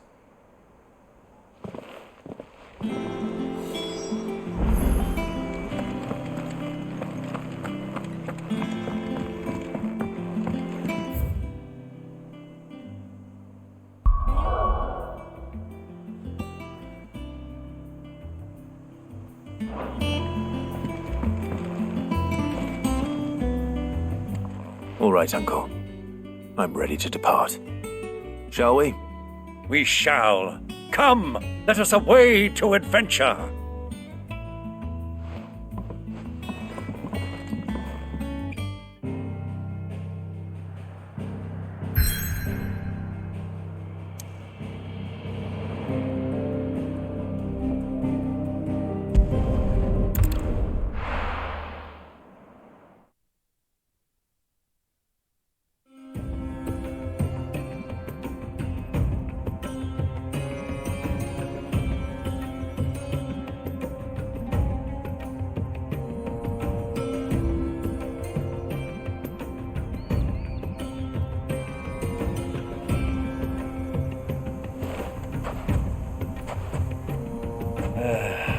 All right, Uncle. I'm ready to depart. Shall we? We shall. Come, let us away to adventure.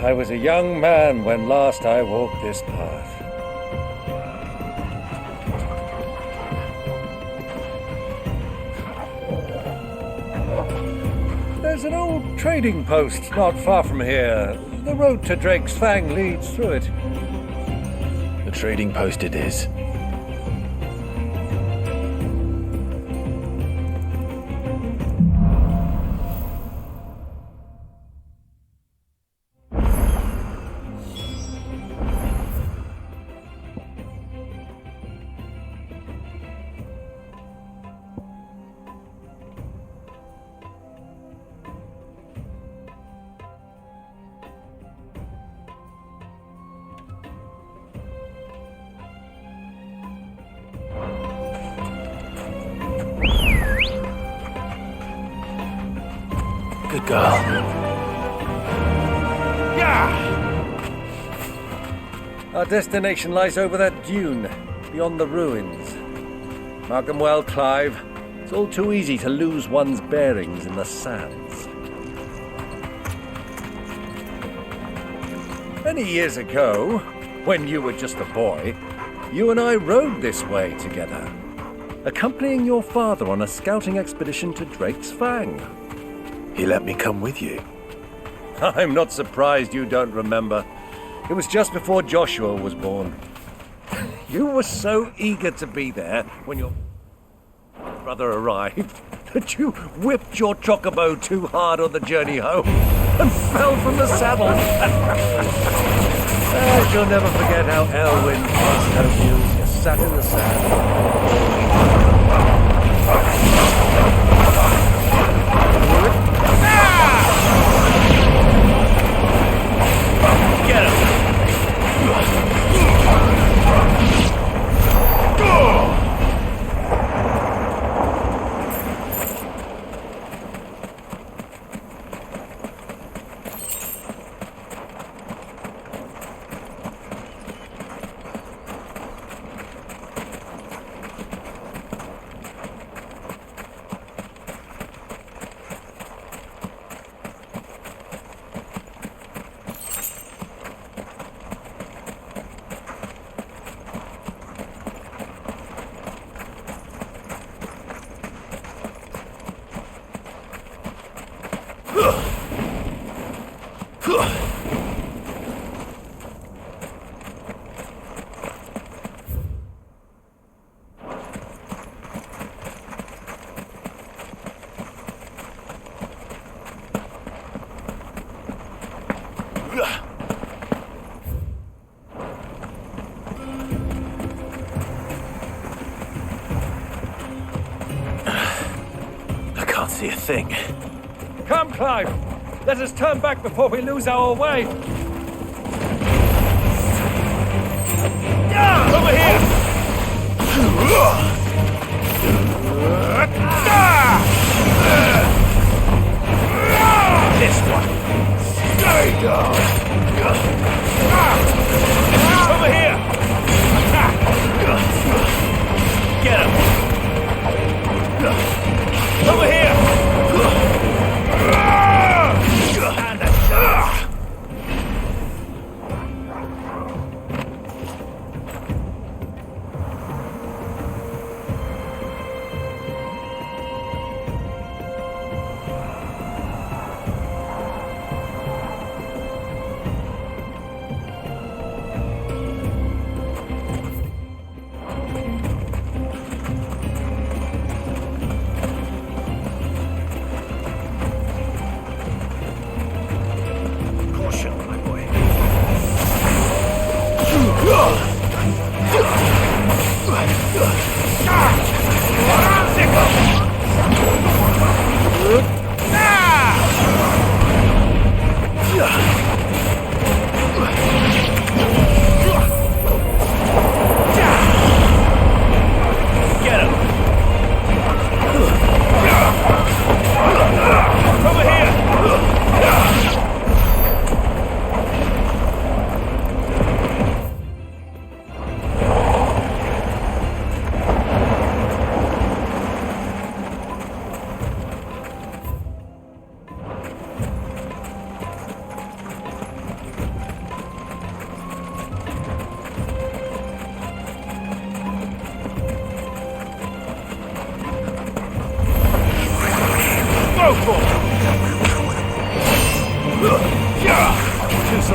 I was a young man when last I walked this path. There's an old trading post not far from here. The road to Drake's Fang leads through it. The trading post it is. Good girl. Our destination lies over that dune, beyond the ruins. Mark 'em well, Clive. It's all too easy to lose one's bearings in the sands. Many years ago, when you were just a boy, you and I rode this way together, accompanying your father on a scouting expedition to Drake's Fang. He let me come with you. I'm not surprised you don't remember. It was just before Joshua was born. You were so eager to be there when your brother arrived that you whipped your chocobo too hard on the journey home and fell from the saddle. I shall never forget how Elwyn passed over you as you sat in the sand. Get him! I can't see a thing. Come, Clive! Let us turn back before we lose our way! Over here! This one. Stay down! Over here! Get him! Over here!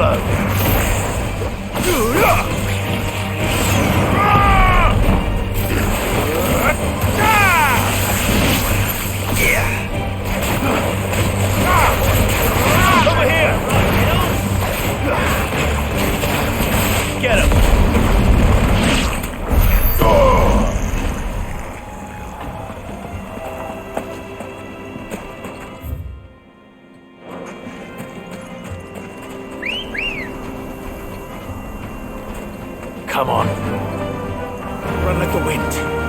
slow. Over here! Get him! Come on. Run like the wind.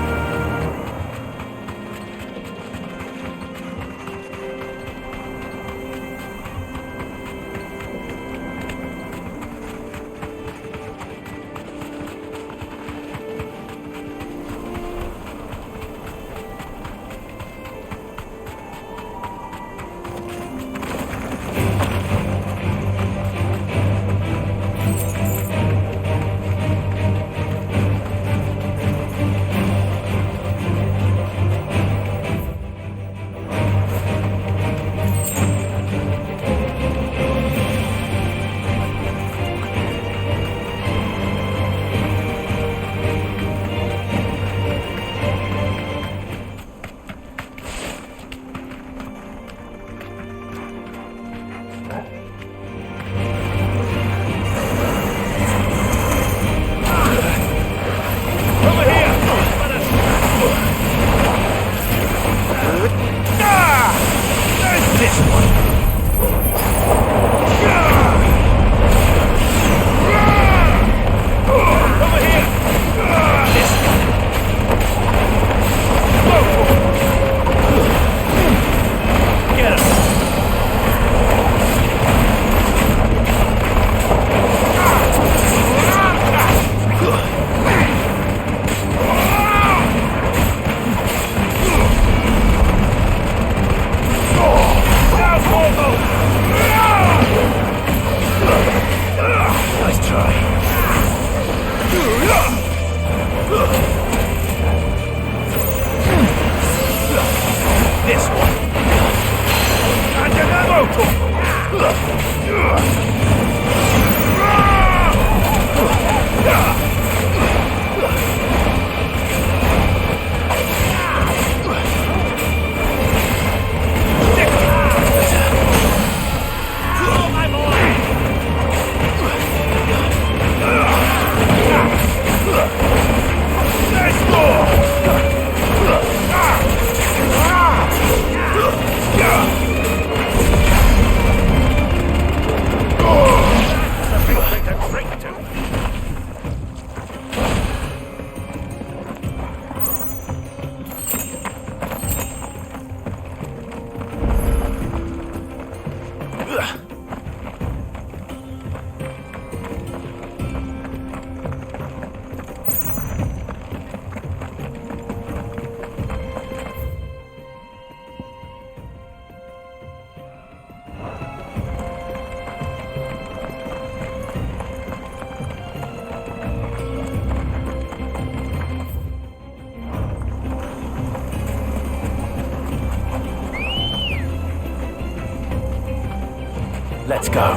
Let's go.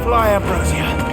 Fly, Ambrosia.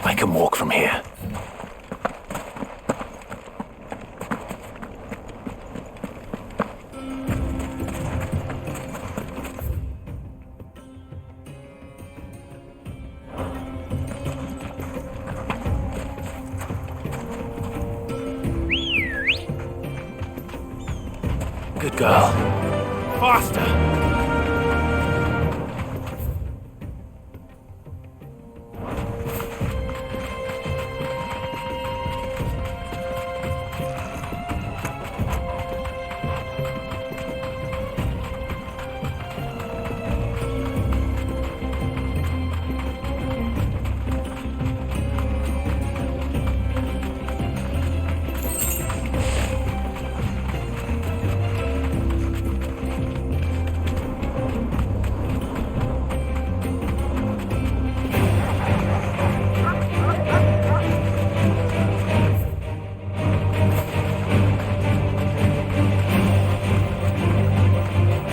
I can walk from here. Good girl. Faster!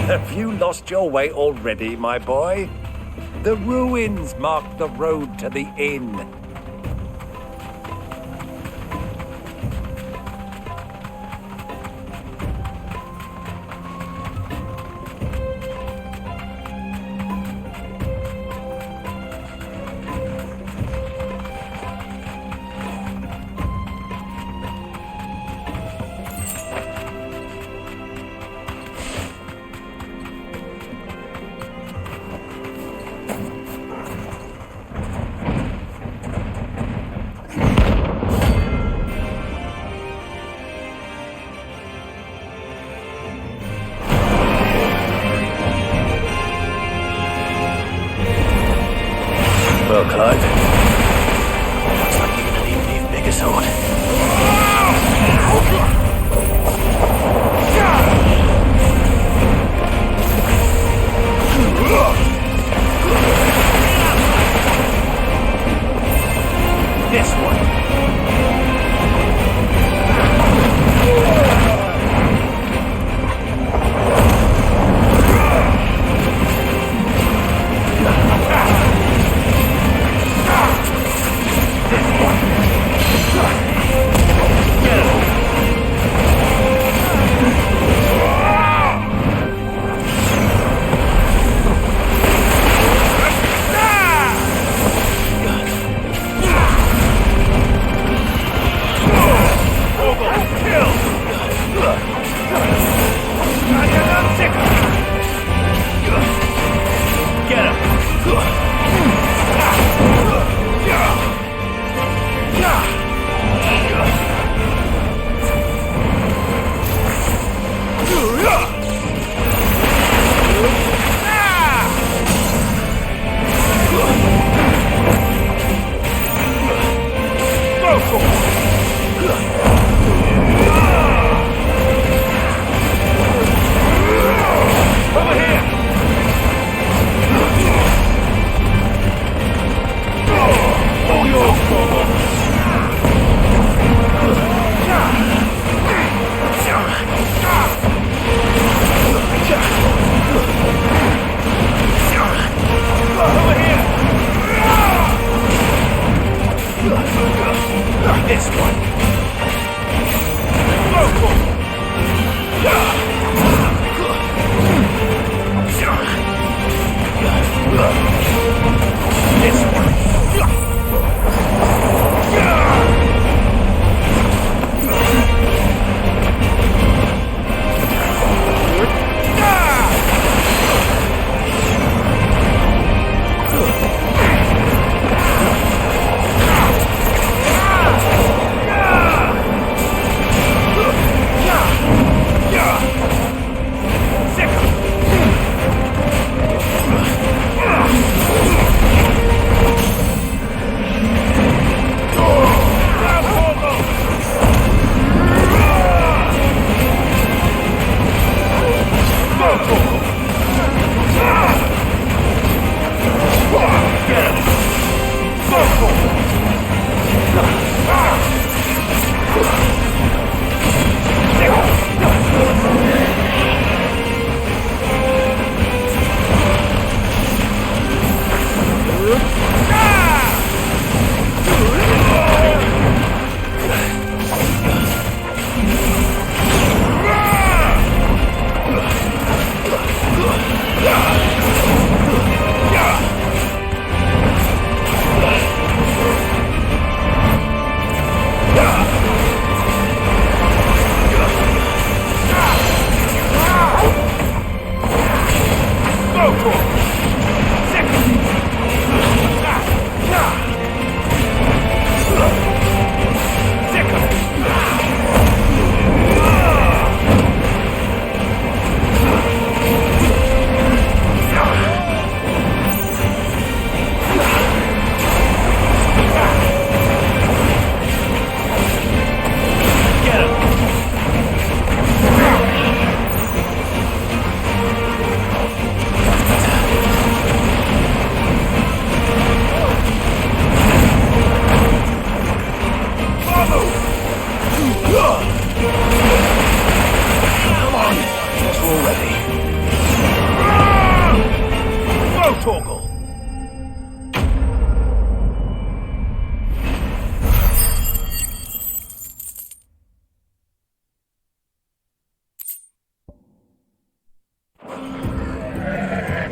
Have you lost your way already, my boy? The ruins mark the road to the inn. Well, Clive, looks like you're gonna need an even bigger sword. This one.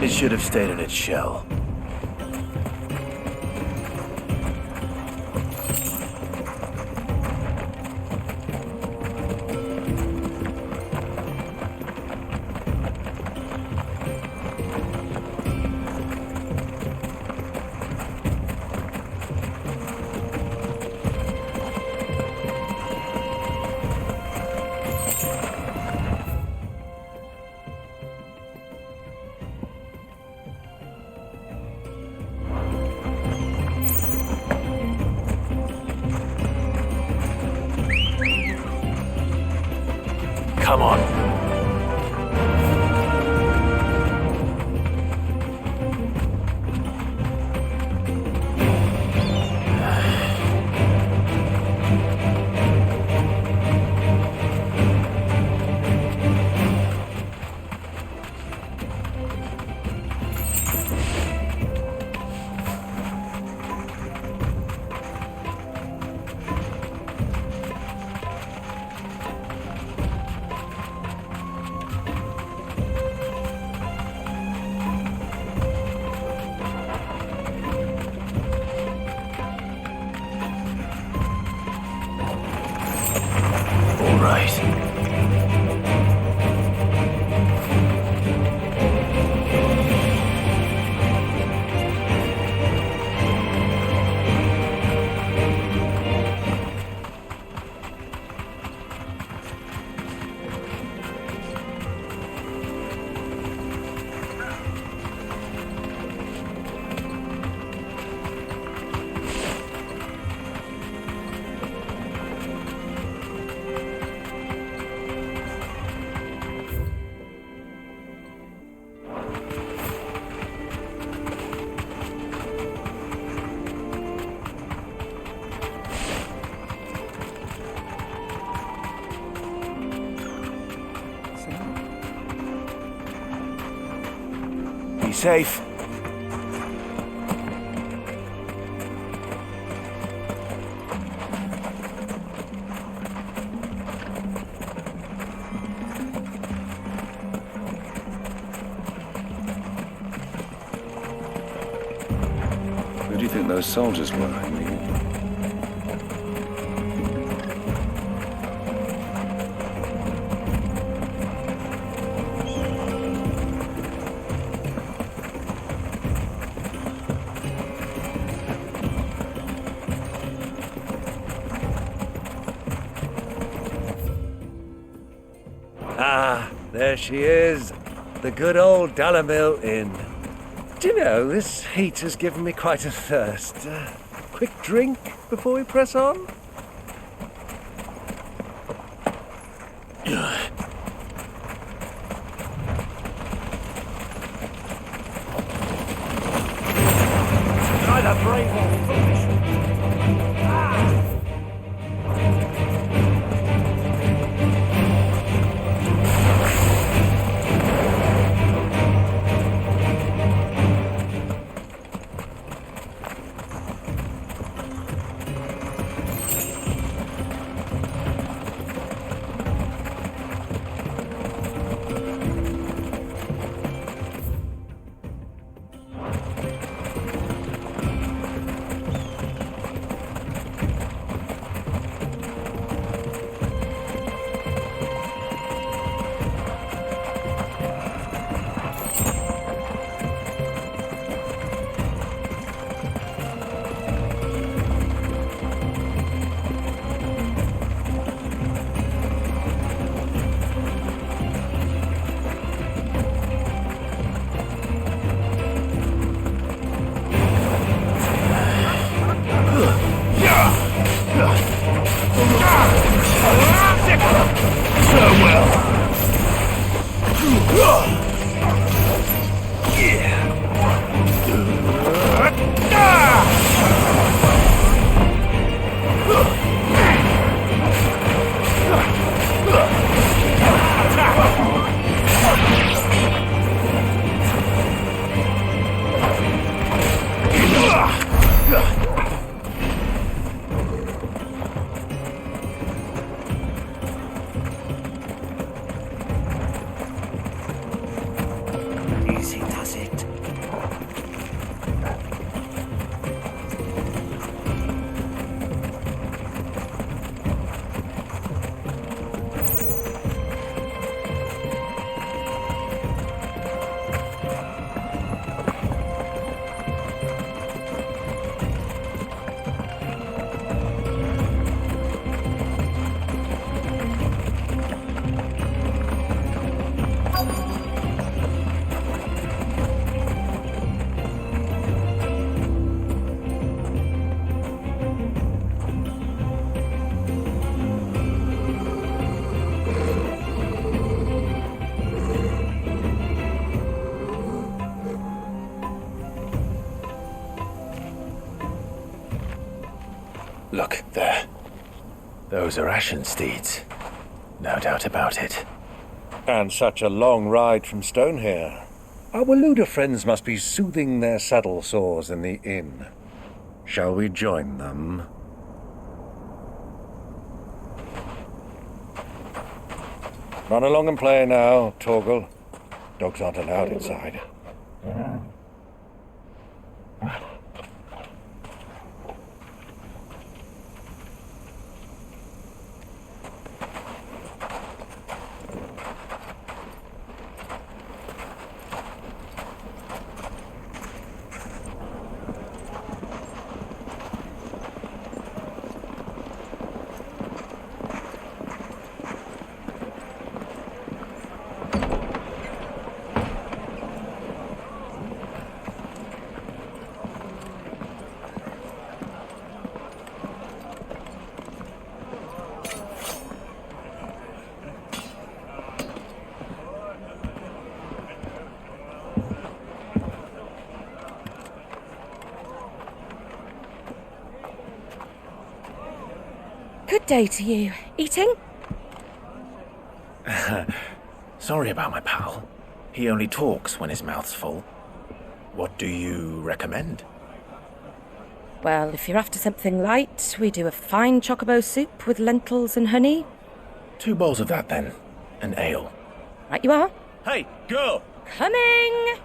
It should have stayed in its shell. Come on. All right. Be safe. Who do you think those soldiers were? I mean, Ah, there she is. The good old Dalamil Inn. Do you know, this heat has given me quite a thirst. Quick drink before we press on? Either brave or foolish. Those are ashen steeds. No doubt about it. And such a long ride from Stone here. Our Waluda friends must be soothing their saddle sores in the inn. Shall we join them? Run along and play now, Torgal. Dogs aren't allowed inside. Good day to you. Eating? Sorry about my pal. He only talks when his mouth's full. What do you recommend? Well, if you're after something light, we do a fine chocobo soup with lentils and honey. 2 bowls of that, then. And ale. Right you are. Hey, go! Coming!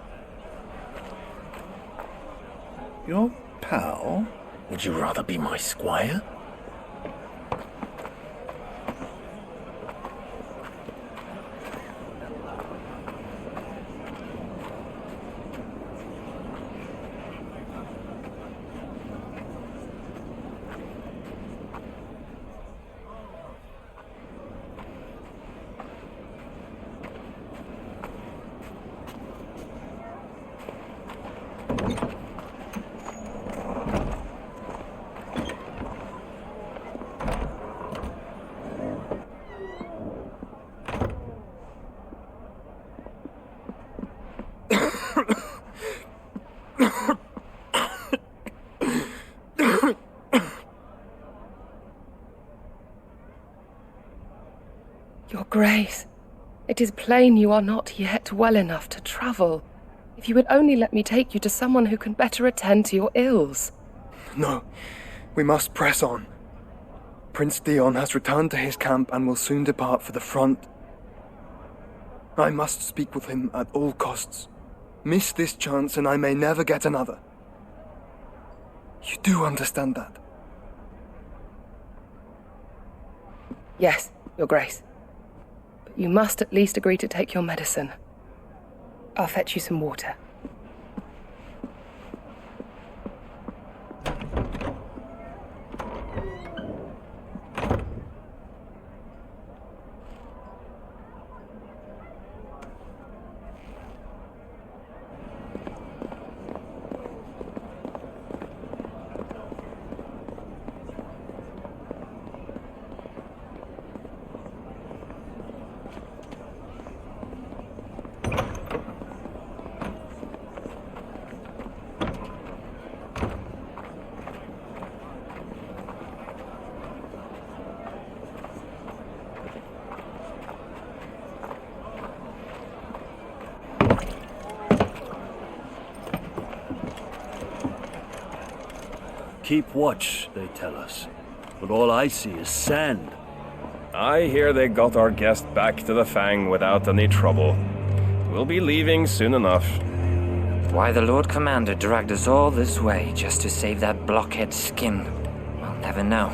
Your pal? Would you rather be my squire? Your Grace, it is plain you are not yet well enough to travel. If you would only let me take you to someone who can better attend to your ills. No, we must press on. Prince Dion has returned to his camp and will soon depart for the front. I must speak with him at all costs. Miss this chance and I may never get another. You do understand that? Yes, Your Grace. But you must at least agree to take your medicine. I'll fetch you some water. Keep watch, they tell us. But all I see is sand. I hear they got our guest back to the Fang without any trouble. We'll be leaving soon enough. Why the Lord Commander dragged us all this way just to save that blockhead skin, we'll never know.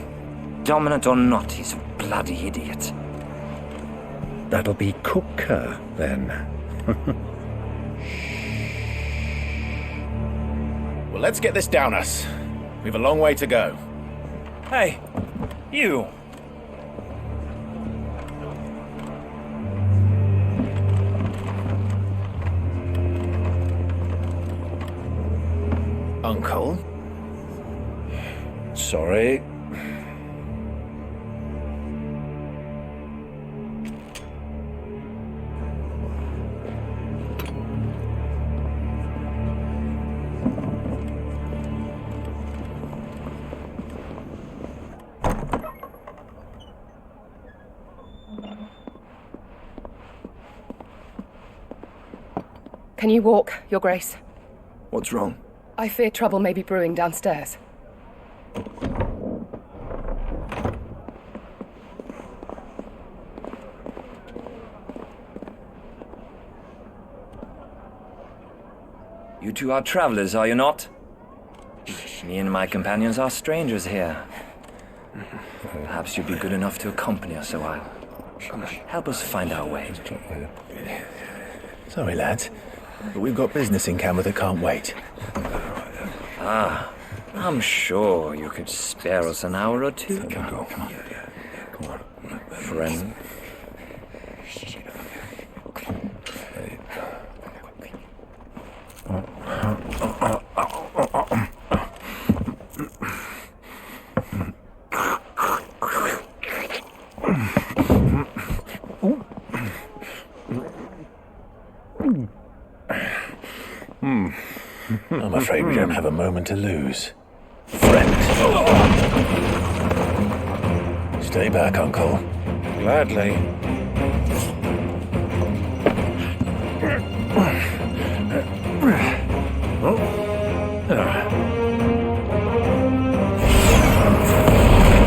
Dominant or not, he's a bloody idiot. That'll be Cooker, then. Well, let's get this down us. We've a long way to go. Hey, you! Uncle? Sorry. Can you walk, Your Grace? What's wrong? I fear trouble may be brewing downstairs. You two are travelers, are you not? Me and my companions are strangers here. Perhaps you'd be good enough to accompany us a while. Help us find our way. Sorry, lads, but we've got business in camera that can't wait. Ah, I'm sure you could spare us an hour or two. Come on. Friend. I'm afraid we don't have a moment to lose. Friend. Stay back, Uncle. Gladly.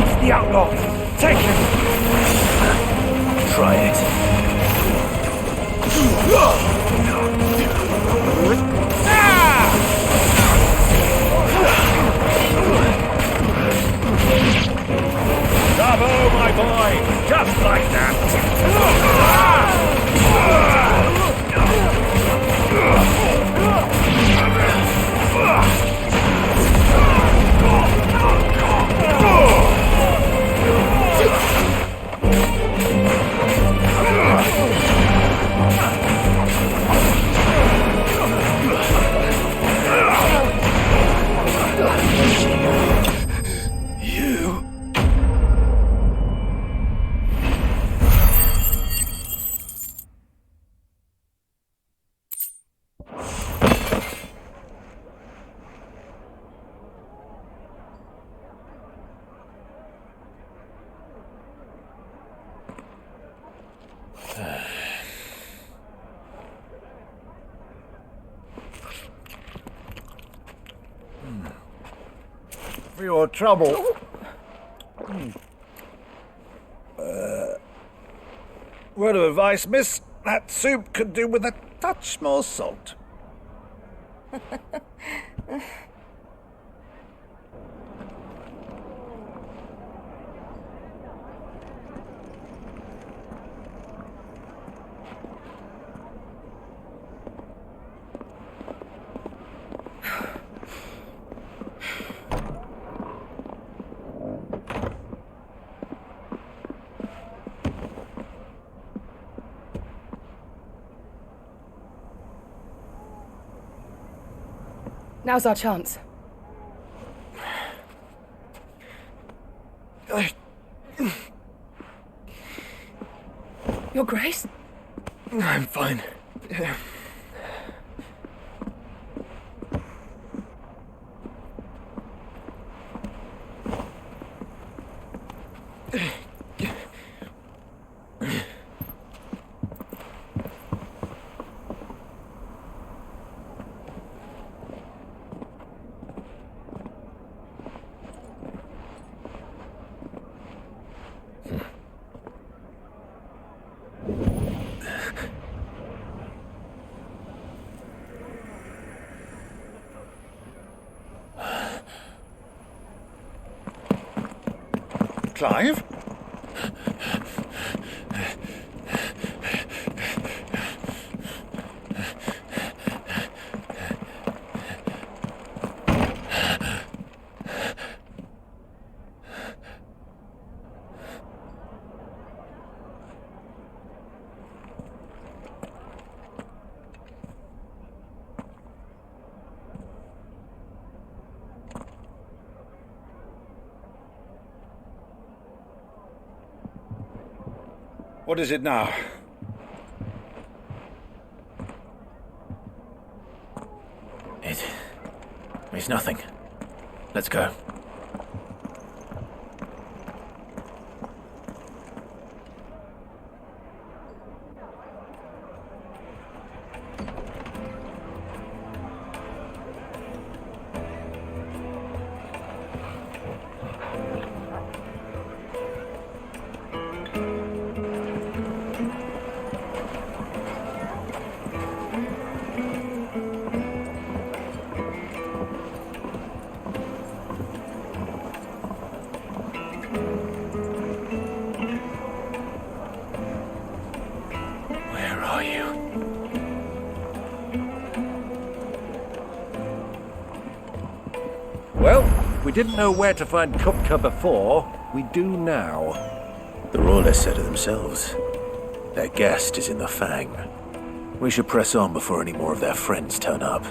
It's the outlaw! Take him! Try it. Bravo, my boy! Just like You. For your trouble. Word of advice, miss. That soup could do with a touch more salt. Now's our chance. Your Grace? I'm fine. Clive? What is it now? It's nothing. Let's go. Well, if we didn't know where to find Kupka before, we do now. The Royalists said it themselves. Their guest is in the Fang. We should press on before any more of their friends turn up.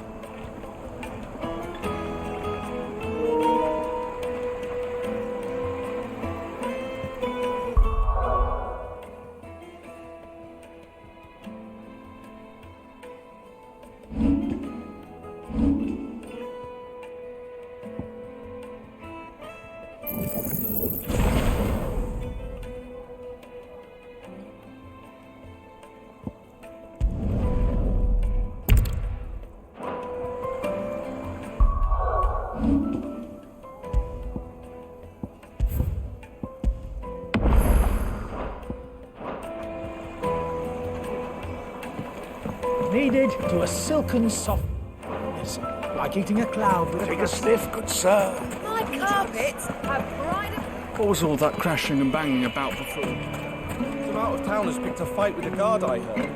Needed to a silken soft. It's like eating a cloud with Take a sniff, good sir. My carpets have bright. What was all that crashing and banging about before? Some out-of-towners picked a fight with a guard, I heard.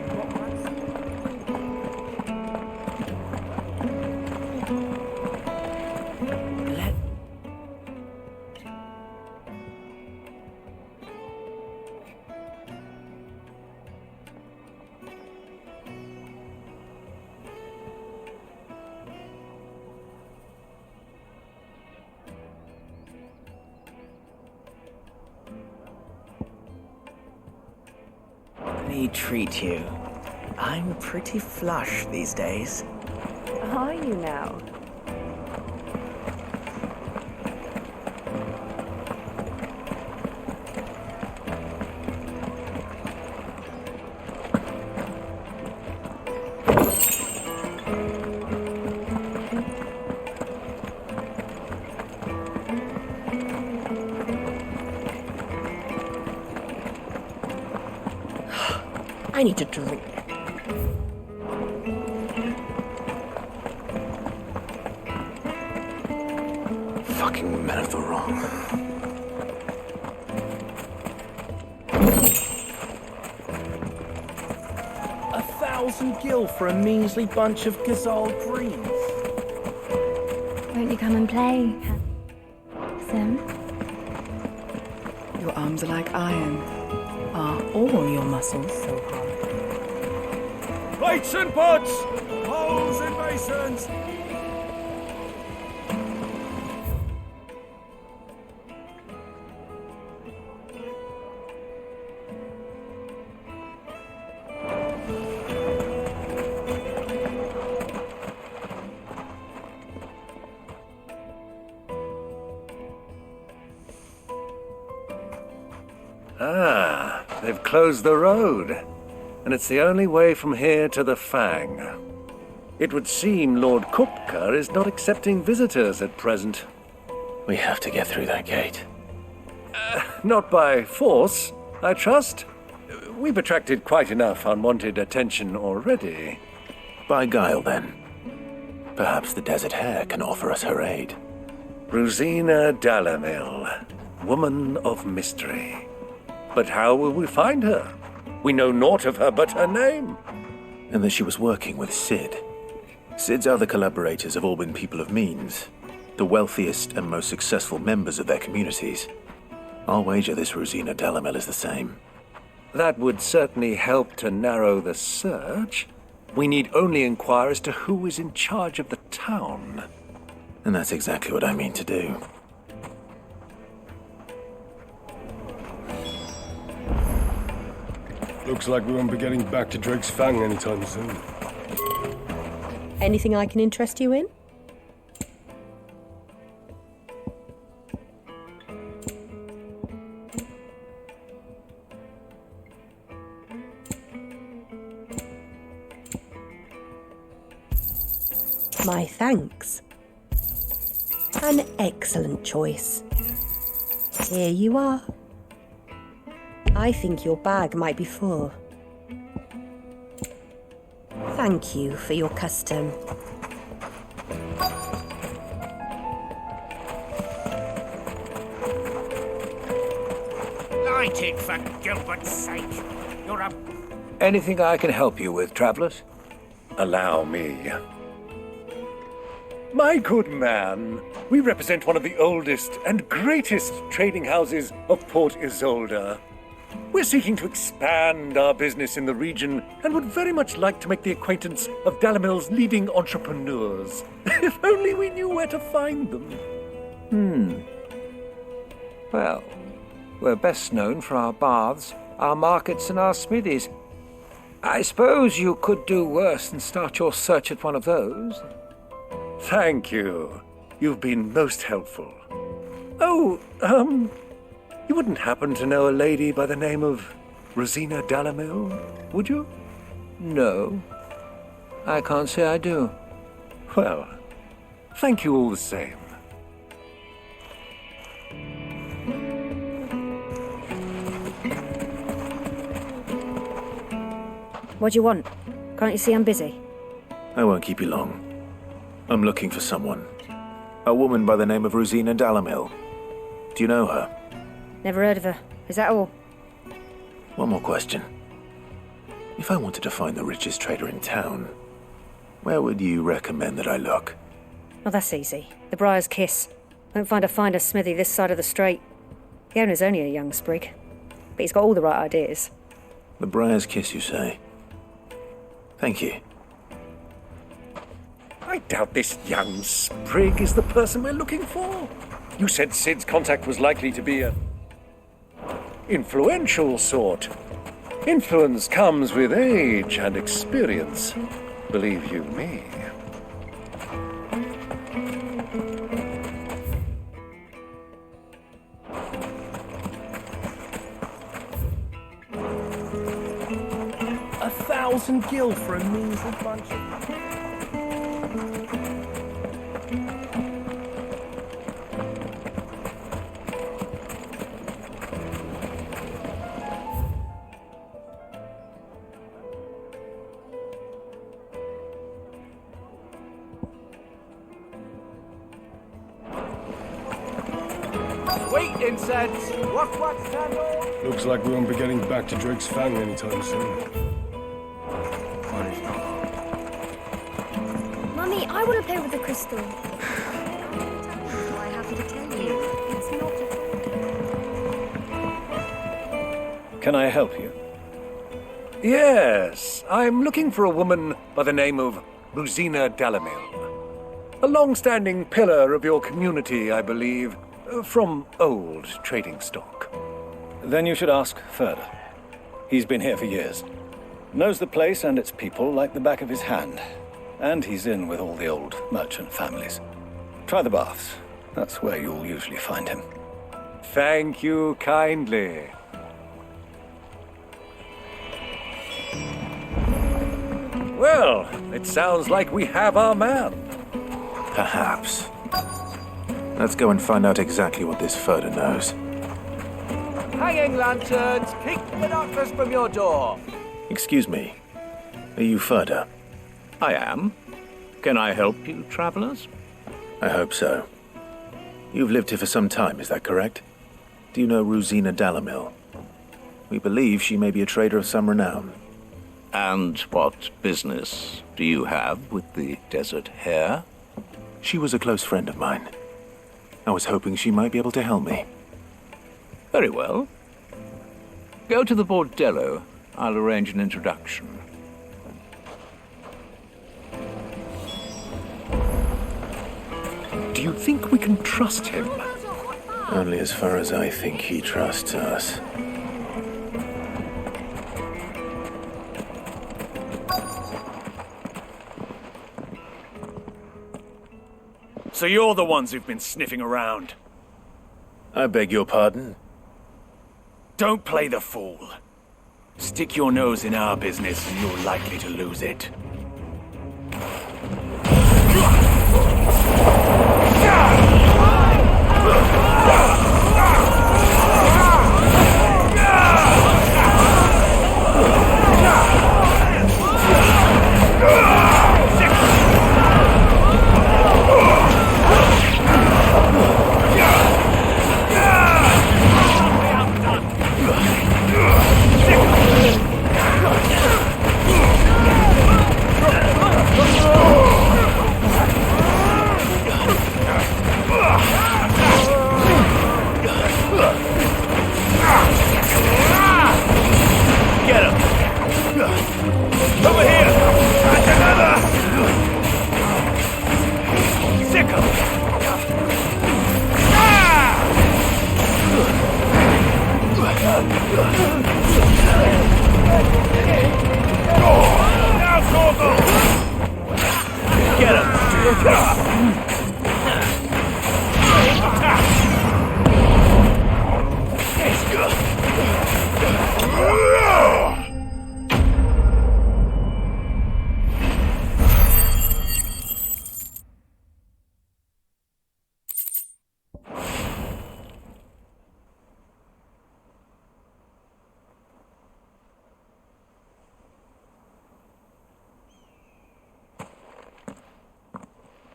Let me treat you. I'm pretty flush these days. Are you now? I need to drink. Fucking men of the wrong. A 1,000 gil for a measly bunch of gazelle greens. Won't you come and play, Sim? Your arms are like iron. Are all your muscles so hard? Plates and pots! Bowls and basins! Ah, they've closed the road. And it's the only way from here to the Fang. It would seem Lord Kupka is not accepting visitors at present. We have to get through that gate. Not by force, I trust. We've attracted quite enough unwanted attention already. By guile, then. Perhaps the Desert Hare can offer us her aid. Rosina Dalamil, woman of mystery. But how will we find her? We know naught of her but her name. And that she was working with Sid. Sid's other collaborators have all been people of means, the wealthiest and most successful members of their communities. I'll wager this Rosina Dalamel is the same. That would certainly help to narrow the search. We need only inquire as to who is in charge of the town. And that's exactly what I mean to do. Looks like we won't be getting back to Drake's Fang anytime soon. Anything I can interest you in? My thanks. An excellent choice. Here you are. I think your bag might be full. Thank you for your custom. Light it, for Gilbert's sake. You're a... Anything I can help you with, travelers? Allow me. My good man, we represent one of the oldest and greatest trading houses of Port Isolde. We're seeking to expand our business in the region and would very much like to make the acquaintance of Dalamil's leading entrepreneurs. If only we knew where to find them. Well, we're best known for our baths, our markets, and our smithies. I suppose you could do worse than start your search at one of those. Thank you. You've been most helpful. Oh, you wouldn't happen to know a lady by the name of Rosina Dalamil, would you? No, I can't say I do. Well, thank you all the same. What do you want? Can't you see I'm busy? I won't keep you long. I'm looking for someone. A woman by the name of Rosina Dalamil. Do you know her? Never heard of her. Is that all? One more question. If I wanted to find the richest trader in town, where would you recommend that I look? Oh, that's easy. The Briar's Kiss. Won't find a finer smithy this side of the strait. The owner's only a young sprig, but he's got all the right ideas. The Briar's Kiss, you say? Thank you. I doubt this young sprig is the person we're looking for. You said Sid's contact was likely to be an influential sort. Influence comes with age and experience, believe you me. $1,000 gil for a measly bunch of... Wait, incense! What candle? Looks like we won't be getting back to Drake's Fang anytime soon. Mummy, I want to play with the crystal. I have to tell you, it's not Can I help you? Yes, I'm looking for a woman by the name of Rosina Dalamil. A long-standing pillar of your community, I believe, from old trading stock. Then you should ask Further. He's been here for years. Knows the place and its people like the back of his hand. And he's in with all the old merchant families. Try the baths. That's where you'll usually find him. Thank you kindly. Well, it sounds like we have our man. Perhaps. Let's go and find out exactly what this Further knows. Hanging lanterns, keep the darkness from your door. Excuse me. Are you Further? I am. Can I help you, travelers? I hope so. You've lived here for some time, is that correct? Do you know Rosina Dalamil? We believe she may be a trader of some renown. And what business do you have with the desert hare? She was a close friend of mine. I was hoping she might be able to help me. Very well. Go to the bordello. I'll arrange an introduction. Do you think we can trust him? Only as far as I think he trusts us. So you're the ones who've been sniffing around. I beg your pardon? Don't play the fool. Stick your nose in our business and you're likely to lose it.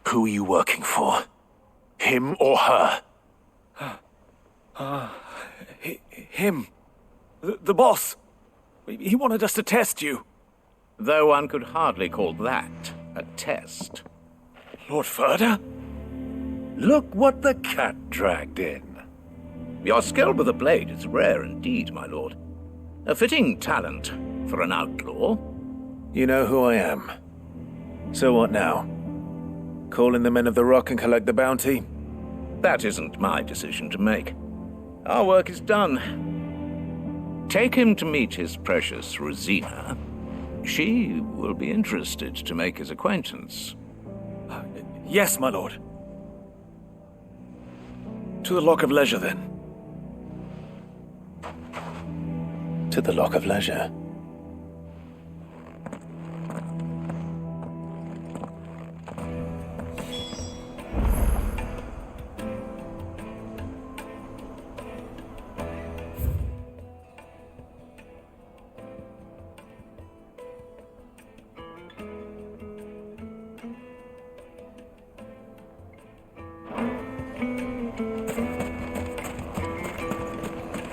Who are you working for? Him or her? Him. The boss. He wanted us to test you. Though one could hardly call that a test. Lord Ferda? Look what the cat dragged in. Your skill with a blade is rare indeed, my lord. A fitting talent for an outlaw. You know who I am. So what now? Call in the Men of the Rock and collect the bounty? That isn't my decision to make. Our work is done. Take him to meet his precious Rosina. She will be interested to make his acquaintance. Yes, my lord. To the Lock of Leisure, then. To the Lock of Leisure.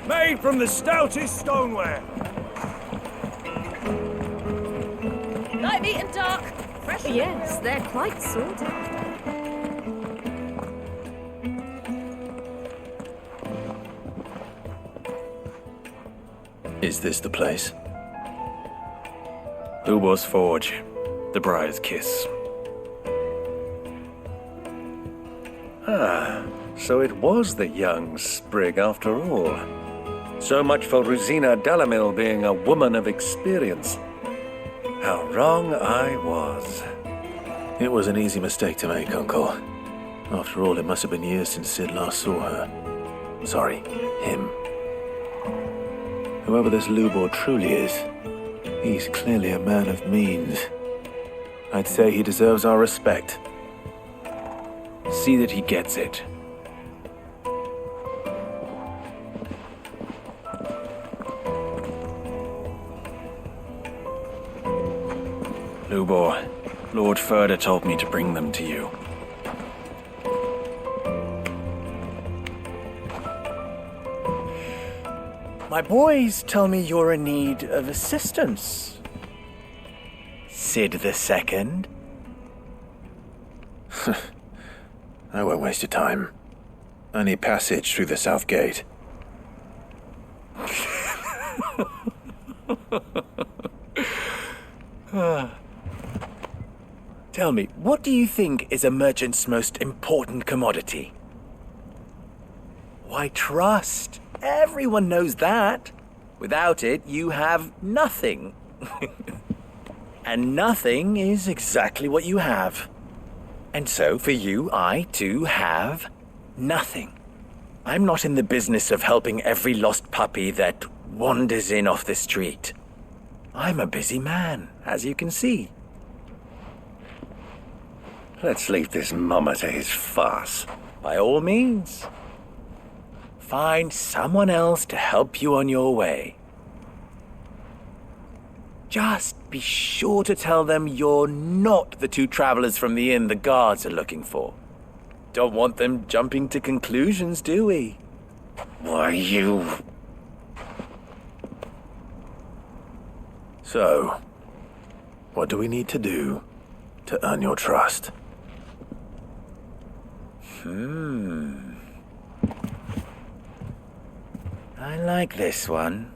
Made from the stoutest stoneware. Light, meat, and dark. Fresh. Yes, they're quite sought after. Is this the place? Lubor's Forge. The Briar's Kiss. Ah, so it was the young sprig after all. So much for Rosina Delamil being a woman of experience. How wrong I was. It was an easy mistake to make, Uncle. After all, it must have been years since Sid last saw her. Sorry, him. Whoever this Lubor truly is, he's clearly a man of means. I'd say he deserves our respect. See that he gets it. Lubor, Lord Ferda told me to bring them to you. My boys tell me you're in need of assistance. Sid the Second? I won't waste your time. I need passage through the south gate. Tell me, what do you think is a merchant's most important commodity? Why, trust. Everyone knows that. Without it, you have nothing. And nothing is exactly what you have. And so, for you, I, too, have nothing. I'm not in the business of helping every lost puppy that wanders in off the street. I'm a busy man, as you can see. Let's leave this mummer to his farce. By all means. Find someone else to help you on your way. Just be sure to tell them you're not the two travelers from the inn the guards are looking for. Don't want them jumping to conclusions, do we? Why, you... So, what do we need to do to earn your trust? I like this one.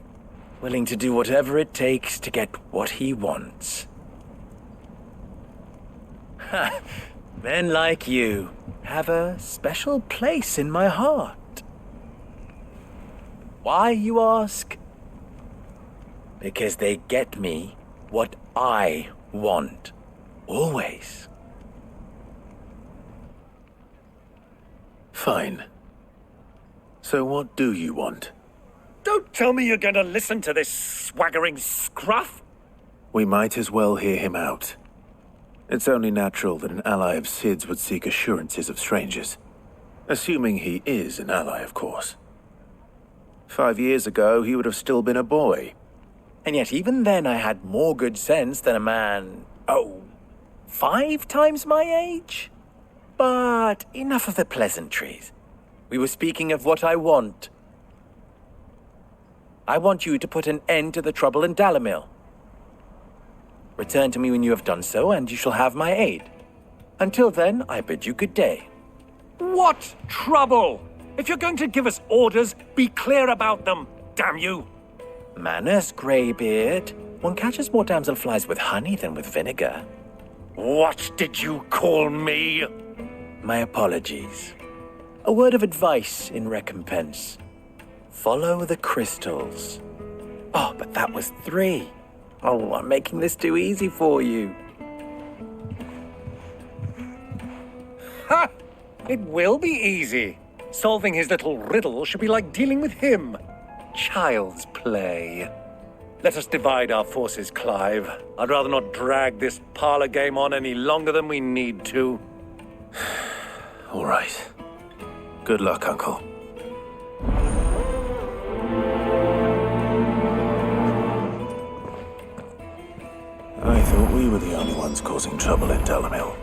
Willing to do whatever it takes to get what he wants. Ha! Men like you have a special place in my heart. Why, you ask? Because they get me what I want. Always. Fine. So what do you want? Don't tell me you're going to listen to this swaggering scruff! We might as well hear him out. It's only natural that an ally of Sid's would seek assurances of strangers. Assuming he is an ally, of course. 5 years ago, he would have still been a boy. And yet even then I had more good sense than a man, 5 times my age? But enough of the pleasantries. We were speaking of what I want. I want you to put an end to the trouble in Dalamil. Return to me when you have done so, and you shall have my aid. Until then, I bid you good day. What trouble? If you're going to give us orders, be clear about them, damn you! Manners, Greybeard. One catches more damselflies with honey than with vinegar. What did you call me? My apologies. A word of advice in recompense. Follow the crystals. Oh, but that was 3. Oh, I'm making this too easy for you. Ha! It will be easy. Solving his little riddle should be like dealing with him. Child's play. Let us divide our forces, Clive. I'd rather not drag this parlor game on any longer than we need to. All right. Good luck, Uncle. I thought we were the only ones causing trouble in Dalamil.